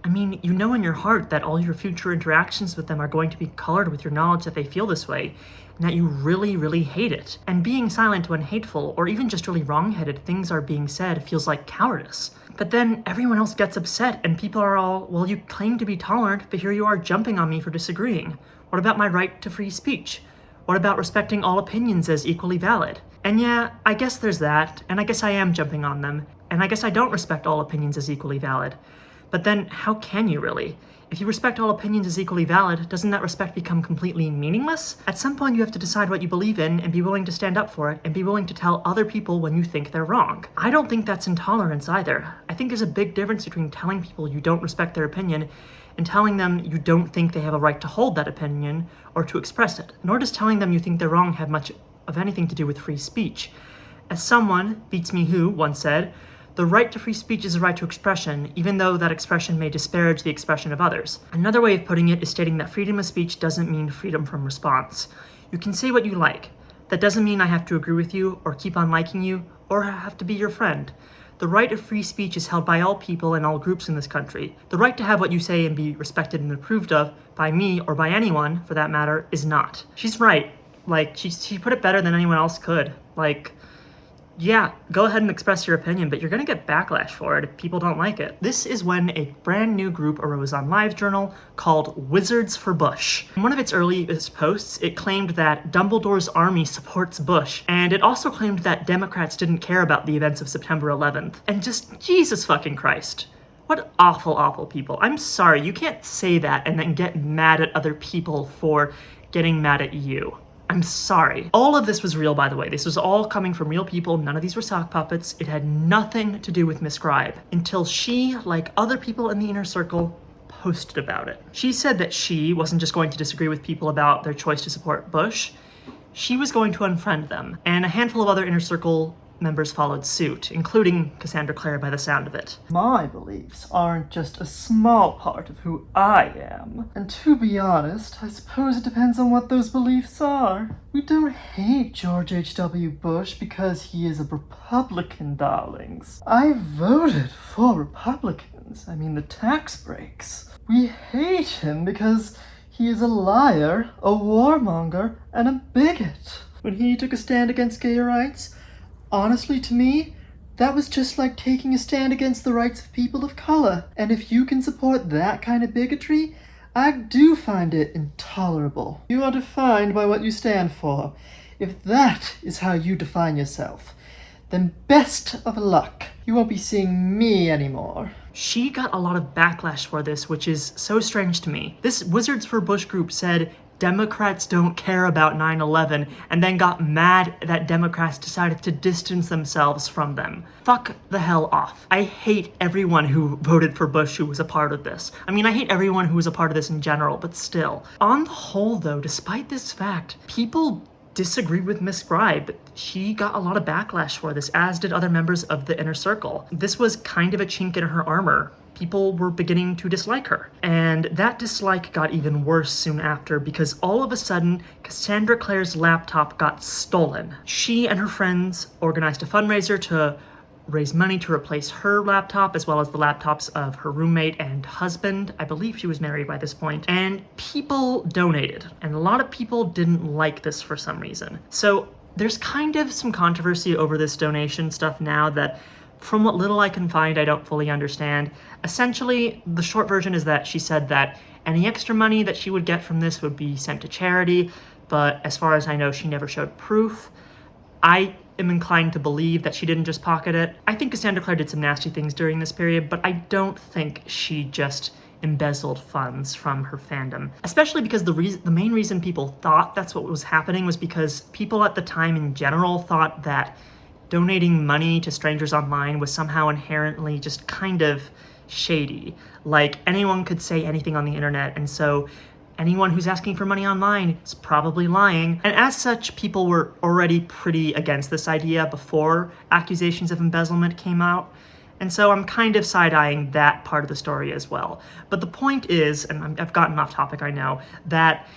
I mean, you know in your heart that all your future interactions with them are going to be colored with your knowledge that they feel this way, and that you really, really hate it. And being silent when hateful, or even just really wrong-headed things are being said feels like cowardice. But then everyone else gets upset, and people are all, well, you claim to be tolerant, but here you are jumping on me for disagreeing. What about my right to free speech? What about respecting all opinions as equally valid? And yeah, I guess there's that, and I guess I am jumping on them, and I guess I don't respect all opinions as equally valid. But then, how can you really? If you respect all opinions as equally valid, doesn't that respect become completely meaningless? At some point you have to decide what you believe in and be willing to stand up for it and be willing to tell other people when you think they're wrong. I don't think that's intolerance either. I think there's a big difference between telling people you don't respect their opinion and telling them you don't think they have a right to hold that opinion or to express it. Nor does telling them you think they're wrong have much of anything to do with free speech. As someone, Beats Me Who, once said, the right to free speech is a right to expression, even though that expression may disparage the expression of others. Another way of putting it is stating that freedom of speech doesn't mean freedom from response. You can say what you like. That doesn't mean I have to agree with you, or keep on liking you, or have to be your friend. The right of free speech is held by all people and all groups in this country. The right to have what you say and be respected and approved of by me, or by anyone, for that matter, is not. She's right. Like, she put it better than anyone else could. Like, yeah, go ahead and express your opinion, but you're gonna get backlash for it if people don't like it. This is when a brand new group arose on LiveJournal called Wizards for Bush. In one of its earliest posts, it claimed that Dumbledore's army supports Bush, and it also claimed that Democrats didn't care about the events of September 11th. And just, Jesus fucking Christ. What awful, awful people. I'm sorry, you can't say that and then get mad at other people for getting mad at you. I'm sorry. All of this was real, by the way. This was all coming from real people. None of these were sock puppets. It had nothing to do with MsScribe until she, like other people in the inner circle, posted about it. She said that she wasn't just going to disagree with people about their choice to support Bush. She was going to unfriend them. And a handful of other inner circle members followed suit, including Cassandra Claire by the sound of it. My beliefs aren't just a small part of who I am. And to be honest, I suppose it depends on what those beliefs are. We don't hate George H.W. Bush because he is a Republican, darlings. I voted for Republicans. I mean, the tax breaks. We hate him because he is a liar, a warmonger, and a bigot. When he took a stand against gay rights, honestly, to me, that was just like taking a stand against the rights of people of color. And if you can support that kind of bigotry, I do find it intolerable. You are defined by what you stand for. If that is how you define yourself, then best of luck. You won't be seeing me anymore. She got a lot of backlash for this, which is so strange to me. This Wizards for Bush group said Democrats don't care about 9/11, and then got mad that Democrats decided to distance themselves from them. Fuck the hell off. I hate everyone who voted for Bush who was a part of this. I mean, I hate everyone who was a part of this in general, but still. On the whole, though, despite this fact, people disagree with MsScribe. She got a lot of backlash for this, as did other members of the inner circle. This was kind of a chink in her armor. People were beginning to dislike her. And that dislike got even worse soon after, because all of a sudden, Cassandra Claire's laptop got stolen. She and her friends organized a fundraiser to raise money to replace her laptop, as well as the laptops of her roommate and husband. I believe she was married by this point. And people donated, and a lot of people didn't like this for some reason. So there's kind of some controversy over this donation stuff now that, from what little I can find, I don't fully understand. Essentially, the short version is that she said that any extra money that she would get from this would be sent to charity, but as far as I know, she never showed proof. I am inclined to believe that she didn't just pocket it. I think Cassandra Claire did some nasty things during this period, but I don't think she just embezzled funds from her fandom. Especially because the main reason people thought that's what was happening was because people at the time in general thought that donating money to strangers online was somehow inherently just kind of shady. Like, anyone could say anything on the internet, and so anyone who's asking for money online is probably lying. And as such, people were already pretty against this idea before accusations of embezzlement came out. And so I'm kind of side-eyeing that part of the story as well. But the point is, and I've gotten off topic, I know, that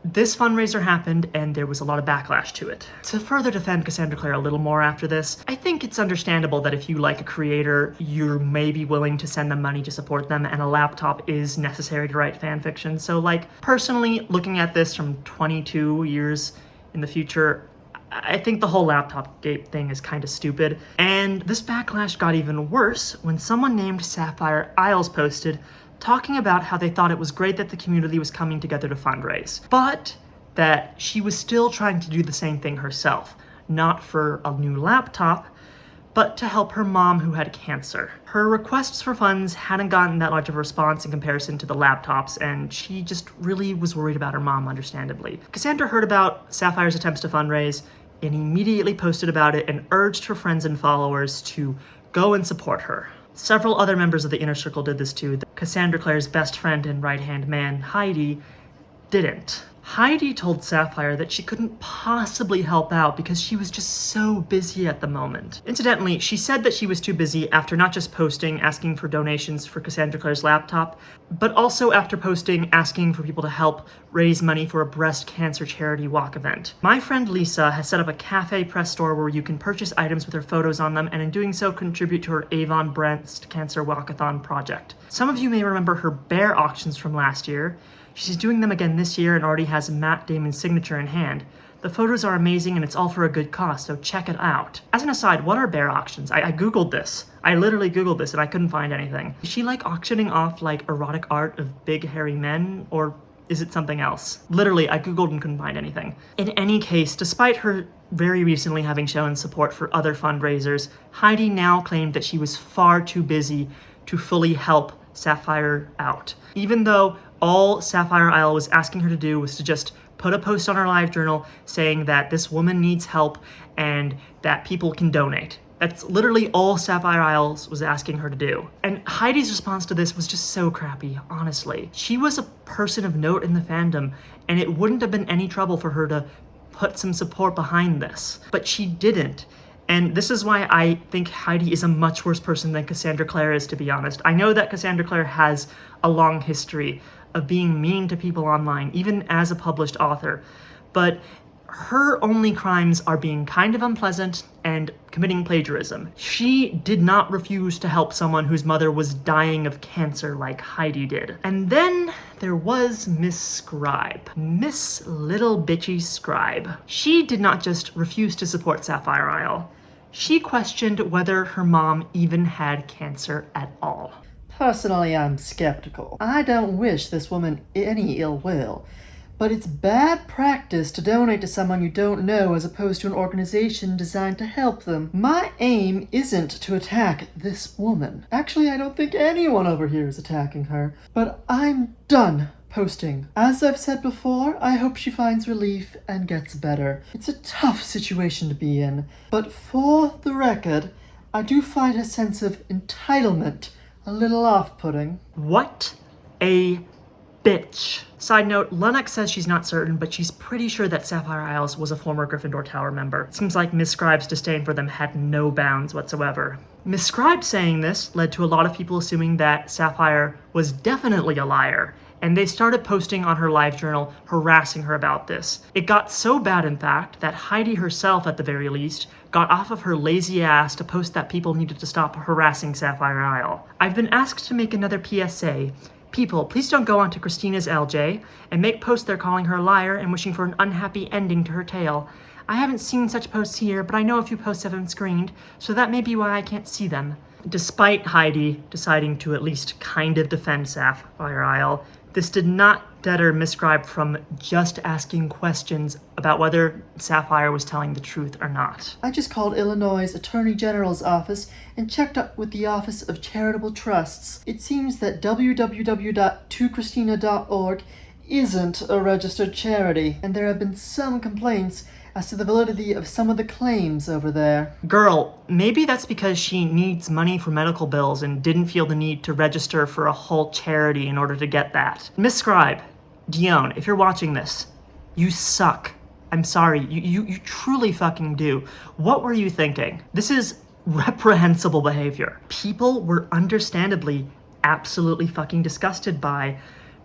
This fundraiser happened and there was a lot of backlash to it. To further defend Cassandra Claire a little more after this, I think it's understandable that if you like a creator, you're maybe willing to send them money to support them, and a laptop is necessary to write fanfiction. So like, personally, looking at this from 22 years in the future, I think the whole laptop gate thing is kind of stupid. And this backlash got even worse when someone named Sapphire Isles posted talking about how they thought it was great that the community was coming together to fundraise, but that she was still trying to do the same thing herself, not for a new laptop, but to help her mom who had cancer. Her requests for funds hadn't gotten that much of a response in comparison to the laptops, and she just really was worried about her mom, understandably. Cassandra heard about Sapphire's attempts to fundraise and immediately posted about it and urged her friends and followers to go and support her. Several other members of the inner circle did this too. Cassandra Claire's best friend and right-hand man, Heidi, didn't. Heidi told Sapphire that she couldn't possibly help out because she was just so busy at the moment. Incidentally, she said that she was too busy after not just posting asking for donations for Cassandra Claire's laptop, but also after posting asking for people to help raise money for a breast cancer charity walk event. My friend Lisa has set up a cafe press store where you can purchase items with her photos on them, and in doing so contribute to her Avon Breast Cancer Walkathon project. Some of you may remember her bear auctions from last year. She's doing them again this year and already has Matt Damon's signature in hand. The photos are amazing and it's all for a good cause, so check it out. As an aside, what are bear auctions? I googled this. I literally googled this and I couldn't find anything. Is she like auctioning off like erotic art of big hairy men, or is it something else? Literally, I googled and couldn't find anything. In any case, despite her very recently having shown support for other fundraisers, Heidi now claimed that she was far too busy to fully help Sapphire out. Even though all Sapphire Isle was asking her to do was to just put a post on her LiveJournal saying that this woman needs help and that people can donate. That's literally all Sapphire Isles was asking her to do. And Heidi's response to this was just so crappy, honestly. She was a person of note in the fandom, and it wouldn't have been any trouble for her to put some support behind this. But she didn't. And this is why I think Heidi is a much worse person than Cassandra Claire is, to be honest. I know that Cassandra Claire has a long history of being mean to people online, even as a published author, but her only crimes are being kind of unpleasant and committing plagiarism. She did not refuse to help someone whose mother was dying of cancer like Heidi did. And then there was MissScribe. Miss Little Bitchy Scribe. She did not just refuse to support Sapphire Isle. She questioned whether her mom even had cancer at all. Personally, I'm skeptical. I don't wish this woman any ill will, but it's bad practice to donate to someone you don't know as opposed to an organization designed to help them. My aim isn't to attack this woman. Actually, I don't think anyone over here is attacking her, but I'm done posting. As I've said before, I hope she finds relief and gets better. It's a tough situation to be in, but for the record, I do find a sense of entitlement a little off-putting. What a bitch. Side note, Lennox says she's not certain, but she's pretty sure that Sapphire Isles was a former Gryffindor Tower member. Seems like MissScribe's disdain for them had no bounds whatsoever. MissScribe saying this led to a lot of people assuming that Sapphire was definitely a liar, and they started posting on her LiveJournal harassing her about this. It got so bad, in fact, that Heidi herself, at the very least, got off of her lazy ass to post that people needed to stop harassing Sapphire Isle. I've been asked to make another PSA. People, please don't go onto Christina's LJ and make posts there calling her a liar and wishing for an unhappy ending to her tale. I haven't seen such posts here, but I know a few posts have been screened, so that may be why I can't see them. Despite Heidi deciding to at least kind of defend Sapphire Isle, this did not deter MissScribe from just asking questions about whether Sapphire was telling the truth or not. I just called Illinois' Attorney General's office and checked up with the Office of Charitable Trusts. It seems that www.tochristina.org isn't a registered charity, and there have been some complaints as to the validity of some of the claims over there. Girl, maybe that's because she needs money for medical bills and didn't feel the need to register for a whole charity in order to get that. MissScribe, Dion, if you're watching this, you suck. I'm sorry, you truly fucking do. What were you thinking? This is reprehensible behavior. People were understandably absolutely fucking disgusted by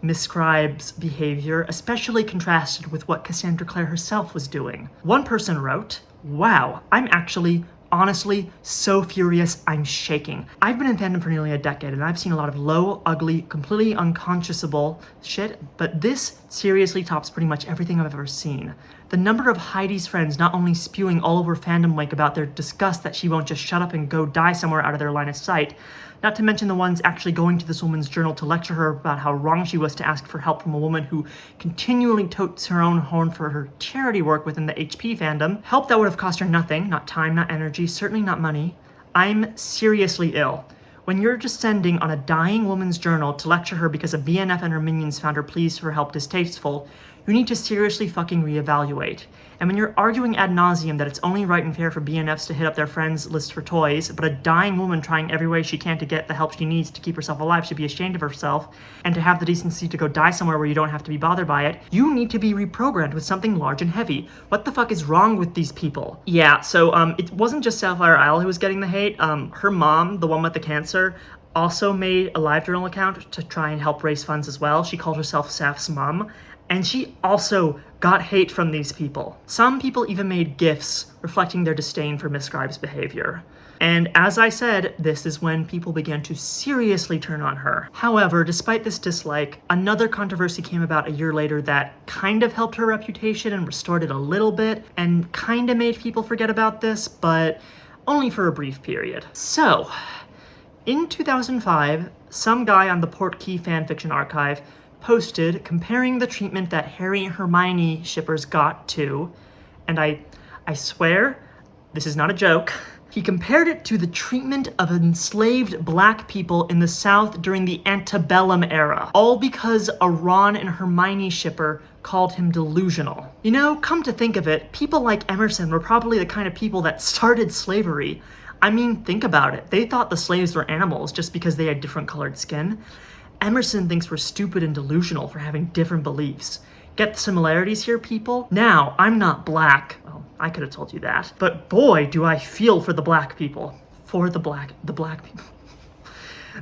MissScribe's behavior, especially contrasted with what Cassandra Claire herself was doing. One person wrote, "Wow, I'm actually honestly so furious I'm shaking. I've been in fandom for nearly a decade and I've seen a lot of low, ugly, completely unconscionable shit, but this seriously tops pretty much everything I've ever seen. The number of Heidi's friends not only spewing all over Fandom Wake about their disgust that she won't just shut up and go die somewhere out of their line of sight, not to mention the ones actually going to this woman's journal to lecture her about how wrong she was to ask for help from a woman who continually totes her own horn for her charity work within the HP fandom, help that would have cost her nothing, not time, not energy, certainly not money. I'm seriously ill. When you're descending on a dying woman's journal to lecture her because a BNF and her minions found her pleas for help distasteful, you need to seriously fucking reevaluate. And when you're arguing ad nauseum that it's only right and fair for BNFs to hit up their friends' list for toys, but a dying woman trying every way she can to get the help she needs to keep herself alive should be ashamed of herself, and to have the decency to go die somewhere where you don't have to be bothered by it, you need to be reprogrammed with something large and heavy. What the fuck is wrong with these people?" Yeah, so it wasn't just Sapphire Isle who was getting the hate. Her mom, the one with the cancer, also made a LiveJournal account to try and help raise funds as well. She called herself Saph's mom, and she also got hate from these people. Some people even made GIFs reflecting their disdain for MissScribe's behavior. And as I said, this is when people began to seriously turn on her. However, despite this dislike, another controversy came about a year later that kind of helped her reputation and restored it a little bit, and kind of made people forget about this, but only for a brief period. So, in 2005, some guy on the Portkey Fanfiction archive posted comparing the treatment that Harry and Hermione shippers got to, and I swear, this is not a joke, he compared it to the treatment of enslaved black people in the South during the antebellum era, all because a Ron and Hermione shipper called him delusional. You know, come to think of it, people like Emerson were probably the kind of people that started slavery. I mean, think about it. They thought the slaves were animals just because they had different colored skin. Emerson thinks we're stupid and delusional for having different beliefs. Get the similarities here, people? Now, I'm not black. Well, I could have told you that. But boy, do I feel for the black people. For the black people.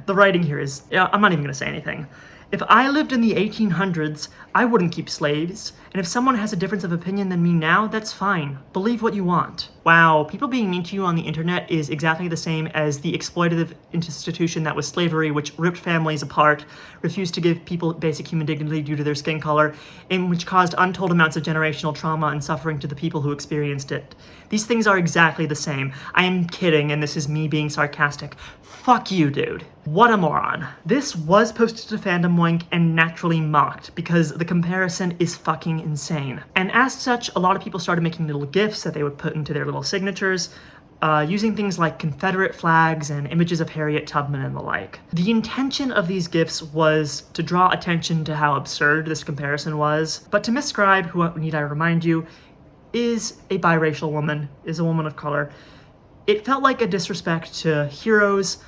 The writing here is, I'm not even gonna say anything. If I lived in the 1800s, I wouldn't keep slaves. And if someone has a difference of opinion than me now, that's fine. Believe what you want. Wow, people being mean to you on the internet is exactly the same as the exploitative institution that was slavery, which ripped families apart, refused to give people basic human dignity due to their skin color, and which caused untold amounts of generational trauma and suffering to the people who experienced it. These things are exactly the same. I am kidding, and this is me being sarcastic. Fuck you, dude. What a moron. This was posted to Fandom Wink and naturally mocked, because the comparison is fucking insane. And as such, a lot of people started making little GIFs that they would put into their little signatures, using things like Confederate flags and images of Harriet Tubman and the like. The intention of these GIFs was to draw attention to how absurd this comparison was, but to MissScribe, who, need I remind you, is a biracial woman, is a woman of color, it felt like a disrespect to heroes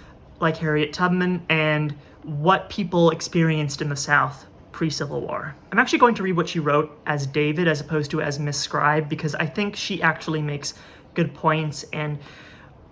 like Harriet Tubman and what people experienced in the South pre-Civil War. I'm actually going to read what she wrote as David as opposed to as MissScribe, because I think she actually makes good points, and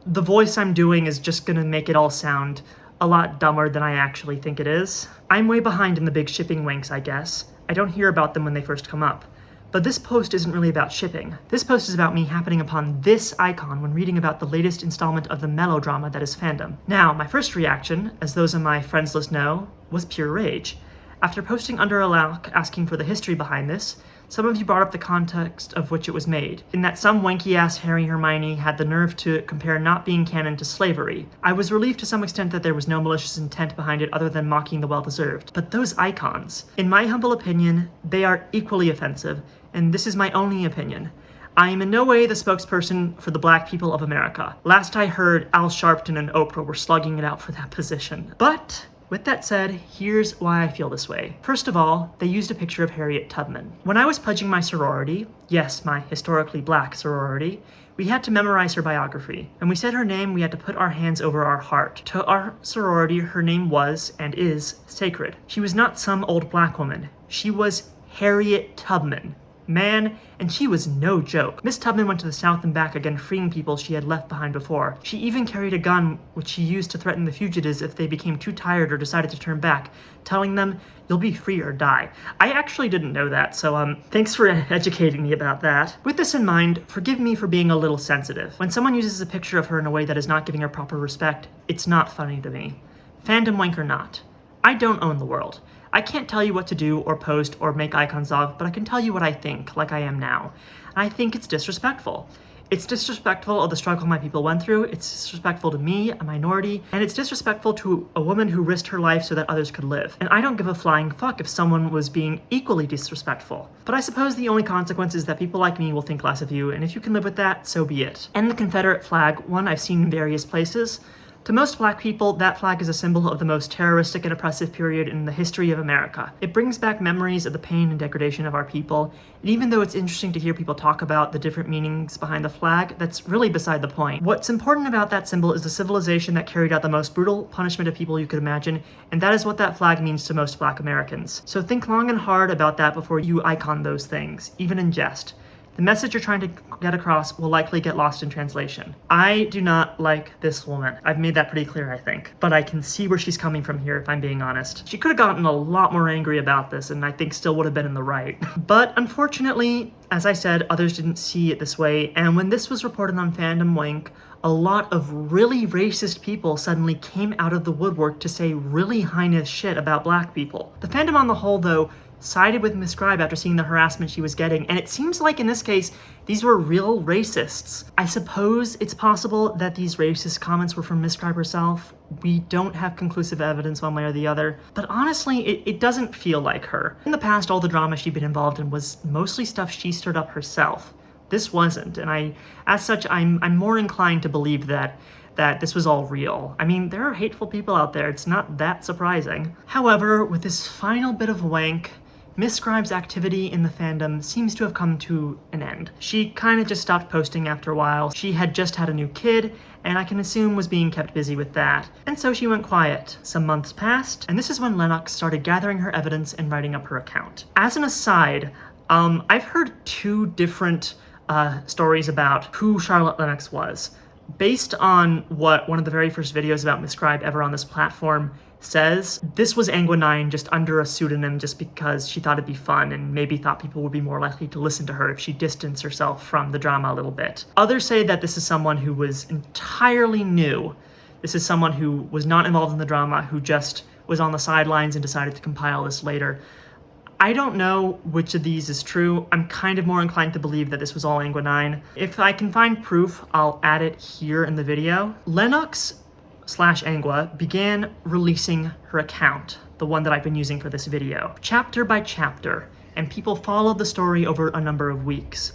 the voice I'm doing is just gonna make it all sound a lot dumber than I actually think it is. I'm way behind in the big shipping winks, I guess. I don't hear about them when they first come up. But this post isn't really about shipping. This post is about me happening upon this icon when reading about the latest installment of the melodrama that is Fandom. Now, my first reaction, as those on my friends list know, was pure rage. After posting under a link asking for the history behind this, some of you brought up the context of which it was made, in that some wanky-ass Harry Hermione had the nerve to compare not being canon to slavery. I was relieved to some extent that there was no malicious intent behind it other than mocking the well-deserved. But those icons, in my humble opinion, they are equally offensive, and this is my only opinion. I am in no way the spokesperson for the black people of America. Last I heard, Al Sharpton and Oprah were slugging it out for that position. But with that said, here's why I feel this way. First of all, they used a picture of Harriet Tubman. When I was pledging my sorority, yes, my historically black sorority, we had to memorize her biography. When we said her name, we had to put our hands over our heart. To our sorority, her name was, and is, sacred. She was not some old black woman. She was Harriet Tubman. Man, and she was no joke. Miss Tubman went to the south and back again, freeing people she had left behind before. She even carried a gun, which she used to threaten the fugitives if they became too tired or decided to turn back, telling them, "You'll be free or die." I actually didn't know that, so thanks for educating me about that. With this in mind, forgive me for being a little sensitive. When someone uses a picture of her in a way that is not giving her proper respect, it's not funny to me. Fandom wank or not, I don't own the world. I can't tell you what to do or post or make icons of, but I can tell you what I think, like I am now. And I think it's disrespectful. It's disrespectful of the struggle my people went through, it's disrespectful to me, a minority, and it's disrespectful to a woman who risked her life so that others could live. And I don't give a flying fuck if someone was being equally disrespectful. But I suppose the only consequence is that people like me will think less of you, and if you can live with that, so be it. And the Confederate flag, one I've seen in various places. To most black people, that flag is a symbol of the most terroristic and oppressive period in the history of America. It brings back memories of the pain and degradation of our people, and even though it's interesting to hear people talk about the different meanings behind the flag, that's really beside the point. What's important about that symbol is the civilization that carried out the most brutal punishment of people you could imagine, and that is what that flag means to most black Americans. So think long and hard about that before you icon those things, even in jest. The message you're trying to get across will likely get lost in translation. I do not like this woman. I've made that pretty clear, I think. But I can see where she's coming from here, if I'm being honest. She could have gotten a lot more angry about this, and I think still would have been in the right. But unfortunately, as I said, others didn't see it this way, and when this was reported on Fandom Wank, a lot of really racist people suddenly came out of the woodwork to say really heinous shit about black people. The fandom on the whole, though, sided with MsScribe after seeing the harassment she was getting, and it seems like in this case, these were real racists. I suppose it's possible that these racist comments were from MsScribe herself. We don't have conclusive evidence one way or the other, but honestly, it doesn't feel like her. In the past, all the drama she'd been involved in was mostly stuff she stirred up herself. This wasn't, and as such, I'm more inclined to believe that this was all real. I mean, there are hateful people out there, it's not that surprising. However, with this final bit of wank, MsScribe's activity in the fandom seems to have come to an end. She kind of just stopped posting after a while. She had just had a new kid, and I can assume was being kept busy with that. And so she went quiet. Some months passed, and this is when Lennox started gathering her evidence and writing up her account. As an aside, I've heard two different stories about who Charlotte Lennox was. Based on what one of the very first videos about MsScribe ever on this platform says, this was Angua9 just under a pseudonym just because she thought it'd be fun and maybe thought people would be more likely to listen to her if she distanced herself from the drama a little bit. Others say that this is someone who was entirely new. This is someone who was not involved in the drama, who just was on the sidelines and decided to compile this later. I don't know which of these is true. I'm kind of more inclined to believe that this was all Angua9. If I can find proof, I'll add it here in the video. Lennox/Angua began releasing her account, the one that I've been using for this video, chapter by chapter, and people followed the story over a number of weeks.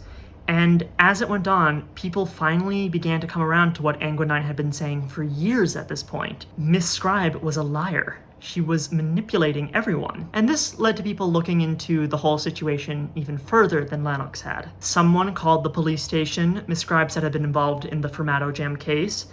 And as it went on, people finally began to come around to what Angua9 had been saying for years at this point. MsScribe was a liar. She was manipulating everyone. And this led to people looking into the whole situation even further than Lennox had. Someone called the police station. MsScribe said had been involved in the Formato Jam case,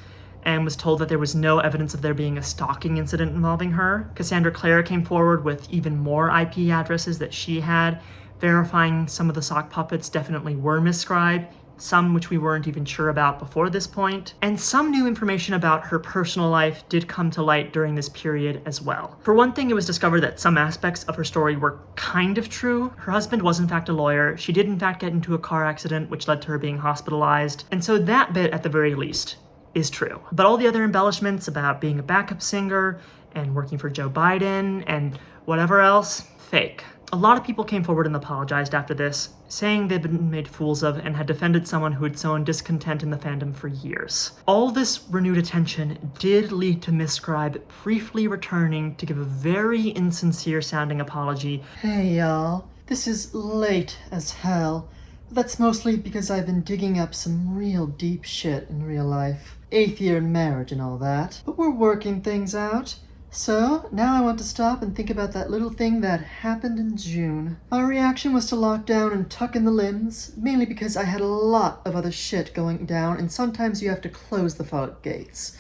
and was told that there was no evidence of there being a stalking incident involving her. Cassandra Claire came forward with even more IP addresses that she had, verifying some of the sock puppets definitely were MsScribe, some which we weren't even sure about before this point, and some new information about her personal life did come to light during this period as well. For one thing, it was discovered that some aspects of her story were kind of true. Her husband was in fact a lawyer. She did in fact get into a car accident, which led to her being hospitalized, and so that bit at the very least is true. But all the other embellishments about being a backup singer and working for Joe Biden and whatever else, fake. A lot of people came forward and apologized after this, saying they'd been made fools of and had defended someone who had sown discontent in the fandom for years. All this renewed attention did lead to MsScribe briefly returning to give a very insincere sounding apology. Hey y'all, this is late as hell. That's mostly because I've been digging up some real deep shit in real life. 8th year in marriage and all that. But we're working things out. So, now I want to stop and think about that little thing that happened in June. My reaction was to lock down and tuck in the limbs, mainly because I had a lot of other shit going down, and sometimes you have to close the floodgates.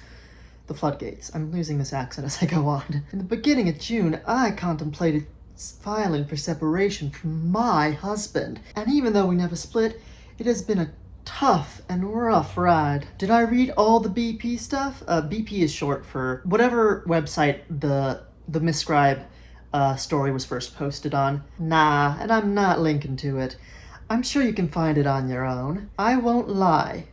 I'm losing this accent as I go on. In the beginning of June, I contemplated filing for separation from my husband. And even though we never split, it has been a tough and rough ride. Did I read all the BP stuff? BP is short for whatever website the MsScribe story was first posted on. Nah, and I'm not linking to it. I'm sure you can find it on your own. I won't lie.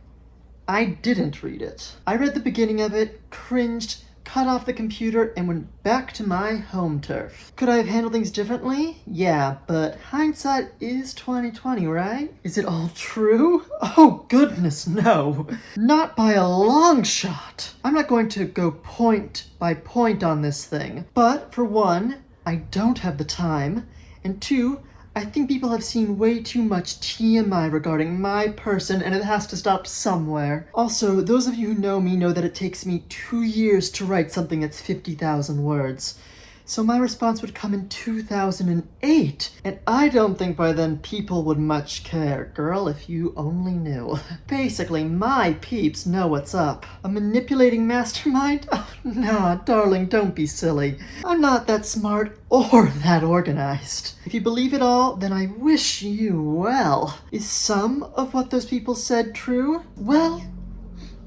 I didn't read it. I read the beginning of it, cringed, cut off the computer, and went back to my home turf. Could I have handled things differently? Yeah, but hindsight is 2020, right? Is it all true? Oh goodness, no. Not by a long shot. I'm not going to go point by point on this thing. But for one, I don't have the time, and two, I think people have seen way too much TMI regarding my person, and it has to stop somewhere. Also, those of you who know me know that it takes me 2 years to write something that's 50,000 words. So my response would come in 2008, and I don't think by then people would much care. Girl, if you only knew. Basically, my peeps know what's up. A manipulating mastermind? Oh, nah, darling, don't be silly. I'm not that smart or that organized. If you believe it all, then I wish you well. Is some of what those people said true? Well,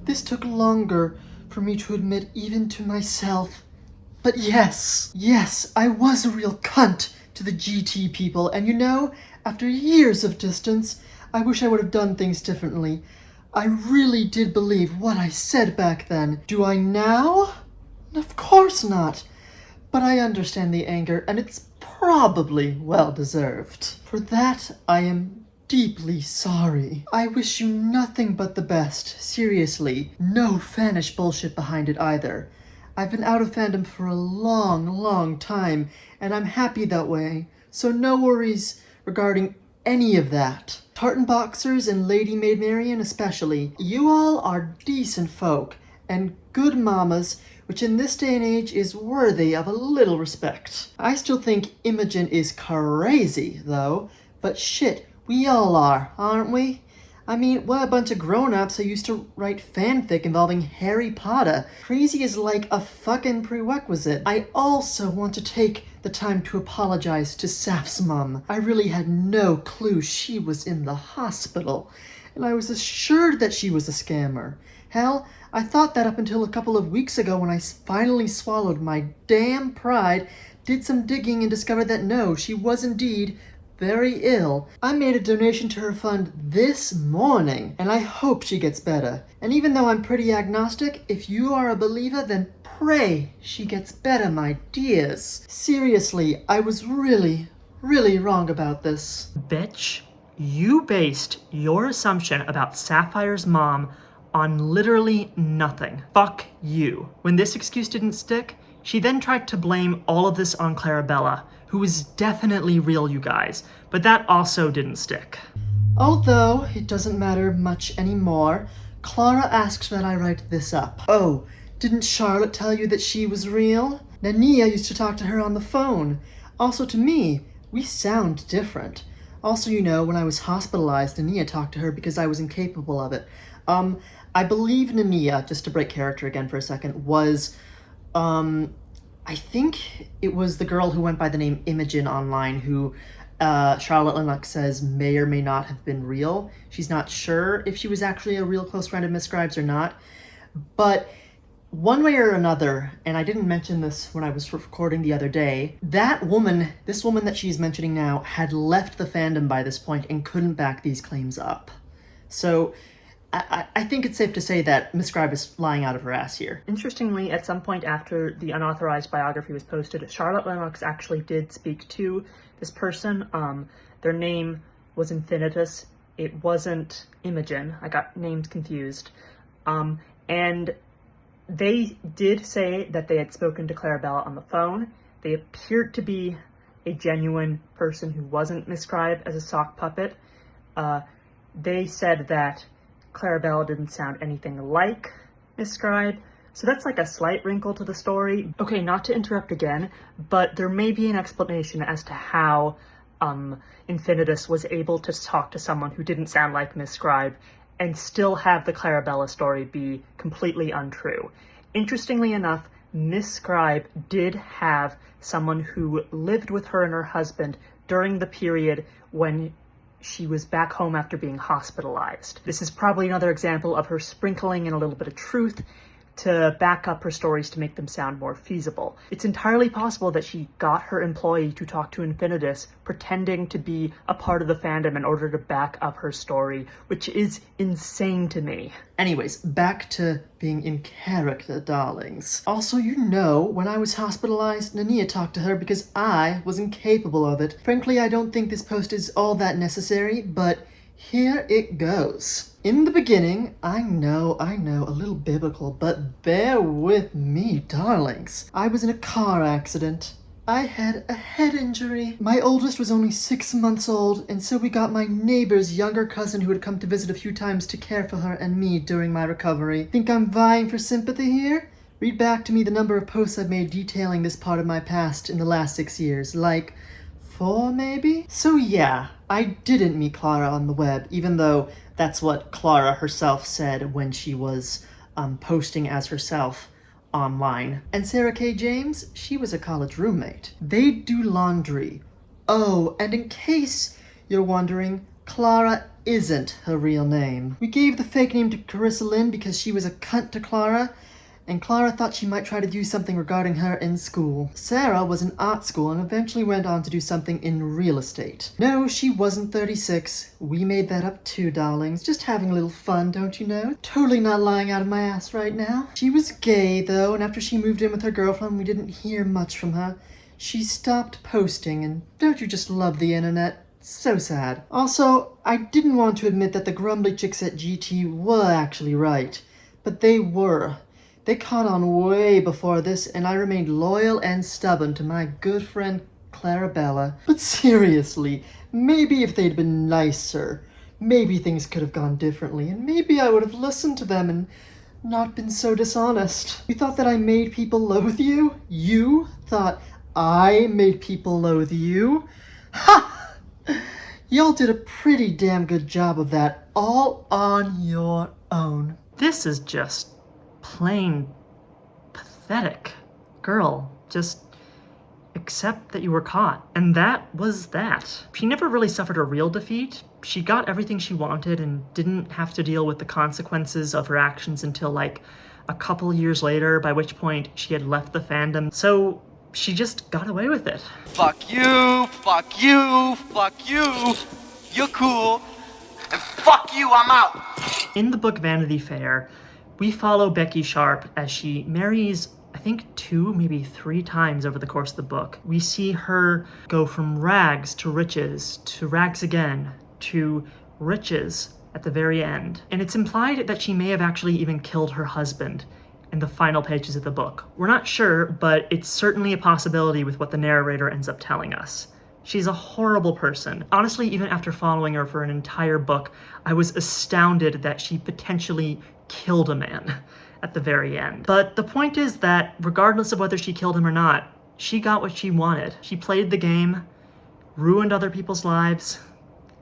this took longer for me to admit even to myself. But yes, I was a real cunt to the GT people, and you know, after years of distance, I wish I would have done things differently. I really did believe what I said back then. Do I now? Of course not. But I understand the anger, and it's probably well-deserved. For that, I am deeply sorry. I wish you nothing but the best, seriously. No fanish bullshit behind it either. I've been out of fandom for a long time, and I'm happy that way, so no worries regarding any of that. Tartan Boxers and Lady Maid Marian especially, you all are decent folk, and good mamas, which in this day and age is worthy of a little respect. I still think Imogen is crazy, though, but shit, we all are, aren't we? I mean, what a bunch of grown-ups who used to write fanfic involving Harry Potter. Crazy is like a fucking prerequisite. I also want to take the time to apologize to Saf's mom. I really had no clue she was in the hospital, and I was assured that she was a scammer. Hell, I thought that up until a couple of weeks ago when I finally swallowed my damn pride, did some digging, and discovered that no, she was indeed very ill. I made a donation to her fund this morning, and I hope she gets better. And even though I'm pretty agnostic, if you are a believer, then pray she gets better, my dears. Seriously, I was really wrong about this. Bitch, you based your assumption about Sapphire's mom on literally nothing. Fuck you. When this excuse didn't stick, she then tried to blame all of this on Clarabella, who was definitely real, you guys, but that also didn't stick. Although it doesn't matter much anymore, Clara asked that I write this up. Oh, didn't Charlotte tell you that she was real? Nania used to talk to her on the phone. Also to me, we sound different. Also, you know, when I was hospitalized, Nania talked to her because I was incapable of it. I believe Nania, just to break character again for a second, was, I think it was the girl who went by the name Imogen online who Charlotte Lennox says may or may not have been real. She's not sure if she was actually a real close friend of MsScribe's or not. But one way or another, and I didn't mention this when I was recording the other day, this woman that she's mentioning now, had left the fandom by this point and couldn't back these claims up. So I think it's safe to say that MsScribe is lying out of her ass here. Interestingly, at some point after the unauthorized biography was posted, Charlotte Lennox actually did speak to this person. Their name was Infinitus. It wasn't Imogen. I got names confused. And they did say that they had spoken to Clarabella on the phone. They appeared to be a genuine person who wasn't MsScribe as a sock puppet. They said that Clarabella didn't sound anything like MsScribe, so that's like a slight wrinkle to the story. Okay, not to interrupt again, but there may be an explanation as to how Infinitus was able to talk to someone who didn't sound like MsScribe and still have the Clarabella story be completely untrue. Interestingly enough, MissScribe did have someone who lived with her and her husband during the period when she was back home after being hospitalized. This is probably another example of her sprinkling in a little bit of truth to back up her stories to make them sound more feasible. It's entirely possible that she got her employee to talk to Infinitus, pretending to be a part of the fandom in order to back up her story, which is insane to me. Anyways, back to being in character, darlings. Also, you know, when I was hospitalized, Nania talked to her because I was incapable of it. Frankly, I don't think this post is all that necessary, but here it goes. In the beginning, I know, a little biblical, but bear with me, darlings. I was in a car accident. I had a head injury. My oldest was only 6 months old, and so we got my neighbor's younger cousin who had come to visit a few times to care for her and me during my recovery. Think I'm vying for sympathy here? Read back to me the number of posts I've made detailing this part of my past in the last 6 years. Like 4, maybe? So yeah, I didn't meet Clara on the web, even though that's what Clara herself said when she was posting as herself online. And Sarah K. James, she was a college roommate. They do laundry. Oh, and in case you're wondering, Clara isn't her real name. We gave the fake name to Carissa Lynn because she was a cunt to Clara, and Clara thought she might try to do something regarding her in school. Sarah was in art school and eventually went on to do something in real estate. No, she wasn't 36. We made that up too, darlings. Just having a little fun, don't you know? Totally not lying out of my ass right now. She was gay, though, and after she moved in with her girlfriend, we didn't hear much from her. She stopped posting, and don't you just love the internet? So sad. Also, I didn't want to admit that the grumbly chicks at GT were actually right, but they were. They caught on way before this, and I remained loyal and stubborn to my good friend Clarabella. But seriously, maybe if they'd been nicer, maybe things could have gone differently, and maybe I would have listened to them and not been so dishonest. You thought that I made people loathe you? You thought I made people loathe you? Ha! Y'all did a pretty damn good job of that, all on your own. This is just plain pathetic. Girl, just accept that you were caught. And that was that. She never really suffered a real defeat. She got everything she wanted and didn't have to deal with the consequences of her actions until like a couple years later, by which point she had left the fandom. So she just got away with it. Fuck you, fuck you, fuck you. You're cool. And fuck you, I'm out. In the book Vanity Fair, we follow Becky Sharp as she marries, I think 2, maybe 3 times over the course of the book. We see her go from rags to riches, to rags again, to riches at the very end. And it's implied that she may have actually even killed her husband in the final pages of the book. We're not sure, but it's certainly a possibility with what the narrator ends up telling us. She's a horrible person. Honestly, even after following her for an entire book, I was astounded that she potentially killed a man at the very end. But the point is that regardless of whether she killed him or not, she got what she wanted. She played the game, ruined other people's lives,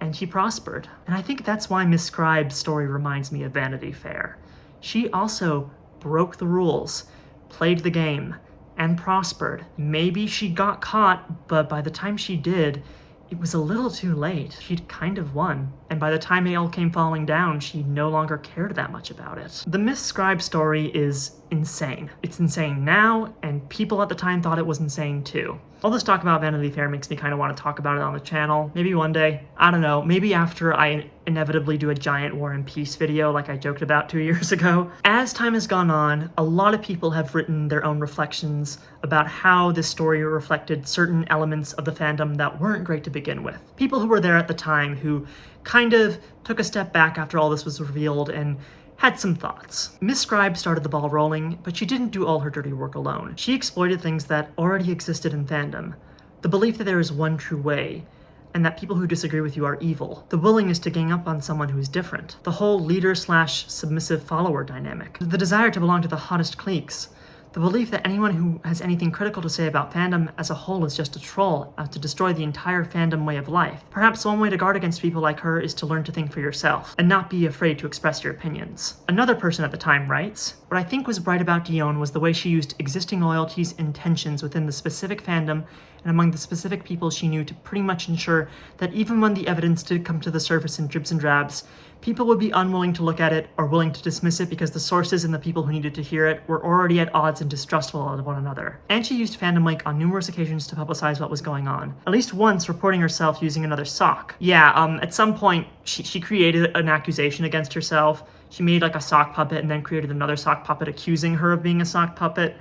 and she prospered. And I think that's why MissScribe's story reminds me of Vanity Fair. She also broke the rules, played the game, and prospered. Maybe she got caught, but by the time she did, it was a little too late. She'd kind of won, and by the time it all came falling down, she no longer cared that much about it. The MissScribe story is insane. It's insane now, and people at the time thought it was insane too. All this talk about Vanity Fair makes me kind of want to talk about it on the channel. Maybe one day. I don't know. Maybe after I inevitably do a giant War and Peace video like I joked about 2 years ago. As time has gone on, a lot of people have written their own reflections about how this story reflected certain elements of the fandom that weren't great to begin with. People who were there at the time who kind of took a step back after all this was revealed and had some thoughts. MissScribe started the ball rolling, but she didn't do all her dirty work alone. She exploited things that already existed in fandom. The belief that there is one true way, and that people who disagree with you are evil. The willingness to gang up on someone who is different. The whole leader/submissive follower dynamic. The desire to belong to the hottest cliques. The belief that anyone who has anything critical to say about fandom as a whole is just a troll out to destroy the entire fandom way of life. Perhaps one way to guard against people like her is to learn to think for yourself, and not be afraid to express your opinions. Another person at the time writes, What I think was bright about Dion was the way she used existing loyalties and tensions within the specific fandom and among the specific people she knew to pretty much ensure that even when the evidence did come to the surface in dribs and drabs, people would be unwilling to look at it or willing to dismiss it because the sources and the people who needed to hear it were already at odds and distrustful of one another. And she used Fandom Link on numerous occasions to publicize what was going on, at least once reporting herself using another sock. Yeah, at some point, she created an accusation against herself. She made like a sock puppet and then created another sock puppet accusing her of being a sock puppet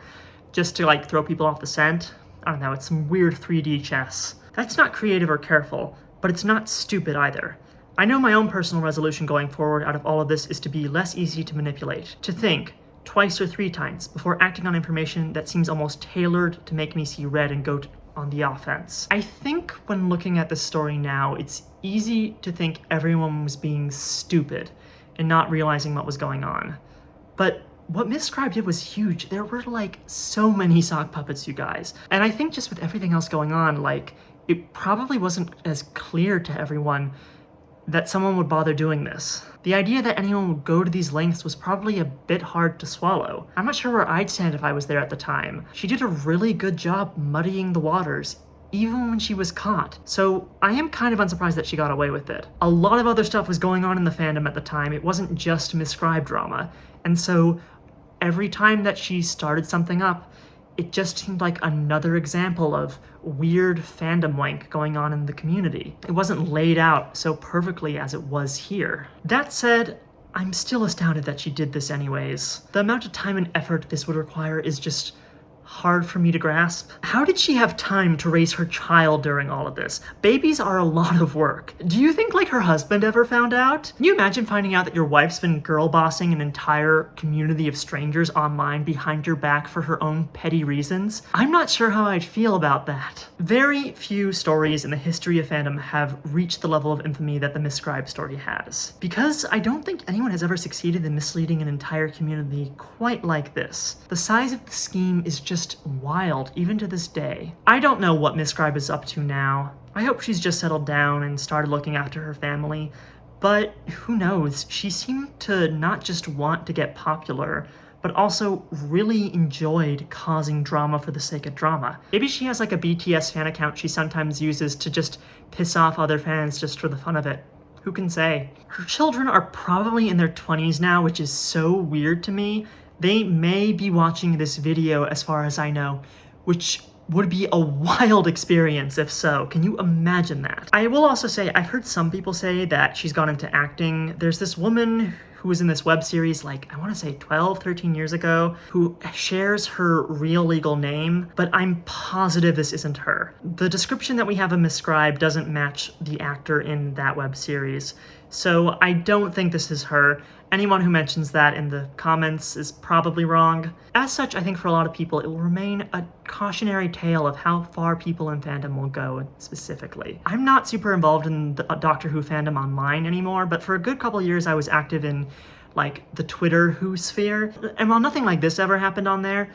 just to like throw people off the scent. I don't know, it's some weird 3D chess. That's not creative or careful, but it's not stupid either. I know my own personal resolution going forward out of all of this is to be less easy to manipulate, to think twice or 3 times before acting on information that seems almost tailored to make me see red and go on the offense. I think when looking at this story now, it's easy to think everyone was being stupid and not realizing what was going on. But what MsScribe did was huge. There were like so many sock puppets, you guys. And I think just with everything else going on, like it probably wasn't as clear to everyone that someone would bother doing this. The idea that anyone would go to these lengths was probably a bit hard to swallow. I'm not sure where I'd stand if I was there at the time. She did a really good job muddying the waters, even when she was caught. So I am kind of unsurprised that she got away with it. A lot of other stuff was going on in the fandom at the time. It wasn't just MsScribe drama. And so every time that she started something up, it just seemed like another example of weird fandom wank going on in the community. It wasn't laid out so perfectly as it was here. That said, I'm still astounded that she did this anyways. The amount of time and effort this would require is just hard for me to grasp. How did she have time to raise her child during all of this? Babies are a lot of work. Do you think like her husband ever found out? Can you imagine finding out that your wife's been girl bossing an entire community of strangers online behind your back for her own petty reasons? I'm not sure how I'd feel about that. Very few stories in the history of fandom have reached the level of infamy that the MsScribe story has, because I don't think anyone has ever succeeded in misleading an entire community quite like this. The size of the scheme is just wild, even to this day. I don't know what MsScribe is up to now. I hope she's just settled down and started looking after her family, but who knows? She seemed to not just want to get popular, but also really enjoyed causing drama for the sake of drama. Maybe she has like a BTS fan account she sometimes uses to just piss off other fans just for the fun of it. Who can say? Her children are probably in their 20s now, which is so weird to me. They may be watching this video as far as I know, which would be a wild experience if so. Can you imagine that? I will also say, I've heard some people say that she's gone into acting. There's this woman who was in this web series like, I want to say 12, 13 years ago, who shares her real legal name, but I'm positive this isn't her. The description that we have of MsScribe doesn't match the actor in that web series, so I don't think this is her. Anyone who mentions that in the comments is probably wrong. As such, I think for a lot of people, it will remain a cautionary tale of how far people in fandom will go specifically. I'm not super involved in the Doctor Who fandom online anymore, but for a good couple years I was active in like the Twitter Who sphere. And while nothing like this ever happened on there,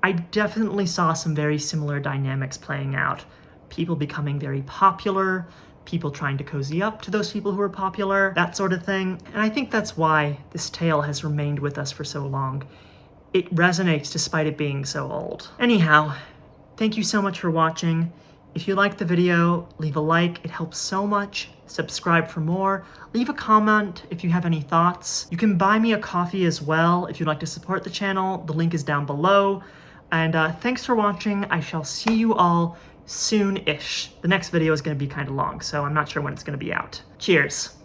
I definitely saw some very similar dynamics playing out. People becoming very popular, people trying to cozy up to those people who are popular, that sort of thing. And I think that's why this tale has remained with us for so long. It resonates despite it being so old. Anyhow, thank you so much for watching. If you liked the video, leave a like, it helps so much. Subscribe for more. Leave a comment if you have any thoughts. You can buy me a coffee as well if you'd like to support the channel. The link is down below. And thanks for watching. I shall see you all soon-ish. The next video is going to be kind of long, so I'm not sure when it's going to be out. Cheers.